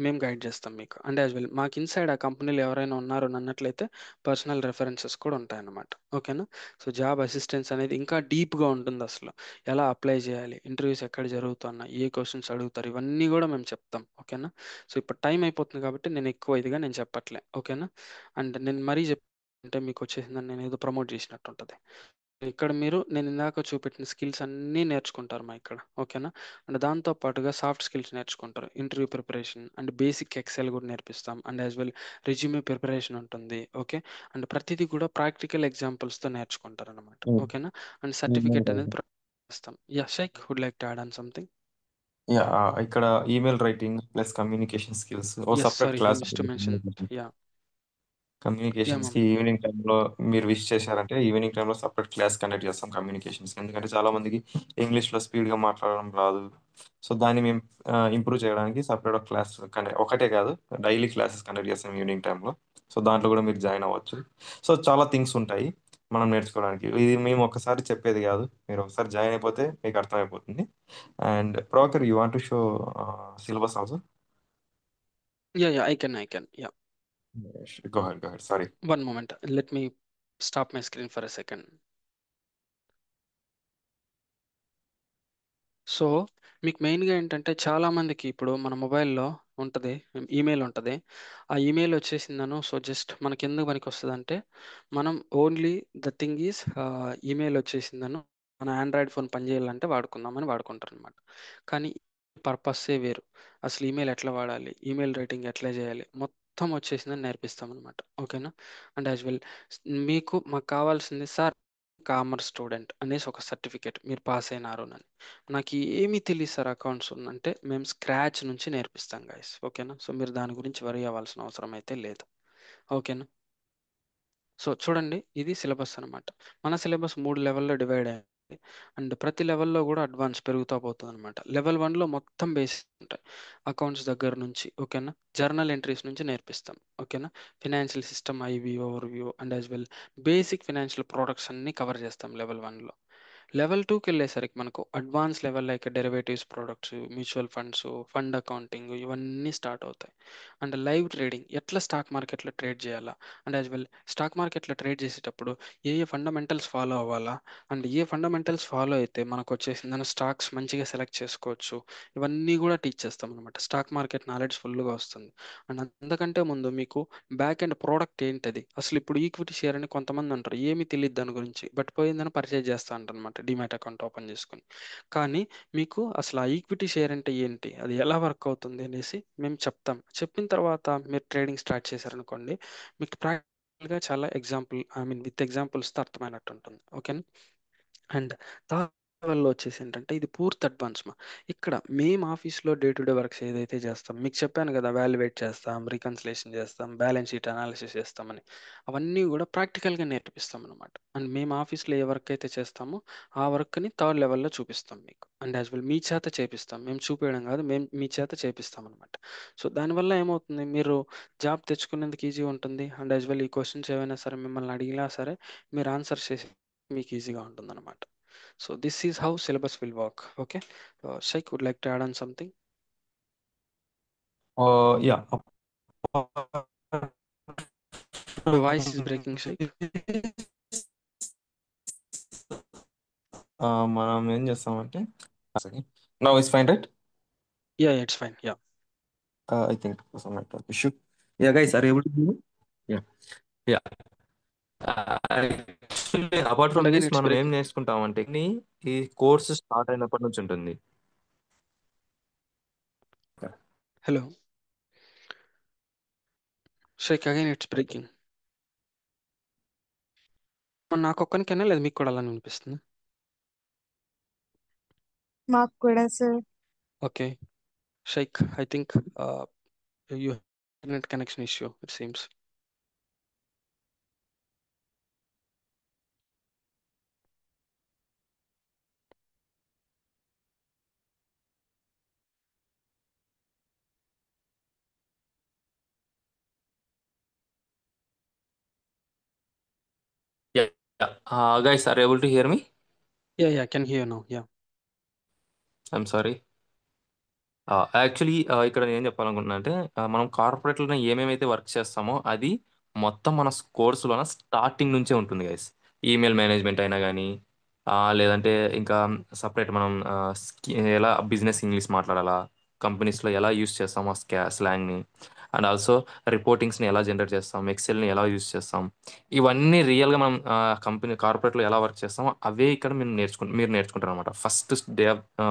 మేము గైడ్ చేస్తాం మీకు. అండ్ యాజ్ వెల్ మాకు ఇన్సైడ్ ఆ కంపెనీలో ఎవరైనా ఉన్నారు అని అన్నట్లయితే పర్సనల్ రెఫరెన్సెస్ కూడా ఉంటాయన్నమాట. ఓకేనా? సో జాబ్ అసిస్టెన్స్ అనేది ఇంకా డీప్గా ఉంటుంది అసలు. ఎలా అప్లై చేయాలి, ఇంటర్వ్యూస్ ఎక్కడ జరుగుతున్నా, ఏ క్వశ్చన్స్ అడుగుతారు, ఇవన్నీ కూడా మేము చెప్తాం. ఓకేనా? సో ఇప్పుడు టైం అయిపోతుంది కాబట్టి నేను ఎక్కువ ఇదిగా నేను చెప్పట్లే. ఓకేనా? అండ్ నేను మరీ అంటే మీకు వచ్చేసిందని నేను ఏదో ప్రమోట్ చేసినట్టు ఉంటుంది. ఇక్కడ మీరు నేను ఇందాక చూపెట్టిన స్కిల్స్ అన్నీ నేర్చుకుంటారు మా ఇక్కడ. ఓకేనా? అండ్ దాంతో పాటుగా సాఫ్ట్ స్కిల్స్ నేర్చుకుంటారు, interview preparation and basic Excel కూడా నేర్పిస్తాం and as well resume preparation ఉంటుంది. ఓకే? అండ్ ప్రతిదీ కూడా ప్రాక్టికల్ ఎగ్జాంపుల్స్తో నేర్చుకుంటారు అనమాట. ఓకేనా? అండ్ సర్టిఫికేట్ అనేది ఇస్తాం. Yeah Shaik would like to add on something. Yeah, ఇక్కడ email writing plus communication skills oh yes separate sorry he class miss to ఉంటుంది. మెన్షన్. యా. యా కమ్యూనికేషన్స్ కి మామ. ఈవినింగ్ టైంలో మీరు విష్ చేశారంటే ఈవినింగ్ టైంలో సపరేట్ క్లాస్ కండక్ట్ చేస్తాం communications. ఎందుకంటే చాలా మందికి ఇంగ్లీష్ లో స్పీడ్ గా మాట్లాడడం రాదు. సో దాన్ని మేము ఇంప్రూవ్ చేయడానికి సపరేట్ ఒక క్లాస్ ఒకటే కాదు, డైలీ క్లాసెస్ కండక్ట్ చేస్తాం ఈవినింగ్ టైంలో. సో దాంట్లో కూడా మీరు జాయిన్ అవ్వచ్చు. సో చాలా థింగ్స్ ఉంటాయి మనం నేర్చుకోవడానికి. ఇది మేము ఒకసారి చెప్పేది కాదు, మీరు ఒకసారి జాయిన్ అయిపోతే మీకు అర్థమైపోతుంది. అండ్ ప్రోకర్ you want to show syllabus also? Yeah yeah I can yeah. Go ahead sorry. One moment, let me stop my screen for a second. So మీకు మెయిన్గా ఏంటంటే చాలా మందికి ఇప్పుడు మన మొబైల్లో ఉంటుంది, ఈమెయిల్ ఉంటుంది. ఆ ఈమెయిల్ వచ్చేసిందను, సో జస్ట్ మనకి ఎందుకు పనికి వస్తుంది అంటే మనం only the thing is email వచ్చేసిందను మన ఆండ్రాయిడ్ ఫోన్ పనిచేయాలంటే వాడుకుందామని వాడుకుంటారు అనమాట. కానీ పర్పస్సే వేరు. అసలు ఈమెయిల్ ఎట్లా వాడాలి, ఈమెయిల్ రైటింగ్ ఎట్లా చేయాలి మొత్తం వచ్చేసిందని నేర్పిస్తాం అనమాట. ఓకేనా? అండ్ యాజ్ వెల్ మాకు కావాల్సింది సార్ కామర్స్ స్టూడెంట్ అనేసి ఒక సర్టిఫికేట్ మీరు పాస్ అయినారు అని. నాకు ఏమీ తెలియదు సార్ అకౌంట్స్ అంటే మేము స్క్రాచ్ నుంచి నేర్పిస్తాం గైస్. ఓకేనా? సో మీరు దాని గురించి వరి అవ్వాల్సిన అవసరం అయితే లేదు. ఓకేనా? సో చూడండి, ఇది సిలబస్ అనమాట. మన సిలబస్ 3 లెవెల్లో డివైడ్ అయ్యింది అండ్ ప్రతి లెవెల్లో కూడా అడ్వాన్స్ పెరుగుతూ పోతుంది అనమాట. లెవెల్ 1లో మొత్తం బేసిక్స్ ఉంటాయి, అకౌంట్స్ దగ్గర నుంచి. ఓకేనా? జర్నల్ ఎంట్రీస్ నుంచి నేర్పిస్తాం. ఓకేనా? Financial system IV overview and as well basic financial products అన్ని కవర్ చేస్తాం లెవెల్ 1లో. లెవెల్ 2కి వెళ్ళేసరికి మనకు advance level like derivatives products, mutual funds, fund accounting ఇవన్నీ స్టార్ట్ అవుతాయి. అండ్ లైవ్ ట్రేడింగ్, ఎట్లా స్టాక్ మార్కెట్లో ట్రేడ్ చేయాలా అండ్ యాజ్ వెల్ స్టాక్ మార్కెట్లో ట్రేడ్ చేసేటప్పుడు ఏ ఏ ఫండమెంటల్స్ ఫాలో అవ్వాలా అండ్ ఏ ఫండమెంటల్స్ ఫాలో అయితే మనకు వచ్చేసిందని స్టాక్స్ మంచిగా సెలెక్ట్ చేసుకోవచ్చు, ఇవన్నీ కూడా టీచ్ చేస్తాం అనమాట. స్టాక్ మార్కెట్ నాలెడ్జ్ ఫుల్గా వస్తుంది. అండ్ అంతకంటే ముందు మీకు బ్యాక్ అండ్ ప్రోడక్ట్ ఏంటది, అసలు ఇప్పుడు ఈక్విటీ షేర్ అని కొంతమంది అంటారు, ఏమీ తెలియదు దాని గురించి, బట్ పోయిందని పర్చేజ్ చేస్తా అంటారు అనమాట డిమాట్ అకౌంట్ ఓపెన్ చేసుకుని. కానీ మీకు అసలు ఆ ఈక్విటీ షేర్ అంటే ఏంటి, అది ఎలా వర్క్ అవుతుంది అనేసి మేము చెప్తాం. చెప్పిన తర్వాత మీరు ట్రేడింగ్ స్టార్ట్ చేశారనుకోండి, మీకు గా చాలా విత్ ఎగ్జాంపుల్స్తో అర్థమైనట్టు ఉంటుంది. ఓకేనా. అండ్ థర్డ్ లెవెల్లో వచ్చేసి ఏంటంటే ఇది పూర్తి అడ్వాన్స్ ఇక్కడ మేము ఆఫీస్లో డే టు డే వర్క్స్ ఏదైతే చేస్తాం, మీకు చెప్పాను కదా, వాల్యుయేట్ చేస్తాం, రికన్సిలేషన్ చేస్తాం, బ్యాలెన్స్ షీట్ అనాలిసిస్ చేస్తామని, అవన్నీ కూడా ప్రాక్టికల్గా నేర్పిస్తాం అనమాట. అండ్ మేము ఆఫీస్లో ఏ వర్క్ అయితే చేస్తామో ఆ వర్క్ని థర్డ్ లెవెల్లో చూపిస్తాం మీకు. అండ్ యాజ్ వెల్ మీ చేత చేపిస్తాం, మేము చూపించడం కాదు, మేము మీ చేత చేపిస్తాం అనమాట. సో దానివల్ల ఏమవుతుంది, మీరు జాబ్ తెచ్చుకునేందుకు ఈజీ ఉంటుంది. అండ్ యాజ్ వెల్ ఈ క్వశ్చన్స్ ఏవైనా సరే మిమ్మల్ని అడిగినా సరే మీరు ఆన్సర్ చేసి మీకు ఈజీగా ఉంటుందన్నమాట. So this is how syllabus will work. Okay. Shaikh would like to add on something. Yeah. Your voice is breaking, Shaikh. మనం ఏం చేస్తామంటే now is fine right. Yeah, it's fine. Yeah. I think some network issue. Yeah, guys, are you able to hear me? Yeah. Yeah. Actually, apart And from again, this, it's మనం ఏం breaking. నేర్చుకుంటామంటే ఈ course start అయినప్పటి నుంచి ఉంటుంది. Hello. Shaikh, again, it's breaking. నాకు ఒక్కనికైనా లేదు మీకు కూడా అలా వినిపిస్తుంది? మాకు కూడా sir. Okay. Shaikh, I think you have internet connection issue, it seems. Yeah. Yeah. Guys, are you able to hear me? Yeah, I can hear now. Yeah. I'm sorry. Actually ఇక్కడ నేను ఏం చెప్పాలనుకుంటున్నా అంటే మనం కార్పొరేట్లో ఏమేమైతే వర్క్ చేస్తామో అది మొత్తం మన కోర్సులోన starting నుంచే ఉంటుంది గైస్. ఈమెయిల్ మేనేజ్మెంట్ అయినా కానీ లేదంటే ఇంకా సపరేట్ మనం ఎలా బిజినెస్ ఇంగ్లీష్ మాట్లాడాలా, కంపెనీస్లో ఎలా యూస్ చేస్తాం ఆ స్లాంగ్ని, అండ్ ఆల్సో రిపోర్టింగ్స్ని ఎలా జనరేట్ చేస్తాం, ఎక్సెల్ని ఎలా యూస్ చేస్తాం, ఇవన్నీ రియల్గా మనం కంపెనీ కార్పొరేట్లో ఎలా వర్క్ చేస్తామో అవే ఇక్కడ మీరు నేర్చుకుంటారు అనమాట.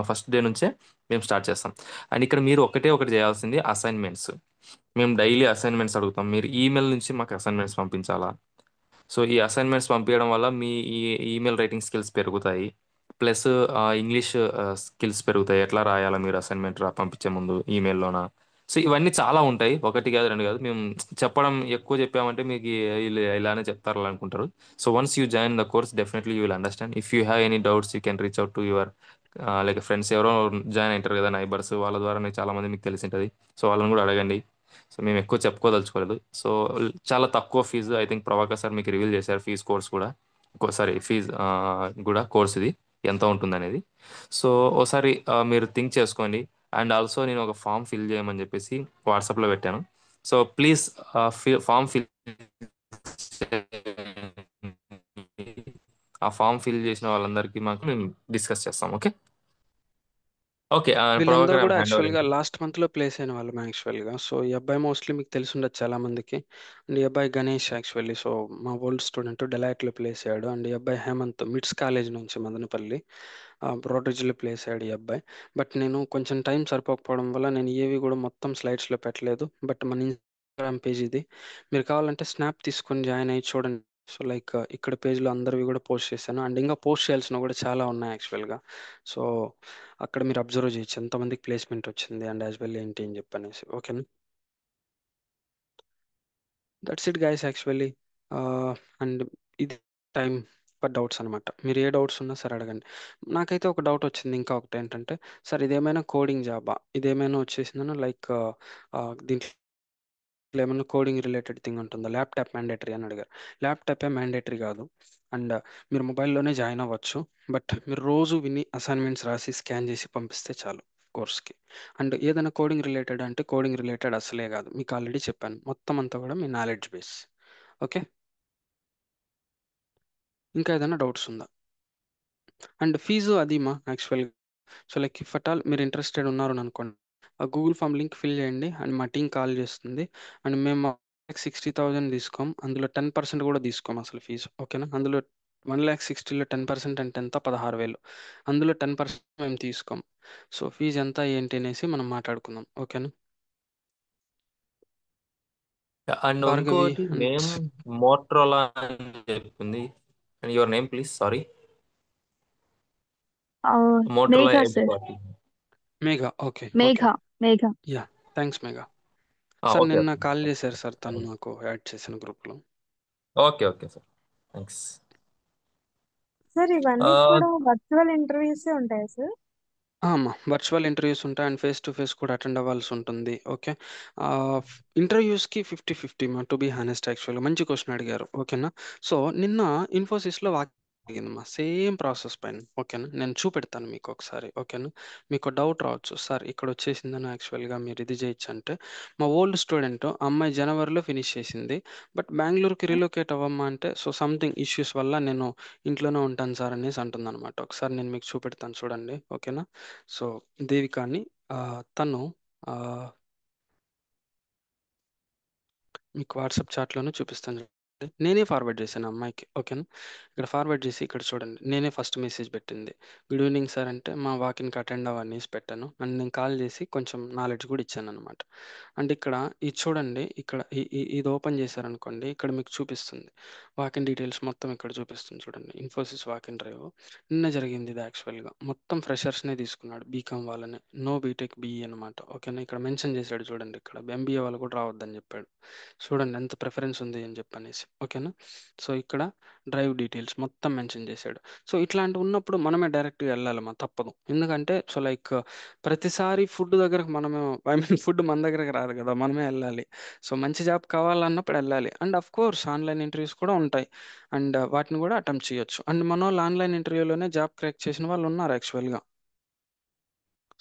ఫస్ట్ డే నుంచే మేము స్టార్ట్ చేస్తాం. అండ్ ఇక్కడ మీరు ఒకటి చేయాల్సింది అసైన్మెంట్స్. మేము డైలీ అసైన్మెంట్స్ అడుగుతాం, మీరు ఈమెయిల్ నుంచి మాకు అసైన్మెంట్స్ పంపించాలా. సో ఈ అసైన్మెంట్స్ పంపించడం వల్ల మీ ఈ ఈమెయిల్ రైటింగ్ స్కిల్స్ పెరుగుతాయి, ప్లస్ ఇంగ్లీష్ స్కిల్స్ పెరుగుతాయి. ఎట్లా రాయాలా మీరు అసైన్మెంట్ పంపించే ముందు ఈమెయిల్లోన. సో ఇవన్నీ చాలా ఉంటాయి, ఒకటి కాదు రెండు కాదు. మేము చెప్పడం ఎక్కువ చెప్పామంటే మీకు వీళ్ళు ఇలానే చెప్తారు అనుకుంటారు. So once you join the course definitely you will understand. If you have any doubts you can reach out to your like friends ఎవరో జాయిన్ అవుతారు కదా, నైబర్స్, వాళ్ళ ద్వారా చాలా మంది మీకు తెలిసి ఉంటుంది. సో వాళ్ళని కూడా అడగండి. సో మేము ఎక్కువ చెప్పుకోదలుచుకోలేదు. సో చాలా తక్కువ fee. I think Prabhakar sir మీకు రివీల్ చేశారు ఫీజు కోర్స్ కూడా. సారీ, ఫీజు కూడా కోర్స్ ఇది ఎంత ఉంటుంది అనేది. సో ఒకసారి మీరు థింక్ చేసుకోండి. అండ్ ఆల్సో నేను ఒక ఫామ్ ఫిల్ చేయమని చెప్పేసి వాట్సాప్లో పెట్టాను. సో ప్లీజ్ ఫామ్ ఫిల్ ఆ ఫామ్ ఫిల్ చేసిన వాళ్ళందరికీ మాకు మేము డిస్కస్ చేస్తాం. ఓకే. ఓకే. వీళ్ళందరూ ప్రభాకర్ కూడా హ్యాండ్ ఓవర్. యాక్చువల్గా లాస్ట్ మంత్లో ప్లేస్ అయిన వాళ్ళు యాక్చువల్గా. సో ఈ అబ్బాయి మోస్ట్లీ మీకు తెలిసి ఉండదు చాలా మందికి. అండ్ ఈ అబ్బాయి గణేష్ యాక్చువల్లీ. సో మా ఓల్డ్ స్టూడెంట్ డెలైట్లో ప్లేస్ అయ్యాడు. అండ్ ఈ అబ్బాయి హేమంత్ మిడ్స్ కాలేజ్ నుంచి మదనపల్లి బ్రోడ్రిడ్జ్లో ప్లేస్ అయ్యాడు ఈ అబ్బాయి. బట్ నేను కొంచెం టైం సరిపోకపోవడం వల్ల నేను ఏవి కూడా మొత్తం స్లైడ్స్లో పెట్టలేదు. బట్ మన ఇన్స్టాగ్రామ్ పేజ్ ఇది, మీరు కావాలంటే స్నాప్ తీసుకొని జాయిన్ అయ్యి చూడండి. సో లైక్ ఇక్కడ పేజ్లో అందరివి కూడా పోస్ట్ చేశాను. అండ్ ఇంకా పోస్ట్ చేయాల్సినవి కూడా చాలా ఉన్నాయి యాక్చువల్గా. సో అక్కడ మీరు అబ్జర్వ్ చేయొచ్చు ఎంతమందికి ప్లేస్మెంట్ వచ్చింది అండ్ యాజ్ వెల్ ఏంటి అని చెప్పనేసి. ఓకేనా. That's it guys actually. And ఇది టైం ఫర్ డౌట్స్ అనమాట. మీరు ఏ డౌట్స్ ఉన్నా సరే అడగండి. నాకైతే ఒక డౌట్ వచ్చింది ఇంకా ఒకటి ఏంటంటే, సార్ ఇదేమైనా కోడింగ్ జాబా, ఇదేమైనా వచ్చేసిందనో లైక్ దీంట్లో ఏమైనా కోడింగ్ రిలేటెడ్ థింగ్ ఉంటుందా, ల్యాప్టాప్ మ్యాండేటరీ అని అడిగారు. ల్యాప్టాపే మ్యాండేటరీ కాదు. అండ్ మీరు మొబైల్లోనే జాయిన్ అవ్వచ్చు. బట్ మీరు రోజు విని అసైన్మెంట్స్ రాసి స్కాన్ చేసి పంపిస్తే చాలు కోర్స్కి. అండ్ ఏదైనా కోడింగ్ రిలేటెడ్ అంటే కోడింగ్ రిలేటెడ్ అసలే కాదు, మీకు ఆల్రెడీ చెప్పాను, మొత్తం అంతా కూడా మీ నాలెడ్జ్ బేస్. ఓకే. ఇంకా ఏదైనా డౌట్స్ ఉందా? అండ్ ఫీజు అది మా యాక్చువల్గా. So like if at all మీరు ఇంట్రెస్టెడ్ ఉన్నారు అని అనుకోండి, ఆ గూగుల్ ఫామ్ లింక్ ఫిల్ చేయండి అండ్ మా టీం కాల్ చేస్తుంది. అండ్ మేము 60,000 తీసుకోం, అందులో 10% కూడా తీసుకోం అసలు ఫీజు. ఓకేనా. అందులో 1,60,000లో 10% అంటే ఎంత, 16,000. అందులో 10% మేము తీసుకోం. సో ఫీజు ఎంత ఏంటి అనేసి మనం మాట్లాడుకుందాం. ఓకేనా. అండ్ భార్గవి ఇంకోటి అండ్ నేమ్ మోట్రోలా అని చెప్పింది. And your name please, sorry. Motorola Megha edge sir. 40. Megha. Okay okay. Megha. Megha. Yeah, thanks Megha. Sir okay నిన్న ఓకే కాల్ చేశారు సార్, తను నాకు యాడ్ చేసిన గ్రూప్లో. Okay okay sir, thanks. Sir ఇవన్నీ కూడా వర్చువల్ ఇంటర్వ్యూసే ఉంటాయా సార్? అమ్మా వర్చువల్ ఇంటర్వ్యూస్ ఉంటాయి అండ్ ఫేస్ టు ఫేస్ కూడా అటెండ్ అవ్వాల్సి ఉంటుంది. ఓకే. ఇంటర్వ్యూస్కి 50-50 మా, టు బీ హానెస్ట్. యాక్చువల్గా మంచి క్వశ్చన్ అడిగారు. ఓకేనా. సో నిన్న ఇన్ఫోసిస్లో జరిగిందమ్మా, సేమ్ ప్రాసెస్ పైన. ఓకేనా, నేను చూపెడతాను మీకు ఒకసారి. ఓకేనా, మీకు డౌట్ రావచ్చు, సార్ ఇక్కడ వచ్చేసిందని యాక్చువల్గా మీరు ఇది చేయొచ్చు అంటే. మా ఓల్డ్ స్టూడెంట్ అమ్మాయి జనవరిలో ఫినిష్ చేసింది, బట్ బెంగళూరుకి రిలోకేట్ అవ్వమ్మా అంటే, సో సంథింగ్ ఇష్యూస్ వల్ల నేను ఇంట్లోనే ఉంటాను సార్ అనేసి అంటుందన్నమాట. ఒకసారి నేను మీకు చూపెడతాను చూడండి. ఓకేనా. సో దేవిక అని తను ఆ, మీకు వాట్సాప్ చాట్లోనే చూపిస్తాను చూడండి. నేనే ఫార్వర్డ్ చేశాను ఆ అమ్మాయికి. ఓకేనా, ఇక్కడ ఫార్వర్డ్ చేసి ఇక్కడ చూడండి, నేనే ఫస్ట్ మెసేజ్ పెట్టింది. గుడ్ ఈవినింగ్ సార్ అంటే మా వాకిన్కి అటెండ్ అవ్వనేసి పెట్టాను అండ్ నేను కాల్ చేసి కొంచెం నాలెడ్జ్ కూడా ఇచ్చాను అనమాట. అండ్ ఇక్కడ ఇది చూడండి, ఇక్కడ ఇది ఓపెన్ చేశారనుకోండి, ఇక్కడ మీకు చూపిస్తుంది వాకిన్ డీటెయిల్స్ మొత్తం. ఇక్కడ చూపిస్తుంది చూడండి, ఇన్ఫోసిస్ వాకిన్ డ్రైవ్. నిన్న జరిగింది ఇది యాక్చువల్గా. మొత్తం ఫ్రెషర్స్నే తీసుకున్నాడు, బీకామ్ వాళ్ళని, నో బీటెక్ బీఈ అనమాట. ఓకేనా, ఇక్కడ మెన్షన్ చేశాడు చూడండి, ఇక్కడ ఎంబీఏ వాళ్ళు కూడా రావద్దని చెప్పాడు. చూడండి ఎంత ప్రిఫరెన్స్ ఉంది అని చెప్పనేసి. ఓకేనా. సో ఇక్కడ డ్రైవ్ డీటెయిల్స్ మొత్తం మెన్షన్ చేశాడు. సో ఇట్లాంటి ఉన్నప్పుడు మనమే డైరెక్ట్గా వెళ్ళాలి, మా తప్పదు. ఎందుకంటే సో లైక్ ప్రతిసారి ఫుడ్ దగ్గరకు మనమే, ఐ మీన్ ఫుడ్ మన దగ్గరకు రాదు కదా, మనమే వెళ్ళాలి. సో మంచి జాబ్ కావాలన్నప్పుడు వెళ్ళాలి. And of course online interviews కూడా ఉంటాయి అండ్ వాటిని కూడా అటెంప్ట్ చేయొచ్చు. అండ్ మన వాళ్ళు ఆన్లైన్ ఇంటర్వ్యూలోనే జాబ్ క్రాక్ చేసిన వాళ్ళు ఉన్నారు యాక్చువల్గా.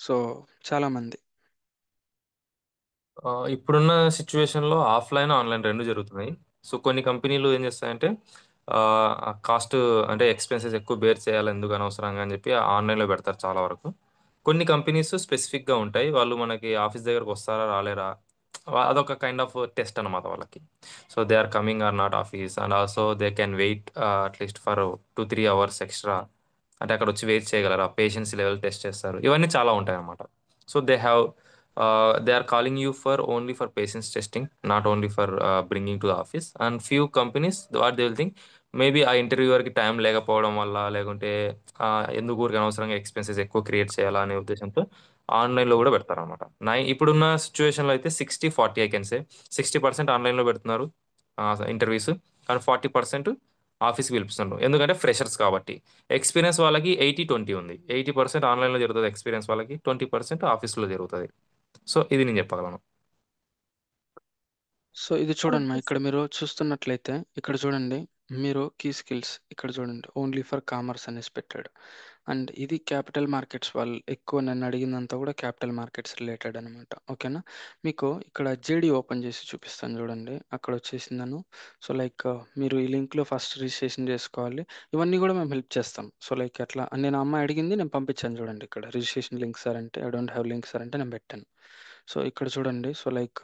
సో చాలామంది. ఇప్పుడున్న సిచ్యువేషన్లో ఆఫ్లైన్ ఆన్లైన్ రెండు జరుగుతున్నాయి. సో కొన్ని కంపెనీలు ఏం చేస్తాయంటే కాస్ట్ అంటే ఎక్స్పెన్సెస్ ఎక్కువ బేర్ చేయాలి ఎందుకు అనవసరంగా అని చెప్పి ఆన్లైన్లో పెడతారు చాలా వరకు. కొన్ని కంపెనీస్ స్పెసిఫిక్గా ఉంటాయి, వాళ్ళు మనకి ఆఫీస్ దగ్గరకు వస్తారా రాలేరా, అదొక కైండ్ ఆఫ్ టెస్ట్ అనమాట వాళ్ళకి. So they are coming or not office, and also they can wait at least for 2-3 hours extra. అంటే అక్కడ వచ్చి వెయిట్ చేయగలరా, పేషెన్స్ లెవెల్ టెస్ట్ చేస్తారు, ఇవన్నీ చాలా ఉంటాయి అన్నమాట. So they are calling you for only for patients testing, not only for bringing to the office. And few companies what they will think, maybe ఆ ఇంటర్వ్యూవర్కి టైం లేకపోవడం వల్ల, లేకుంటే ఎందుకు ఊరికి అనవసరంగా ఎక్స్పెన్సెస్ ఎక్కువ క్రియేట్ చేయాలా అనే ఉద్దేశంతో ఆన్లైన్లో కూడా పెడతారనమాట. ఇప్పుడున్న సిచ్యువేషన్లో అయితే 60-40 ఐ కెన్ సే. 60% ఆన్లైన్లో పెడుతున్నారు ఇంటర్వ్యూస్, కానీ 40% ఆఫీస్కి పిలుపుతున్నారు. ఎందుకంటే ఫ్రెషర్స్ కాబట్టి. ఎక్స్పీరియన్స్ వాళ్ళకి 80-20 ఉంది. 80% ఆన్లైన్లో జరుగుతుంది ఎక్స్పీరియన్స్ వాళ్ళకి, 20% ఆఫీస్లో జరుగుతుంది. సో ఇది నేను చెప్పగలను. సో ఇది చూడండి మా, ఓకే ఇక్కడ సార్. మీరు చూస్తున్నట్లయితే ఇక్కడ చూడండి, మీరు కీ స్కిల్స్ ఇక్కడ చూడండి, ఓన్లీ ఫర్ కామర్స్ అనేసి పెట్టాడు. అండ్ ఇది క్యాపిటల్ మార్కెట్స్ వాళ్ళు ఎక్కువ నన్ను అడిగిందంతా కూడా క్యాపిటల్ మార్కెట్స్ రిలేటెడ్ అనమాట. ఓకేనా, మీకు ఇక్కడ జేడీ ఓపెన్ చేసి చూపిస్తాను చూడండి, అక్కడ వచ్చేసిందను. సో లైక్ మీరు ఈ లింక్లో ఫస్ట్ రిజిస్ట్రేషన్ చేసుకోవాలి. ఇవన్నీ కూడా మేము హెల్ప్ చేస్తాం. సో లైక్ అట్లా నేను అమ్మాయి అడిగింది, నేను పంపించాను చూడండి, ఇక్కడ రిజిస్ట్రేషన్ లింక్ సార్ అంటే, I don't have link sir అంటే నేను పెట్టాను. సో ఇక్కడ చూడండి, సో లైక్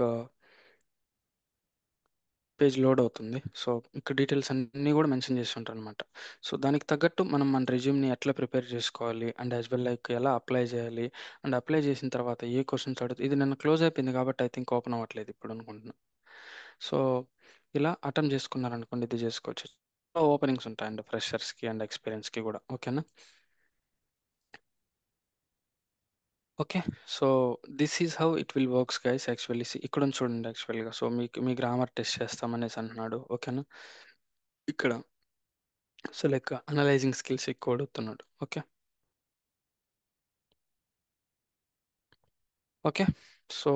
పేజ్ లోడ్ అవుతుంది. సో ఇక్కడ డీటెయిల్స్ అన్నీ కూడా మెన్షన్ చేసి ఉంటారు అనమాట. సో దానికి తగ్గట్టు మనం మన రెజ్యూమ్ని ఎట్లా ప్రిపేర్ చేసుకోవాలి అండ్ యాజ్ వెల్ లైక్ ఎలా అప్లై చేయాలి అండ్ అప్లై చేసిన తర్వాత ఏ క్వశ్చన్స్ అడుగుతుంది. ఇది నిన్న క్లోజ్ అయిపోయింది కాబట్టి ఐ థింక్ ఓపెన్ అవ్వట్లేదు ఇప్పుడు అనుకుంటున్నాను. సో ఇలా అటెంప్ట్ చేసుకున్నారనుకోండి, ఇది చేసుకోవచ్చు. ఓపెనింగ్స్ ఉంటాయండి ఫ్రెషర్స్కి అండ్ ఎక్స్పీరియన్స్కి కూడా. ఓకేనా. Okay. So this is how it will works guys. Actually ఇక్కడ ఉంది చూడండి, యాక్చువల్గా సో మీకు మీ గ్రామర్ టెస్ట్ చేస్తామనేసి అంటున్నాడు. ఓకేనా. ఇక్కడ సో లైక్ అనలైజింగ్ స్కిల్స్ ఎక్కువ అడుగుతున్నాడు. Okay okay. సో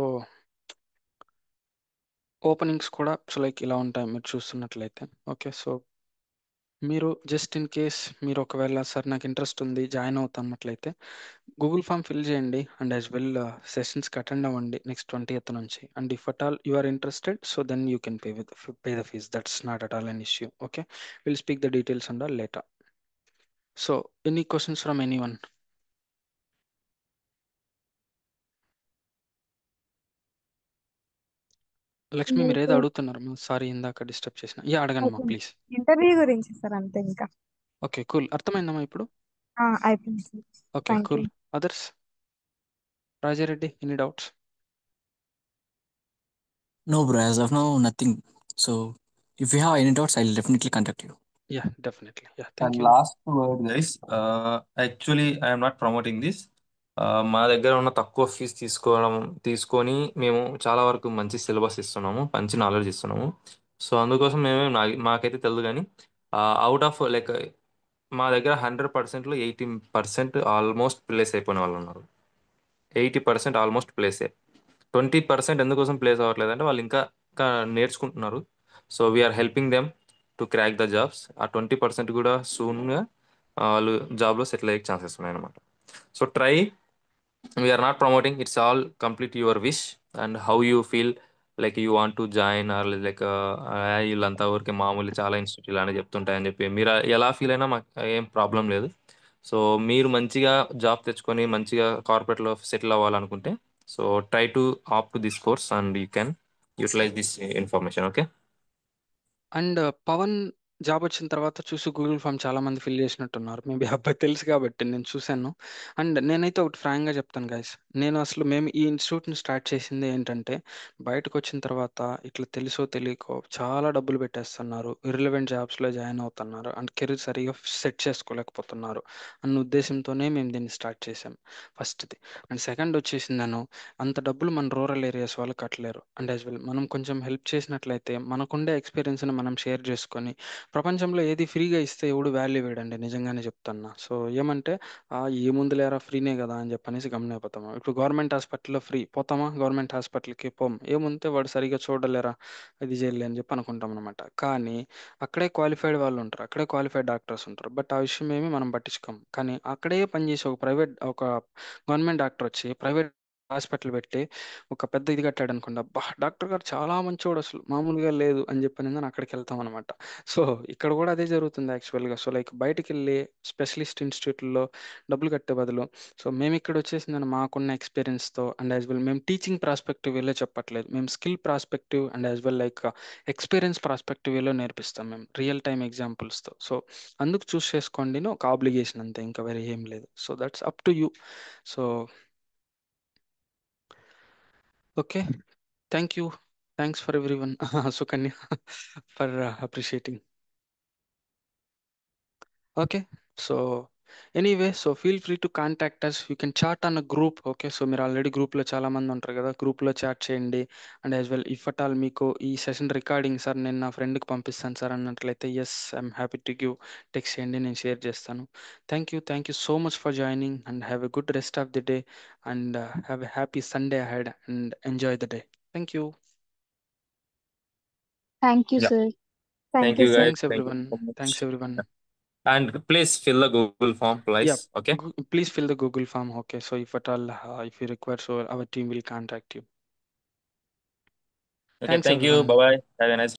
ఓపెనింగ్స్ కూడా సో లైక్ ఇలా ఉంటాయి మీరు చూస్తున్నట్లయితే. ఓకే. సో మీరు జస్ట్ ఇన్ కేస్ మీరు ఒకవేళ సార్ నాకు ఇంట్రెస్ట్ ఉంది జాయిన్ అవుతా అన్నట్లయితే గూగుల్ ఫామ్ ఫిల్ చేయండి అండ్ యాజ్ వెల్ సెషన్స్కి అటెండ్ అవ్వండి నెక్స్ట్ 20th నుంచి. And if at all you are interested so then you can pay the fees. That's not at all an issue. Okay, will speak the details and all later. So any questions from any one? Lakshmi మీరు ఏదో మీకు అడుగుతున్నారు, sorry ఇందాక disturb చేసిన. Yeah అడగండి మా please. Interview గురించి sir అంతే ఇంకా. ఓకే కూల్, అర్థమైందమ్మా ఇప్పుడు. అయిపోయింది sir. Okay thank you. Cool. Others? Rajareddy any doubts? No, bro. As of now, nothing. So, if you have any doubts, I'll definitely contact you. Yeah, definitely. Yeah, thank And you. Last word guys, actually I'm not promoting this. మా దగ్గర ఉన్న తక్కువ fee తీసుకొని మేము చాలా వరకు మంచి syllabus ఇస్తున్నాము, మంచి నాలెడ్జ్ ఇస్తున్నాము. సో అందుకోసం మాకైతే తెలియదు, కానీ అవుట్ ఆఫ్ లైక్ మా దగ్గర 100%లో 80% ఆల్మోస్ట్ ప్లేస్ అయిపోయిన వాళ్ళు ఉన్నారు. 80% ఆల్మోస్ట్ ప్లేసే. 20% ఎందుకోసం ప్లేస్ అవ్వట్లేదు అంటే వాళ్ళు ఇంకా ఇంకా నేర్చుకుంటున్నారు. So we are helping them to crack the jobs. ఆ 20% కూడా సూన్గా వాళ్ళు జాబ్లో సెటిల్ అయ్యే ఛాన్సెస్ ఉన్నాయన్నమాట. So try. We are not promoting, it's all complete your wish and how you feel, like you want to join or like వీళ్ళంతా ఊరికి మామూలు చాలా ఇన్స్టిట్యూట్ ఇలానే చెప్తుంటాయని చెప్పి మీరు ఎలా ఫీల్ అయినా మాకు ఏం ప్రాబ్లం లేదు. సో మీరు మంచిగా జాబ్ తెచ్చుకొని మంచిగా కార్పొరేట్లో సెటిల్ అవ్వాలనుకుంటే, so try to opt this course and you can utilise this information. Okay. And Pavan job వచ్చిన తర్వాత చూసి గూగుల్ ఫామ్ చాలా మంది ఫిల్ చేసినట్టున్నారు. మేబీ అబ్బాయి తెలుసు కాబట్టి నేను చూశాను. అండ్ నేనైతే ఒకటి ఫ్రాంక్గా చెప్తాను గైస్, మేము ఈ ఇన్స్టిట్యూట్ని స్టార్ట్ చేసింది ఏంటంటే, బయటకు వచ్చిన తర్వాత ఇట్లా తెలుసో తెలియకో చాలా డబ్బులు పెట్టేస్తున్నారు, ఇర్రిలవెంట్ జాబ్స్లో జాయిన్ అవుతున్నారు అండ్ కెరీర్ సరిగా సెట్ చేసుకోలేకపోతున్నారు అన్న ఉద్దేశంతోనే మేము దీన్ని స్టార్ట్ చేసాం, ఫస్ట్ది. అండ్ సెకండ్ వచ్చేసి నేను అంత డబ్బులు మన రూరల్ ఏరియాస్ వాళ్ళు కట్టలేరు. అండ్ యాజ్ వెల్ మనం కొంచెం హెల్ప్ చేసినట్లయితే మనకుండే ఎక్స్పీరియన్స్ని మనం షేర్ చేసుకొని, ప్రపంచంలో ఏది ఫ్రీగా ఇస్తే ఎవడు వాల్యూ వేయడండి, నిజంగానే చెప్తున్నా. సో ఏమంటే ఏముంది లేరా ఫ్రీనే కదా అని చెప్పనేసి గమనైపోతాము. ఇప్పుడు గవర్నమెంట్ హాస్పిటల్లో ఫ్రీ పోతామా, గవర్నమెంట్ హాస్పిటల్కి పోం, ఏముంటే వాడు సరిగా చూడలేరా, ఇది చేయలే అని చెప్పి అనుకుంటాం అనమాట. కానీ అక్కడే క్వాలిఫైడ్ వాళ్ళు ఉంటారు, అక్కడే క్వాలిఫైడ్ డాక్టర్స్ ఉంటారు, బట్ ఆ విషయం ఏమి మనం పట్టించుకోం. కానీ అక్కడే పనిచేసి ఒక గవర్నమెంట్ డాక్టర్ వచ్చి ప్రైవేట్ హాస్పిటల్ పెట్టి ఒక పెద్ద ఇది కట్టాడు అనుకోండి, అబ్బా డాక్టర్ గారు చాలా మంచోడు అసలు మామూలుగా లేదు అని చెప్పని అక్కడికి వెళ్తాం అనమాట. సో ఇక్కడ కూడా అదే జరుగుతుంది యాక్చువల్గా. సో లైక్ బయటికి వెళ్ళి స్పెషలిస్ట్ ఇన్స్టిట్యూట్లో డబ్బులు కట్టే బదులు, సో మేము ఇక్కడ వచ్చేసిందని మాకున్న ఎక్స్పీరియన్స్తో అండ్ యాజ్ వెల్ మేము టీచింగ్ ప్రాస్పెక్టివ్ వేలో చెప్పట్లేదు, మేము skill prospective and as well like experience prospective వేలో నేర్పిస్తాం మేము రియల్ టైమ్ ఎగ్జాంపుల్స్తో. సో అందుకు చూస్ చేసుకోండి, ఒక ఆబ్లిగేషన్ అంతే, ఇంకా వేరే ఏం లేదు. So that's up to you. So okay, thank you. Thanks for everyone. Sukanya, for appreciating. Okay, so anyway, so feel free to contact us. You can chat on a group. Okay, so మీరు already గ్రూప్లో చాలా మంది ఉంటారు కదా, గ్రూప్లో chat చేయండి. And as well if at all మీకు ఈ సెషన్ రికార్డింగ్ సార్ నేను నా ఫ్రెండ్కి పంపిస్తాను సార్ అన్నట్లయితే, yes I'm happy to give, text చేయండి, నేను షేర్ చేస్తాను. Thank you so much for joining and have a good rest of the day and have a happy Sunday ahead and enjoy the day. Thank you. Thank you, Yeah. sir. Thank Thank you, you sir. guys. Thanks Thank you everyone. so much. Thanks everyone. And please fill the Google form, please. Yeah, Okay. please fill the Google form. Okay, so if at all, if you require, so our team will contact you. Okay. Thanks Thank you. everyone. Bye bye. Have a nice